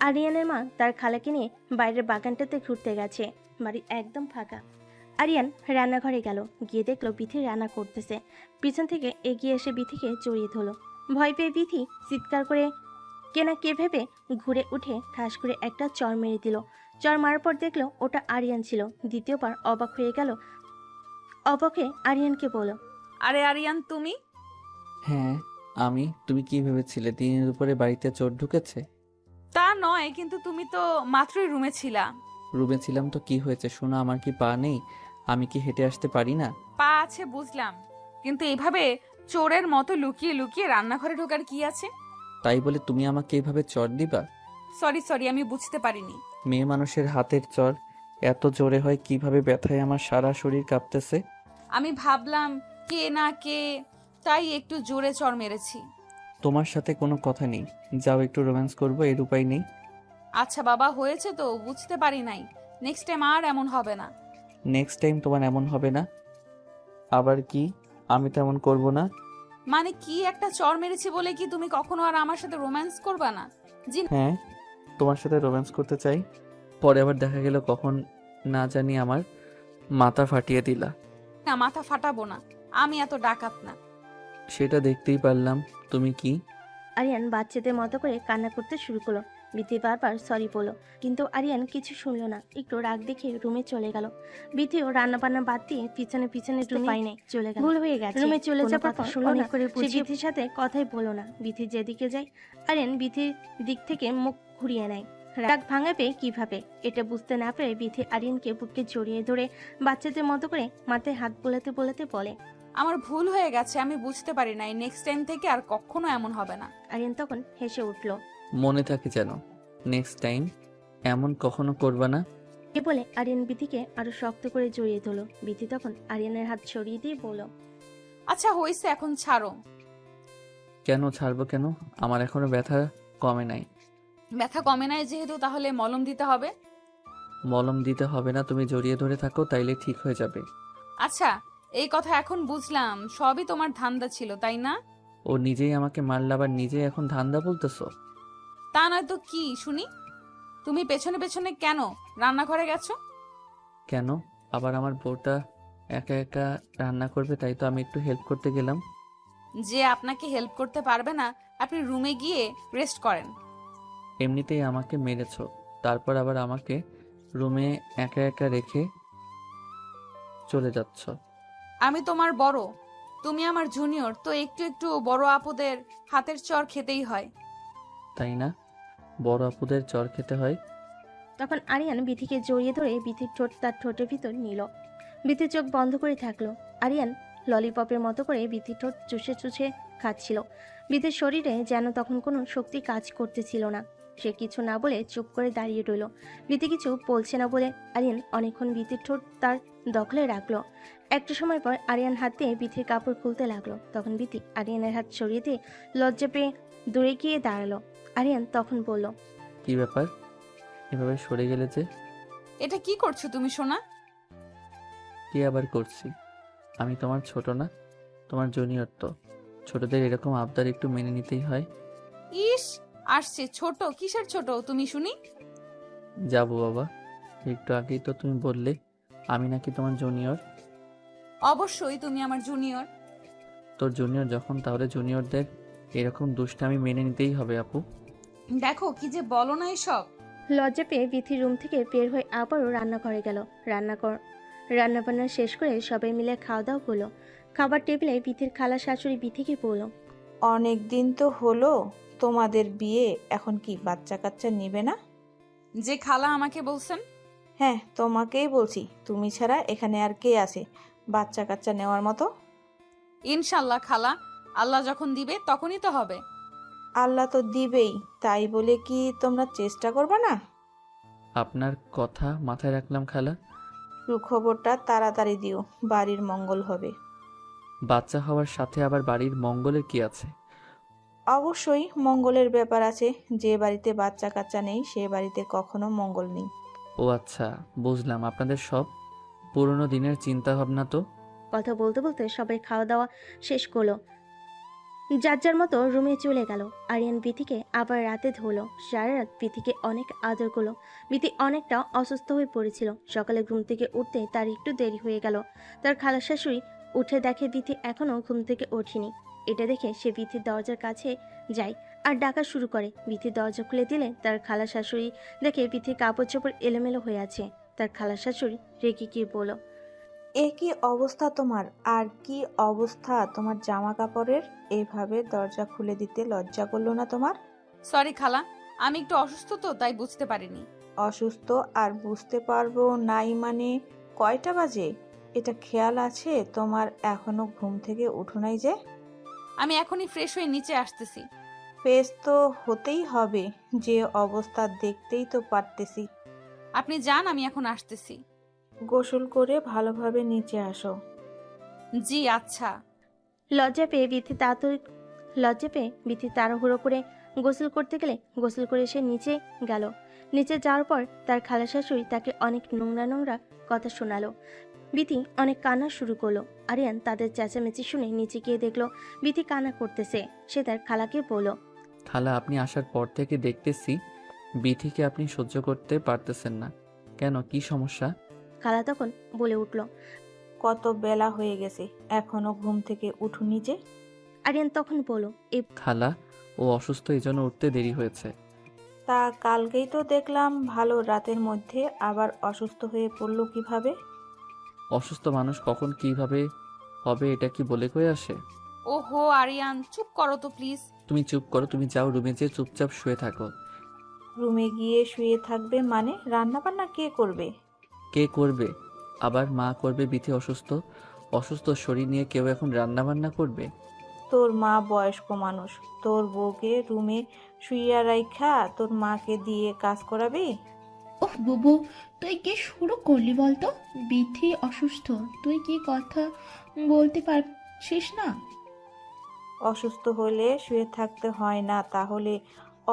আরিয়ানের মা তার খালাকে নিয়ে বাইরের বাগানটাতে ঘুরতে গেছে। বাড়ি একদম ফাঁকা। আরিয়ান রান্নাঘরে গেল, গিয়ে দেখলো বিথি রান্না করতেছে। পিছন থেকে এগিয়ে এসে বিথিকে জড়িয়ে ধরলো। ভয় পেয়ে বিথি চিৎকার করে কেনা কে ভেবে ঘুরে উঠে ঠাস করে একটা চর মেরে দিল। চর মারার পর দেখলো ওটা আরিয়ান ছিল। দ্বিতীয়বার অবাক হয়ে গেল। অবাকে আরিয়ানকে বলল, আরে আরিয়ান, তুমি? হ্যাঁ আমি। তুমি কি ভেবেছিলে দিনের উপরে বাড়িতে চোর ঢুকেছে? তা নয়, কিন্তু তুমি তো মাত্রই রুমে ছিলা। রুমে ছিলাম তো কি হয়েছে? শোনো, আমার কি পা নেই? আমি কি হেঁটে আসতে পারি না? পা আছে বুঝলাম, কিন্তু এইভাবে চোরের মতো লুকিয়ে লুকিয়ে রান্নাঘরে ঢোকার কি আছে? তাই বলে তুমি আমাকে এইভাবে চর দিবা? সরি, আমি বুঝতে পারিনি। মেয়ে মানুষের হাতের চর এত জোরে হয় কিভাবে? ব্যথায় আমার সারা শরীর কাঁপতেছে। আমি ভাবলাম কে না কে, তাই একটু জোরে চড় মেরেছি। তোমার সাথে কোনো কথা নেই, যাও একটু রোম্যান্স করবো, এর উপায় নেই। আচ্ছা বাবা, হয়েছে তো, বুঝতে পারি নাই। নেক্সট টাইম আর এমন হবে না। নেক্সট টাইম তোমার এমন হবে না? আবার কি? আমি তেমন করব না? মানে কি, একটা চড় মেরেছি বলে কি তুমি কখনো আর আমার সাথে রোম্যান্স করবা না? জি হ্যাঁ, তোমার সাথে রোম্যান্স করতে চাই। পরে আবার দেখা গেল কখন না জানি আমার মাথা ফাটিয়ে দিলা। না, মাথা ফাটাবো না, আমি এত ডাকাত না। সেটা দেখতেই পারলাম। তুমি কি? আরিয়ান বাচ্চাদের মতো করে কান্না করতে শুরু করলো। বিথি বারবার সরি বলল, কিন্তু আরিয়ান কিছু শুনলো না। একটু রাগ দেখে রুমে চলে গেল। বিথিও রান্না বান্না বাদ দিয়ে পিছনে পিছনে পাইনি চলে গেল। ভুল হয়ে গেছে। রুমে চলে যাবার পর অনেক করে সে বিথির সাথে কথাই বলো না। বিথি যেদিকে যায় আরিয়ান বিথির দিক থেকে মুখ ঘুরিয়ে নেয়। রাগ ভাঙাবে কিভাবে এটা বুঝতে না পেরে বিথি আরিয়ানকে বুকে জড়িয়ে ধরে বাচ্চাদের মতো করে মাথায় হাত বোলাতে বোলাতে বলে, আমার ভুল হয়ে গেছে, আমি বুঝতে পারি নাই। নেক্সট টাইম থেকে আর কখনো এমন হবে না। আরিয়ান তখন হেসে উঠল। মনে থাকে যেন, নেক্সট টাইম এমন কখনো করবা না। এ বলে আরিয়ান বিথিকে আরো শক্ত করে জড়িয়ে ধরল। বিথি তখন আরিয়ানের হাত সরিয়ে দিয়ে বলল, আচ্ছা হয়েছে, এখন ছাড়ো। কেন ছাড়বো কেন? আমার এখনো ব্যথা কমে নাই। ব্যথা কমে নাই যেহেতু, তাহলে মলম দিতে হবে। মলম দিতে হবে না, তুমি জড়িয়ে ধরে থাকো, তাইলে ঠিক হয়ে যাবে। আচ্ছা, এই কথা এখন বুঝলাম, সবই তোমার ধান্দা ছিল, তাই না? ও নিজেই আমাকে মারলা, আবার নিজেই এখন ধান্দা বলতেছো? তা নয় তো কি শুনি। তুমি পেছনে পেছনে কেন রান্নাঘরে গেছো? কেন? আবার আমার বউটা একা একা রান্না করবে, তাই তো আমি একটু হেল্প করতে গেলাম। যে আপনাকে হেল্প করতে পারবে না, আপনি রুমে গিয়ে রেস্ট করেন। এমনিতেই আমাকে মেরেছো, তারপর আবার আমাকে রুমে একা একা রেখে চলে যাচ্ছ। আমি তোমার বড়, তুমি আমার জুনিয়র, তো একটু একটু বড় আপুদের হাতের চর খেতেই হয়। তাই না? বড় আপুদের চর খেতে হয়। তখন আরিয়ান বিথিকে জড়িয়ে ধরে বিথির ঠোঁট তার ঠোঁটের ভিতর নিল। বিথির চোখ বন্ধ করে থাকলো। আরিয়ান ললিপপের মতো করে বিথির ঠোঁট চুষে চুষে খাচ্ছিল। বিথির শরীরে যেন তখন কোনো শক্তি কাজ করতেছিল না। সে কিছু না বলে চুপ করে দাঁড়িয়ে রইল। বিথি কিছু বলছে না বলে আরিয়ান অনেকক্ষণ বিথির ঠোঁট তার দখলে রাখলো। একটা সময় পর আরিয়ান হাত দিয়ে বিথির কাপড় খুলতে লাগলো। তখন বিথি আরিয়ানের হাত সরিয়ে দিয়ে লজ্জা পেয়ে দূরে গিয়ে দাঁড়ালো। আরিয়ান তখন বলল, কি ব্যাপার, এভাবে সরে গেলে যে? এটা কি করছো তুমি সোনা? কি আবার করছি? আমি তোমার ছোট না, তোমার জুনিয়র তো। ছোটদের এরকম আবদার একটু মেনে নিতেই হয়। ইস, আসছে ছোট, কিসের ছোট তুমি শুনি? যাবো বাবা, একটু আগেই তো তুমি বললে আমি নাকি তোমার জুনিয়র। অবশ্যই তুমি আমার জুনিয়র। তোর জুনিয়র যখন, তাহলে জুনিয়রদের এরকম দুষ্টামি মেনে নিতেই হবে আপু। দেখো কি যে বলো না এসব। লজ্জা পেয়ে বিথি রুম থেকে বের হয়ে আবারও রান্নাঘরে গেল। রান্নাবান্না শেষ করে সবাই মিলে খাওয়া দাওয়া করলো। খাবার টেবিলে বিথির খালা শাশুড়ি বিথিকে বলল, অনেক দিন তো হলো তোমাদের বিয়ে, এখন কি বাচ্চা কাচ্চা নিবে না? যে খালা আমাকে বলছেন? হ্যাঁ, তোমাকেই বলছি। তুমি ছাড়া এখানে আর কে আছে বাচ্চা কাচ্চা নেওয়ার মতো? ইনশাল্লাহ খালা, আল্লাহ যখন দিবে তখনই তো হবে। আল্লাহ তো দিবেই, তাই বলে কি তোমরা চেষ্টা করবে না? আপনার কথা মাথায় রাখলাম খালা। সুখবরটা তাড়াতাড়ি দিও, বাড়ির মঙ্গল হবে। বাচ্চা হওয়ার সাথে আবার বাড়ির মঙ্গলের কি আছে? অবশ্যই মঙ্গলের ব্যাপার আছে। যে বাড়িতে বাচ্চা কাচ্চা নেই সে বাড়িতে কখনো মঙ্গল নেই। ও আচ্ছা, বুঝলাম। আপনাদের সব পুরনো দিনের চিন্তা ভাবনা তো। কথা বলতে বলতে সবাই খাওয়া দাওয়া শেষ করলো। যার যার মতো রুমে চলে গেল। আরিয়ান বিথিকে আবার রাতে ধরলো। সারা রাত বিথিকে অনেক আদর করলো। বিথি অনেকটা অসুস্থ হয়ে পড়েছিল। সকালে ঘুম থেকে উঠতে তার একটু দেরি হয়ে গেল। তার খালা শাশুড়ি উঠে দেখে বিথি এখনো ঘুম থেকে ওঠেনি। এটা দেখে সে বিথির দরজার কাছে যায় আর ডাকা শুরু করে। বিথির দরজা খুলে দিলে তার খালা শাশুড়ি দেখে বিথির কাপড় চোপড় এলোমেলো হয়ে আছে। তার খালা শাশুড়ি রেগে গিয়ে বলল, এ কি অবস্থা তোমার? আর কি অবস্থা তোমার জামা কাপড়ের? এইভাবে দরজা খুলে দিতে লজ্জা করলো না তোমার? সরি খালা, আমি একটু অসুস্থ তো তাই বুঝতে পারিনি। অসুস্থ আর বুঝতে পারবো নাই মানে? কয়টা বাজে এটা খেয়াল আছে তোমার? এখনো ঘুম থেকে উঠো নাই যে? আমি এখনই ফ্রেশ হয়ে নিচে আসতেছি। ফেস তো হতেই হবে, যে অবস্থা দেখতেই তো পারতেছি। আপনি যান, আমি এখন আসতেছি। গোসল করে ভালোভাবে নিচে আসো। জি আচ্ছা। লজ্জা পেয়ে বিথি তাড়াহুড়ো করে গোসল করতে গেলে গোসল করে সে নিচে গেল। নিচে যাওয়ার পর তার খালা শাশুড়ি তাকে অনেক নোংরা নোংরা কথা শোনালো। বিথি অনেক কান্না শুরু করলো। আরিয়ান তাদের চেঁচামেচি শুনে নিচে গিয়ে দেখলো বিথি কান্না করতেছে। সে তার খালাকে বলল, খালা, আপনি আসার পর থেকে দেখতেছি বিথিকে আপনি সহ্য করতে পারতেছেন না কেন, কি সমস্যা? খালা তখন বলে উঠল, কত বেলা হয়ে গেছে, এখনো ঘুম থেকে উঠুনি যে? আরিয়ান তখন বলল, খালা, ও অসুস্থ, এই জন্য উঠতে দেরি হয়েছে। তা কালকেই তো দেখলাম ভালো রাতের মধ্যে আবার অসুস্থ হয়ে পড়লো কিভাবে? অসুস্থ মানুষ কখন কিভাবে হবে এটা কি বলে কয়ে আসে? ওহো আরিয়ান, চুপ করো তো প্লিজ। তুমি চুপ করো, তুমি যাও রুমে যেয়ে চুপচাপ শুয়ে থাকো। রুমে গিয়ে শুয়ে থাকবে মানে? রান্না বান্না কে করবে? কে করবে? আবার মা করবে। বিথি অসুস্থ, অসুস্থ শরীর নিয়ে কেউ এখন রান্না বান্না করবে? তোর মা বয়স্ক মানুষ, তোর বউকে রুমে শুইয়া রাইখা তোর মাকে দিয়ে কাজ করাবি? ওহ বুবু, তুই কি শুরু করলি বলতো? বিথি অসুস্থ, তুই কি কথা বলতে পারছিস না? অসুস্থ হলে শুয়ে থাকতে হয় না, তাহলে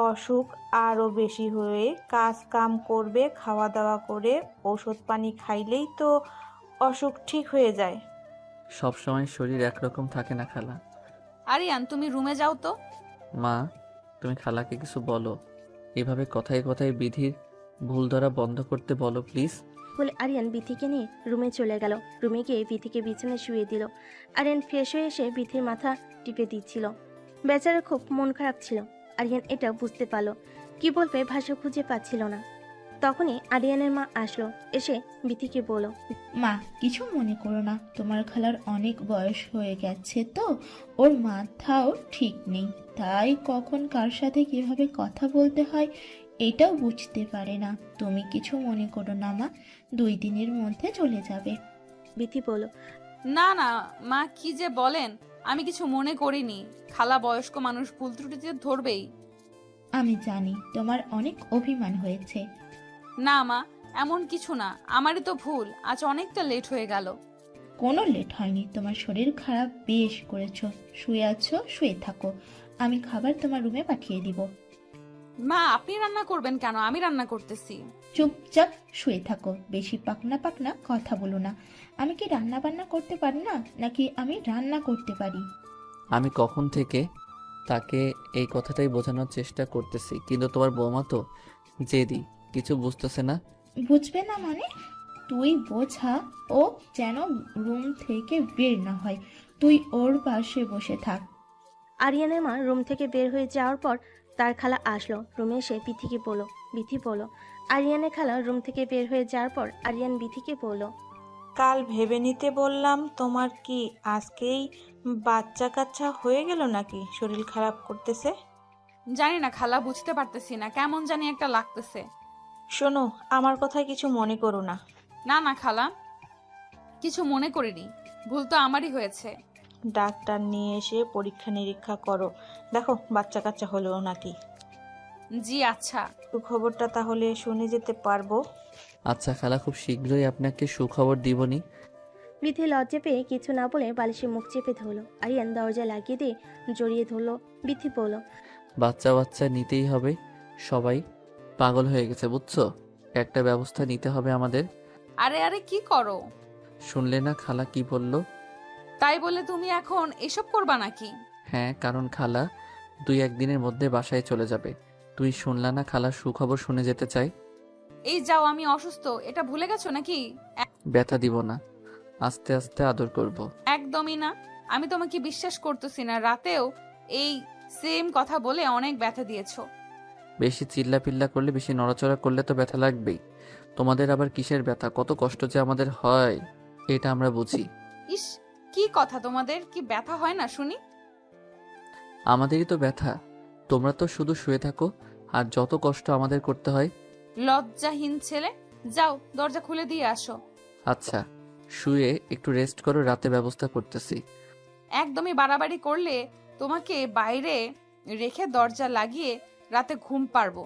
অসুখ আরো বেশি হয়ে কাজ কাম করবে, খাওয়া দাওয়া করে ওষুধ পানি খাইলেই তো অসুখ ঠিক হয়ে যায়। সব সময় শরীর একরকম থাকে না খালা। আরিয়ান তুমি রুমে যাও তো। মা, তুমি খালাকে কিছু বলো, এভাবে কথায় কথায় বিধির ভুল ধরা বন্ধ করতে বলো প্লিজ। বলে আরিয়ান বিথিকে নিয়ে রুমে চলে গেল। রুমে গিয়ে বিথিকে বিছানায় শুয়ে দিল। আরিয়ান ফ্রেশ হয়ে এসে বিথির মাথা টিপে দিচ্ছিল। বেচারা খুব মন খারাপ ছিল। আরিয়ান এটা বুঝতে পারলো। কি বলবে ভাষা খুঁজে পাচ্ছিল না। তখনই আরিয়ানের মা আসলো, এসে বিথিকে বলল, মা, কিছু মনে করো না, তোমার খালার অনেক বয়স হয়ে গেছে তো, ওর মাথাও ঠিক নেই, তাই কখন কার সাথে কিভাবে কথা বলতে হয় এটাও বুঝতে পারে না। তুমি কিছু মনে করো না মা, 2 দিনের মধ্যে চলে যাবে। বিথি বলল, না না মা, কি যে বলেন, আমি কিছু মনে করিনি। খালা বয়স্ক মানুষ, ভুল ত্রুটিতে ধরবেই। আমি জানি তোমার অনেক অভিমান হয়েছে। না মা, এমন কিছু না, আমারই তো ভুল, আজ অনেকটা লেট হয়ে গেল। কোনো লেট হয়নি, তোমার শরীর খারাপ বেশ করেছো, শুয়ে আছো, শুয়ে থাকো, আমি খাবার তোমার রুমে পাঠিয়ে দিব। মা, আপনি রান্না করবেন কেন? আমি রান্না করতেছি। চুপচাপ শুয়ে থাকো, বেশি পাকনা পাকনা কথা বলো না। আমি কি রান্না বান্না করতে পারি না, নাকি আমি রান্না করতে পারি? আমি কখন থেকে তাকে এই কথাটাই বোঝানোর চেষ্টা করতেছি, কিন্তু তোমার বৌমা তো জেদি, কিছু বুঝতেছে না। বুঝবে না মানে? তুই বোঝা, ও যেন রুম থেকে বের না হয়, তুই ওর পাশে বসে থাক। আরিয়ানের মা রুম থেকে বের হয়ে যাওয়ার পর তার খালা আসলো, রুমে এসে বিথিকে বলল, বিথি বলল। আরিয়ানের খালা রুম থেকে বের হয়ে যাওয়ার পর আরিয়ান বিথিকে বলল, কাল ভেবে নিতে বললাম, তোমার কি আজকেই বাচ্চা কাচ্চা হয়ে গেল নাকি? শরীর খারাপ করতেছে। জানি না খালা, বুঝতে পারতেছি না, কেমন জানি একটা লাগতেছে। শোনো, আমার কথায় কিছু মনে করো না। না না খালা, কিছু মনে করিনি, ভুল তো আমারই হয়েছে। ডাক্তার নিয়ে এসে পরীক্ষা নিরীক্ষা করো, দেখো বাচ্চা কাচ্চা হলো নাকি। জি আচ্ছা। খবরটা তাহলে শুনে যেতে পারবো। আচ্ছা খালা, খুব শীঘ্রই আপনাকে সুখবর দিবনি। বিথি লজ্জা পেয়ে কিছু না বলে বালিশে মুখ চেপে ধরলো। আরিয়ান দরজা লাগিয়ে দিয়ে জড়িয়ে ধরলো। বিথি বলল, বাচ্চা বাচ্চা নিতেই হবে, সবাই পাগল হয়ে গেছে বুঝছো, একটা ব্যবস্থা নিতে হবে আমাদের। আরে আরে কি করো? শুনলে না খালা কি বলল? তাই বলে তুমি এখন এসব করবা নাকি? হ্যাঁ, কারণ খালা 2-1 দিনের মধ্যে বাসায় চলে যাবে। তুই শুনলা না খালা সুখবর শুনে যেতে চাই। এই যাও, আমি অসুস্থ, এটা ভুলে গেছো নাকি? ব্যথা দিব না, আস্তে আস্তে আদর করব। একদমই না, আমি তোমাকে বিশ্বাস করতেছি না। রাতেও এই সেম কথা বলে অনেক ব্যথা দিয়েছো। বেশি চিল্লা পিল্লা করলে, বেশি নড়াচড়া করলে তো ব্যথা লাগবেই। তোমাদের আবার কিসের ব্যথা, কত কষ্ট যে আমাদের হয় এটা আমরা বুঝি। ইস, কি কথা, তোমাদের কি ব্যথা হয় না শুনি? আমাদেরই তো ব্যথা, তোমরা তো শুধু শুয়ে থাকো আর যত কষ্ট আমাদের করতে হয়। লজ্জাহীন ছেলে, যাও দরজা খুলে দিয়ে আসো। আচ্ছা, শুয়ে একটু রেস্ট করো, রাতে ব্যবস্থা করতেছি। একদমই বাড়াবাড়ি করলে তোমাকে বাইরে রেখে দরজা লাগিয়ে রাতে ঘুম পারবো।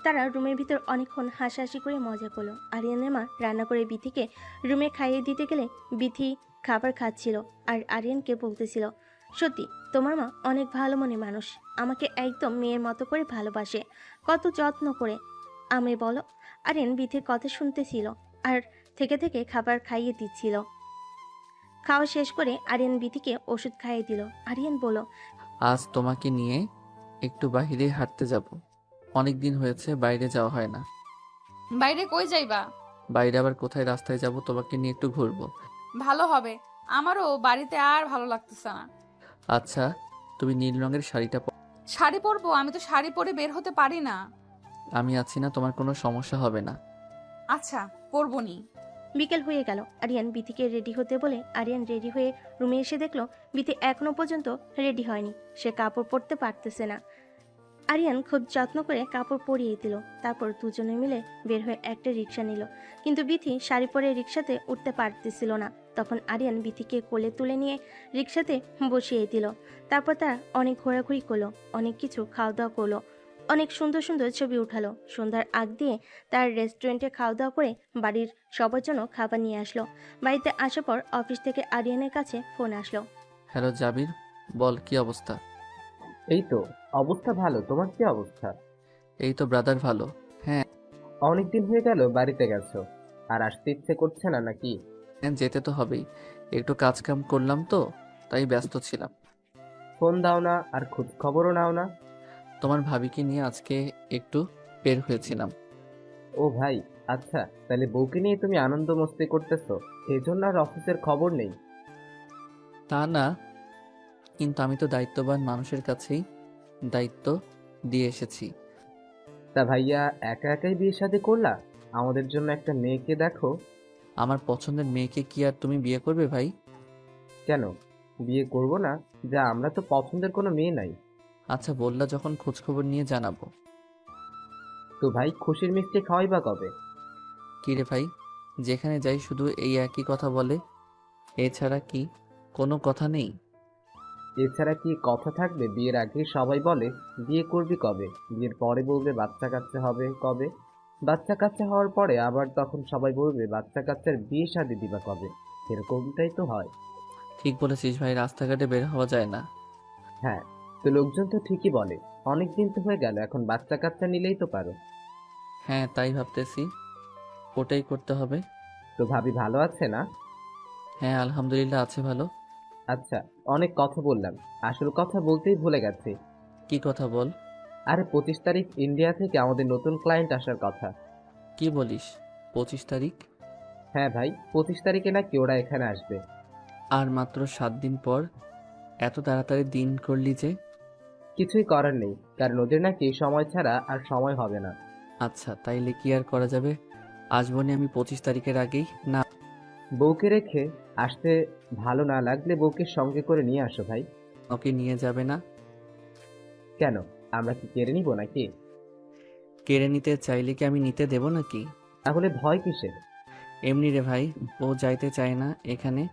তারা রুমের ভিতর অনেকক্ষণ হাসাহাসি করে মজা করলো। আরিয়ানের মা রান্না করে বিথিকে রুমে খাইয়ে দিতে গেলে বিথি খাবার খাচ্ছিল আর আরিয়ানকে বলতেছিল, সত্যি তোমার মা অনেক ভালো মনের মানুষ, আমাকে একদম মেয়ের মতো করে ভালোবাসে, কত যত্ন করে। আমি বলো। আরিয়ান বিথির কথা শুনতেছিল আর থেকে থেকে খাবার খাইয়ে দিচ্ছিল। খাওয়া শেষ করে আরিয়ান বিথিকে ওষুধ খাইয়ে দিল। আরিয়ান বলল, আজ তোমাকে নিয়ে একটু বাইরে হাঁটতে যাব, অনেক দিন হয়েছে বাইরে যাওয়া হয় না। বাইরে কই যাইবা? বাইরে আবার কোথায়, রাস্তায় যাব, তোমাকে নিয়ে একটু ঘুরবো। ভালো হবে, আমারও বাড়িতে আর ভালো লাগতেছে না। আচ্ছা, তুমি নীল রঙের শাড়িটা শাড়ি পরবো? আমি তো শাড়ি পরে বের হতে পারি না। আমি আছি না, তোমার কোনো সমস্যা হবে না। আচ্ছা, পরবো নি। বিকেল হয়ে গেল। আরিয়ান বিথিকে রেডি হতে বলে আরিয়ান রেডি হয়ে রুমে এসে দেখলো বিথি এখনো পর্যন্ত রেডি হয়নি, সে কাপড় পরতে পারতেছে না। আরিয়ান খুব যত্ন করে কাপড় পরিয়ে দিল, তারপর দুজনে মিলে বের হয়ে একটা রিক্সা নিল। কিন্তু বিথি শাড়ি পরে রিক্সাতে উঠতে পারতেছিল না। তখন আরিয়ান বিথিকে কোলে তুলে নিয়ে রিক্সাতে বসিয়ে দিল। তারপর তারা অনেক ঘোরাঘুরি করলো, অনেক কিছু খাওয়া দাওয়া করলো, অনেক সুন্দর সুন্দর ছবি উঠালো। সন্ধ্যার আগ দিয়ে তার রেস্টুরেন্টে খাওয়া দাওয়া করে বাড়ির সবার জন্য খাবার নিয়ে আসলো। বাড়িতে আসার পর অফিস থেকে আরিয়ানের কাছে ফোন আসলো। হ্যালো জাবির, বল কি অবস্থা? এই তো অবস্থা ভালো, তোমার কি অবস্থা? এই তো ব্রাদার, ভালো। হ্যাঁ, অনেকদিন হয়ে গেল বাড়িতে গেছো, আর আসতে ইচ্ছে করছে না নাকি? যেতে তো হবেই, একটু কাজ কাম করলাম তো, তাই ব্যস্ত ছিলাম। ফোন দাও না, আর খোঁজ খবরও নাও না। তোমার ভাবিকে নিয়ে আজকে একটু বের হয়েছিলাম। ও ভাই, আচ্ছা, তাহলে বউকে নিয়ে তুমি আনন্দ মস্তি করতেছো, এই জন্য আর অফিসের খবর নেই? তা না, কিন্তু আমি তো দায়িত্ববান মানুষের কাছেই দায়িত্ব দিয়ে এসেছি। তা ভাইয়া একা একাই বিয়ে শাদী করলা? আমাদের জন্য একটা মেয়েকে দেখো। আমার পছন্দের মেয়েকে কি আর তুমি বিয়ে করবে ভাই? কেন বিয়ে করব না? যা আমরা তো পছন্দের কোনো মেয়ে নাই। আচ্ছা, বললা যখন খোঁজখবর নিয়ে জানাবো। তো ভাই খুশির মিষ্টি খাওয়াইবা কবে? কি রে ভাই, যেখানে যাই শুধু এই একই কথা বলে, এছাড়া কি কোনো কথা নেই? এছাড়া কি কথা থাকবে? বিয়ের আগে সবাই বলে বিয়ে করবি কবে, বিয়ের পরে বলবে বাচ্চা কাচ্চা হবে কবে, বাচ্চা কাচ্চা হওয়ার পরে আবার তখন সবাই বলবে বাচ্চা কাচ্চার বিয়ে শাদী দিবা কবে। এরকমটাই তো হয়। ঠিক বলেছিস ভাই, রাস্তাঘাটে বের হওয়া যায় না। হ্যাঁ, তো লোকজন তো ঠিকই বলে অনেক দিন তো হয়ে গেল, এখন বাচ্চা কাচ্চা নিলেই তো পারো। হ্যাঁ, তাই ভাবতেছি, ওটাই করতে হবে। তো ভাবি ভালো আছে না? হ্যাঁ, আলহামদুলিল্লাহ আছে ভালো। আচ্ছা, অনেক কথা বললাম, আসল কথা বলতেই ভুলে গেছি। কি কথা বল। আরে 25 তারিখ ইন্ডিয়া থেকে আমাদের নতুন ক্লায়েন্ট আসার কথা। কি বলিস, 25 তারিখ? হ্যাঁ ভাই, 25 তারিখে নাকি ওরা এখানে আসবে। আর মাত্র 7 দিন পর? এত তাড়াতাড়ি দিন করলি যে? কিছুই করার নেই, কারণ ওদের নাকি সময় ছাড়া আর সময় হবে না। আচ্ছা, তাইলে কি আর করা যাবে, আসবো নি আমি 25 তারিখের আগেই। না, বউকে রেখে আসতে ভালো না লাগলে বউকে সঙ্গে করে নিয়ে আসো ভাই। ওকে নিয়ে যাবে না? কেন, আমরা কি কেড়ে নিব নাকি? কেড়ে নিতে চাইলে কি আমি নিতে দেব নাকি? তাহলে ভয় কিসের? এমনি রে ভাই, ও যাইতে চায় না এখানে,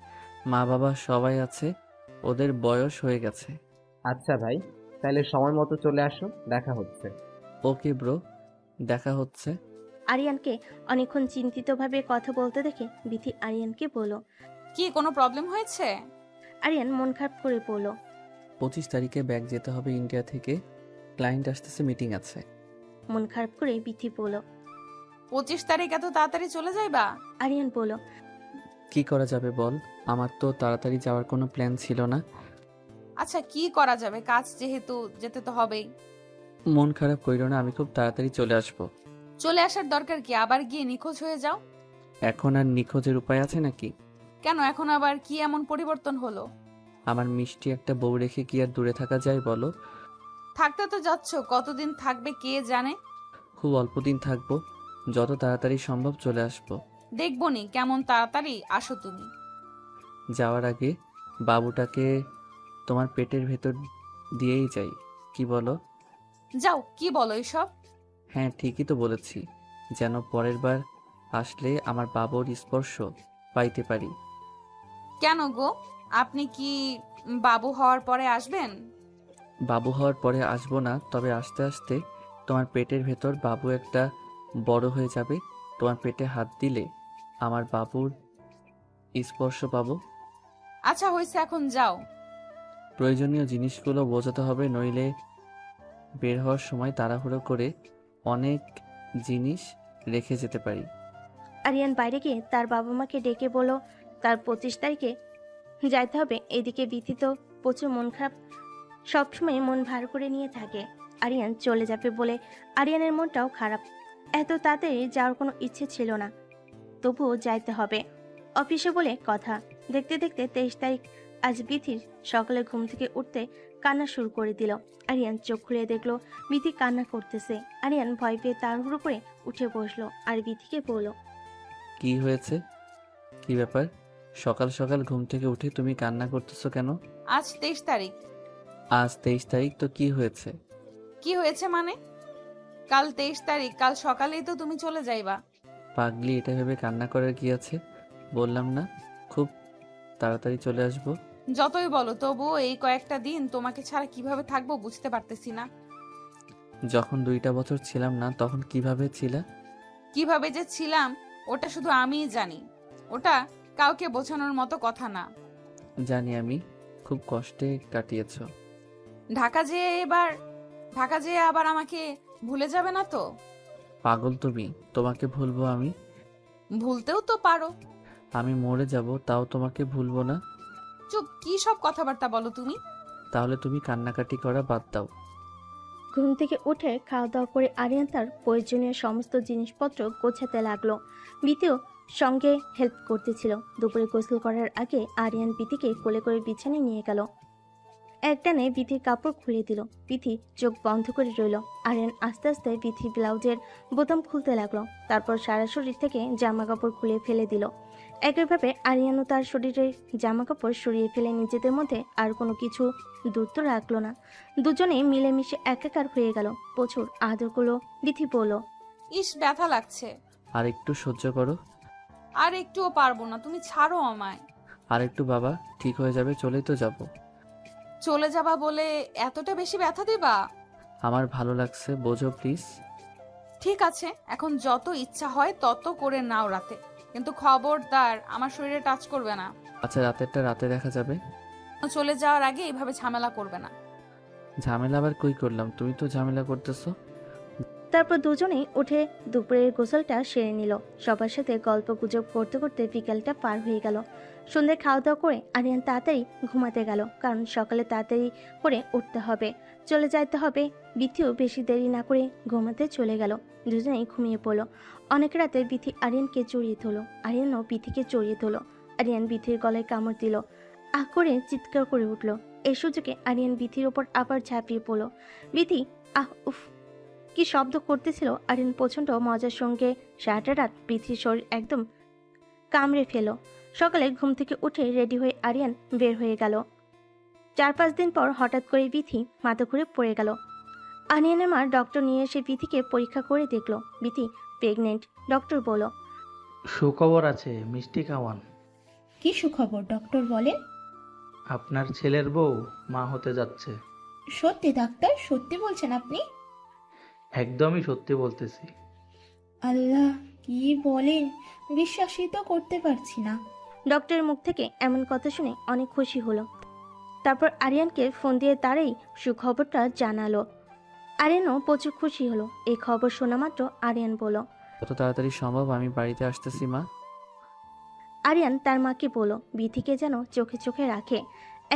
মা বাবা সবাই আছে, ওদের বয়স হয়ে গেছে। আচ্ছা ভাই, তাহলে সময় মতো চলে আসো, দেখা হচ্ছে। ওকে ব্রো, দেখা হচ্ছে। আরিয়ানকে অনেকক্ষণ চিন্তিতভাবে কথা বলতে দেখে বিথি আরিয়ানকে বলল। কি কোনো প্রবলেম হয়েছে? আরিয়ান মন খারাপ করে বলল। 25 তারিখে ব্যাগ যেতে হবে ইন্ডিয়া থেকে, ক্লায়েন্ট আসতেছে, মিটিং আছে। মন খারাপ করে বিথি বলল। 25 তারিখ এত তাড়াতাড়ি চলে যাইবা? আরিয়ান বলল। কি করা যাবে বল, আমার তো তাড়াতাড়ি যাওয়ার কোনো প্ল্যান ছিল না। আচ্ছা, কি করা যাবে, কাজ যেহেতু যেতে তো হবেই। মন খারাপ কইরো না, আমি খুব তাড়াতাড়ি চলে আসবো। চলে আসার দরকার কি, আবার গিয়ে নিখোঁজ হয়ে যাও। এখন আর নিখোঁজের উপায় আছে নাকি? কেন, এখন আবার কি এমন পরিবর্তন হলো? আমার মিষ্টি একটা বউ রেখে কি আর দূরে থাকা যায় বলো? থাকতে তো যাচ্ছ, কতদিন থাকবে কে জানে। খুব অল্প দিন থাকবো, যত তাড়াতাড়ি সম্ভব চলে আসবো। দেখবো নি কেমন তাড়াতাড়ি আসো তুমি। যাওয়ার আগে বাবুটাকে তোমার পেটের ভেতর দিয়েই যাই, কি বলো? যাও, কি বলো এসব? হ্যাঁ, ঠিকই তো বলেছি, যেন পরের বার আসলে আমার বাবুর স্পর্শ পাইতে পারি। কেন গো, আপনি কি বাবু হওয়ার পরে আসবেন? বাবু হওয়ার পরে আসবো না, তবে আস্তে আস্তে তোমার পেটের ভেতর বাবু একটা বড় হয়ে যাবে, তোমার পেটে হাত দিলে আমার বাবুর স্পর্শ পাবো। আচ্ছা হয়েছে, এখন যাও। প্রয়োজনীয় জিনিসগুলো বোঝাতে হবে, নইলে বের হওয়ার সময় তাড়াহুড়ো করে অনেক জিনিস রেখে যেতে পারি। আরিয়ান বাইরে গিয়ে তার বাবা মাকে ডেকে বলল তার 25 তারিখে যাইতে হবে। এদিকে বিথি তো প্রচুর মন খারাপ, সবসময় মন ভার করে নিয়ে থাকে। আরিয়ান চলে যাবে বলে আরিয়ানের মনটাও খারাপ। এত তাড়াতাড়ি যাওয়ার কোনো ইচ্ছে ছিল না, তবুও যাইতে হবে, অফিসে বলে কথা। দেখতে দেখতে 23 তারিখ। আজ বিথির সকালে ঘুম থেকে উঠতে কান্না শুরু করে দিল। আরিয়ান চোখ খুলে দেখলো বিথি কান্না করতেছে। আরিয়ান ভয় পেয়ে তাড়াহুড়ো করে উঠে বসলো আর বিথিকে বলল। কি হয়েছে, কি ব্যাপার, সকাল সকাল ঘুম থেকে উঠে তুমি কান্না করতেছো কেন? আজ 23 তারিখ। আজ 23 তারিখ, তো কি হয়েছে? কি হয়েছে মানে? কাল 23 তারিখ, কাল সকালেই তো তুমি চলে যাইবা। পাগলি, এটা ভেবে কান্না করার কি আছে, বললাম না খুব তাড়াতাড়ি চলে আসবো। যতই বলো তবুও এই কয়েকটা দিন তোমাকে ছাড়া কিভাবে থাকবো বুঝতে পারতেছি না। যখন 2টা বছর ছিলাম না তখন কিভাবে ছিলা? কিভাবে যে ছিলাম ওটা শুধু আমিই জানি, ওটা কাউকে বোঝানোর মতো কথা না। জানি, আমি খুব কষ্টে কাটিয়েছো। ঢাকা যেয়ে আবার আমাকে ভুলে যাবে না তো? পাগল তুমি, তোমাকে ভুলবো আমি? ভুলতেও তো পারো। আমি মরে যাব তাও তোমাকে ভুলবো না। চুপ, কি সব কথাবার্তা বলো তুমি? তাহলে তুমি কান্নাকাটি করা বাদ দাও। ঘুম থেকে উঠে খাওয়া দাওয়া করে আরিয়ান তার প্রয়োজনীয় সমস্ত জিনিসপত্র গোছাতে লাগলো। বিতিও সঙ্গে হেল্প করতেছিল। দুপুরে গোসল করার আগে আরিয়ান বিতিকে কোলে করে বিছানায় নিয়ে গেল। একটানে বিথির কাপড় খুলে দিল। বিথি চোখ বন্ধ করে রইল। আরিয়ান আস্তে আস্তে বিথির ব্লাউজের বোতাম খুলতে লাগলো। তারপর সারা শরীর থেকে জামা কাপড় খুলে ফেলে দিল। একইভাবে আরিয়ানও তার শরীরের জামা কাপড় সরিয়ে ফেলে নিজেদের মধ্যে আর কোনো কিছু দূরত্ব রাখলো না। দুজনেই মিলেমিশে একাকার হয়ে গেল। প্রচুর আদর করলো। বিথি বলল, ইস, ব্যথা লাগছে। আর একটু সহ্য করো। আর একটুও পারবো না, তুমি ছাড়ো আমায়। আর একটু বাবা, ঠিক হয়ে যাবে, চলেই তো যাব। চলে যাবা বলে এতটা বেশি ব্যথা দিবা? আমার ভালো লাগছে, বোঝো প্লিজ। ঠিক আছে, এখন যত ইচ্ছা হয় তত করে নাও রাতে, কিন্তু খবরদার আমার শরীরে টাচ করবে না। আচ্ছা, রাতেরটা রাতে দেখা যাবে। চলে যাওয়ার আগে এইভাবে ঝামেলা করবে না। ঝামেলা আবার কই করলাম? তুমি তো ঝামেলা করতেছো। তারপর দুজনেই উঠে দুপুরের গোসলটা সেরে নিল। সবার সাথে গল্প গুজব করতে করতে বিকালটা পার হয়ে গেল। সন্ধ্যে খাওয়া দাওয়া করে আরিয়ান তাড়াতাড়ি ঘুমাতে গেল, কারণ সকালে তাড়াতাড়ি করে উঠতে হবে, চলে যাইতে হবে। বিথিও বেশি দেরি না করে ঘুমাতে চলে গেল। দুজনেই ঘুমিয়ে পড়ল। অনেক রাতে বিথি আরিয়ানকে জড়িয়ে ধরল, আরিয়ানও বিথিকে জড়িয়ে ধরল। আরিয়ান বিথির গলায় কামড় দিল। আহ করে চিৎকার করে উঠল। এই সুযোগে আরিয়ান বিথির ওপর আবার ঝাঁপিয়ে পড়ল। বিথি আহ উফ কি শব্দ করতেছিল। আরিয়ান প্রচণ্ড মজার সঙ্গে সারাটা রাত বিথির শরীর একদম কামড়ে ফেল। সকালে ঘুম থেকে উঠে রেডি হয়ে আরিয়ান বের হয়ে গেল। 4-5 দিন পর হঠাৎ করে বিথি মাথা ঘুরে পড়ে গেল। আরিয়ানের মা ডক্টর নিয়ে এসে বিথিকে পরীক্ষা করে দেখলো বিথি প্রেগনেন্ট। ডক্টর বলল, সুখবর আছে, মিষ্টি খাওয়ান। কি সুখবর ডক্টর বলেন? আপনার ছেলের বউ মা হতে যাচ্ছে। সত্যি ডাক্তার, সত্যি বলছেন আপনি? একদমই সত্যি বলতেছি। আল্লাহ, কি বলেন, বিশ্বাসই তো করতে পারছি না। ডক্টরের মুখ থেকে এমন কথা শুনে অনেক খুশি হলো। তারপর আরিয়ানকে ফোন দিয়ে তারাই সুখবরটা জানালো। আরিয়ানও প্রচুর খুশি হলো। এই খবর শোনা মাত্র আরিয়ান বলল, যত তাড়াতাড়ি সম্ভব আমি বাড়িতে আসতেছি মা। আরিয়ান তার মাকে বলল বিথিকে যেন চোখে চোখে রাখে,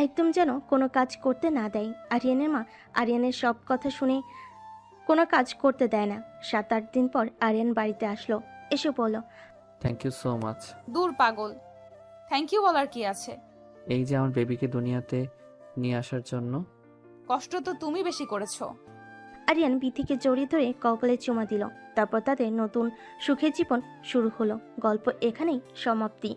একদম যেন কোনো কাজ করতে না দেয়। আরিয়ানের মা আরিয়ানের সব কথা শুনে কোনো কাজ করতে দেয় না। 7-8 দিন পর আরিয়ান বাড়িতে আসলো। এসে বলল, থ্যাংক ইউ সো মাচ। দূর পাগল, থ্যাংক ইউ বলার কি আছে? এই যে আমার বেবিকে দুনিয়াতে নিয়ে আসার জন্য। কষ্ট তো তুমি বেশি করেছো। আরিয়ান বিথিকে জড়িয়ে ধরে কপালে চুমা দিল। তারপর তাদের নতুন সুখের জীবন শুরু হলো। গল্প এখানেই সমাপ্তি।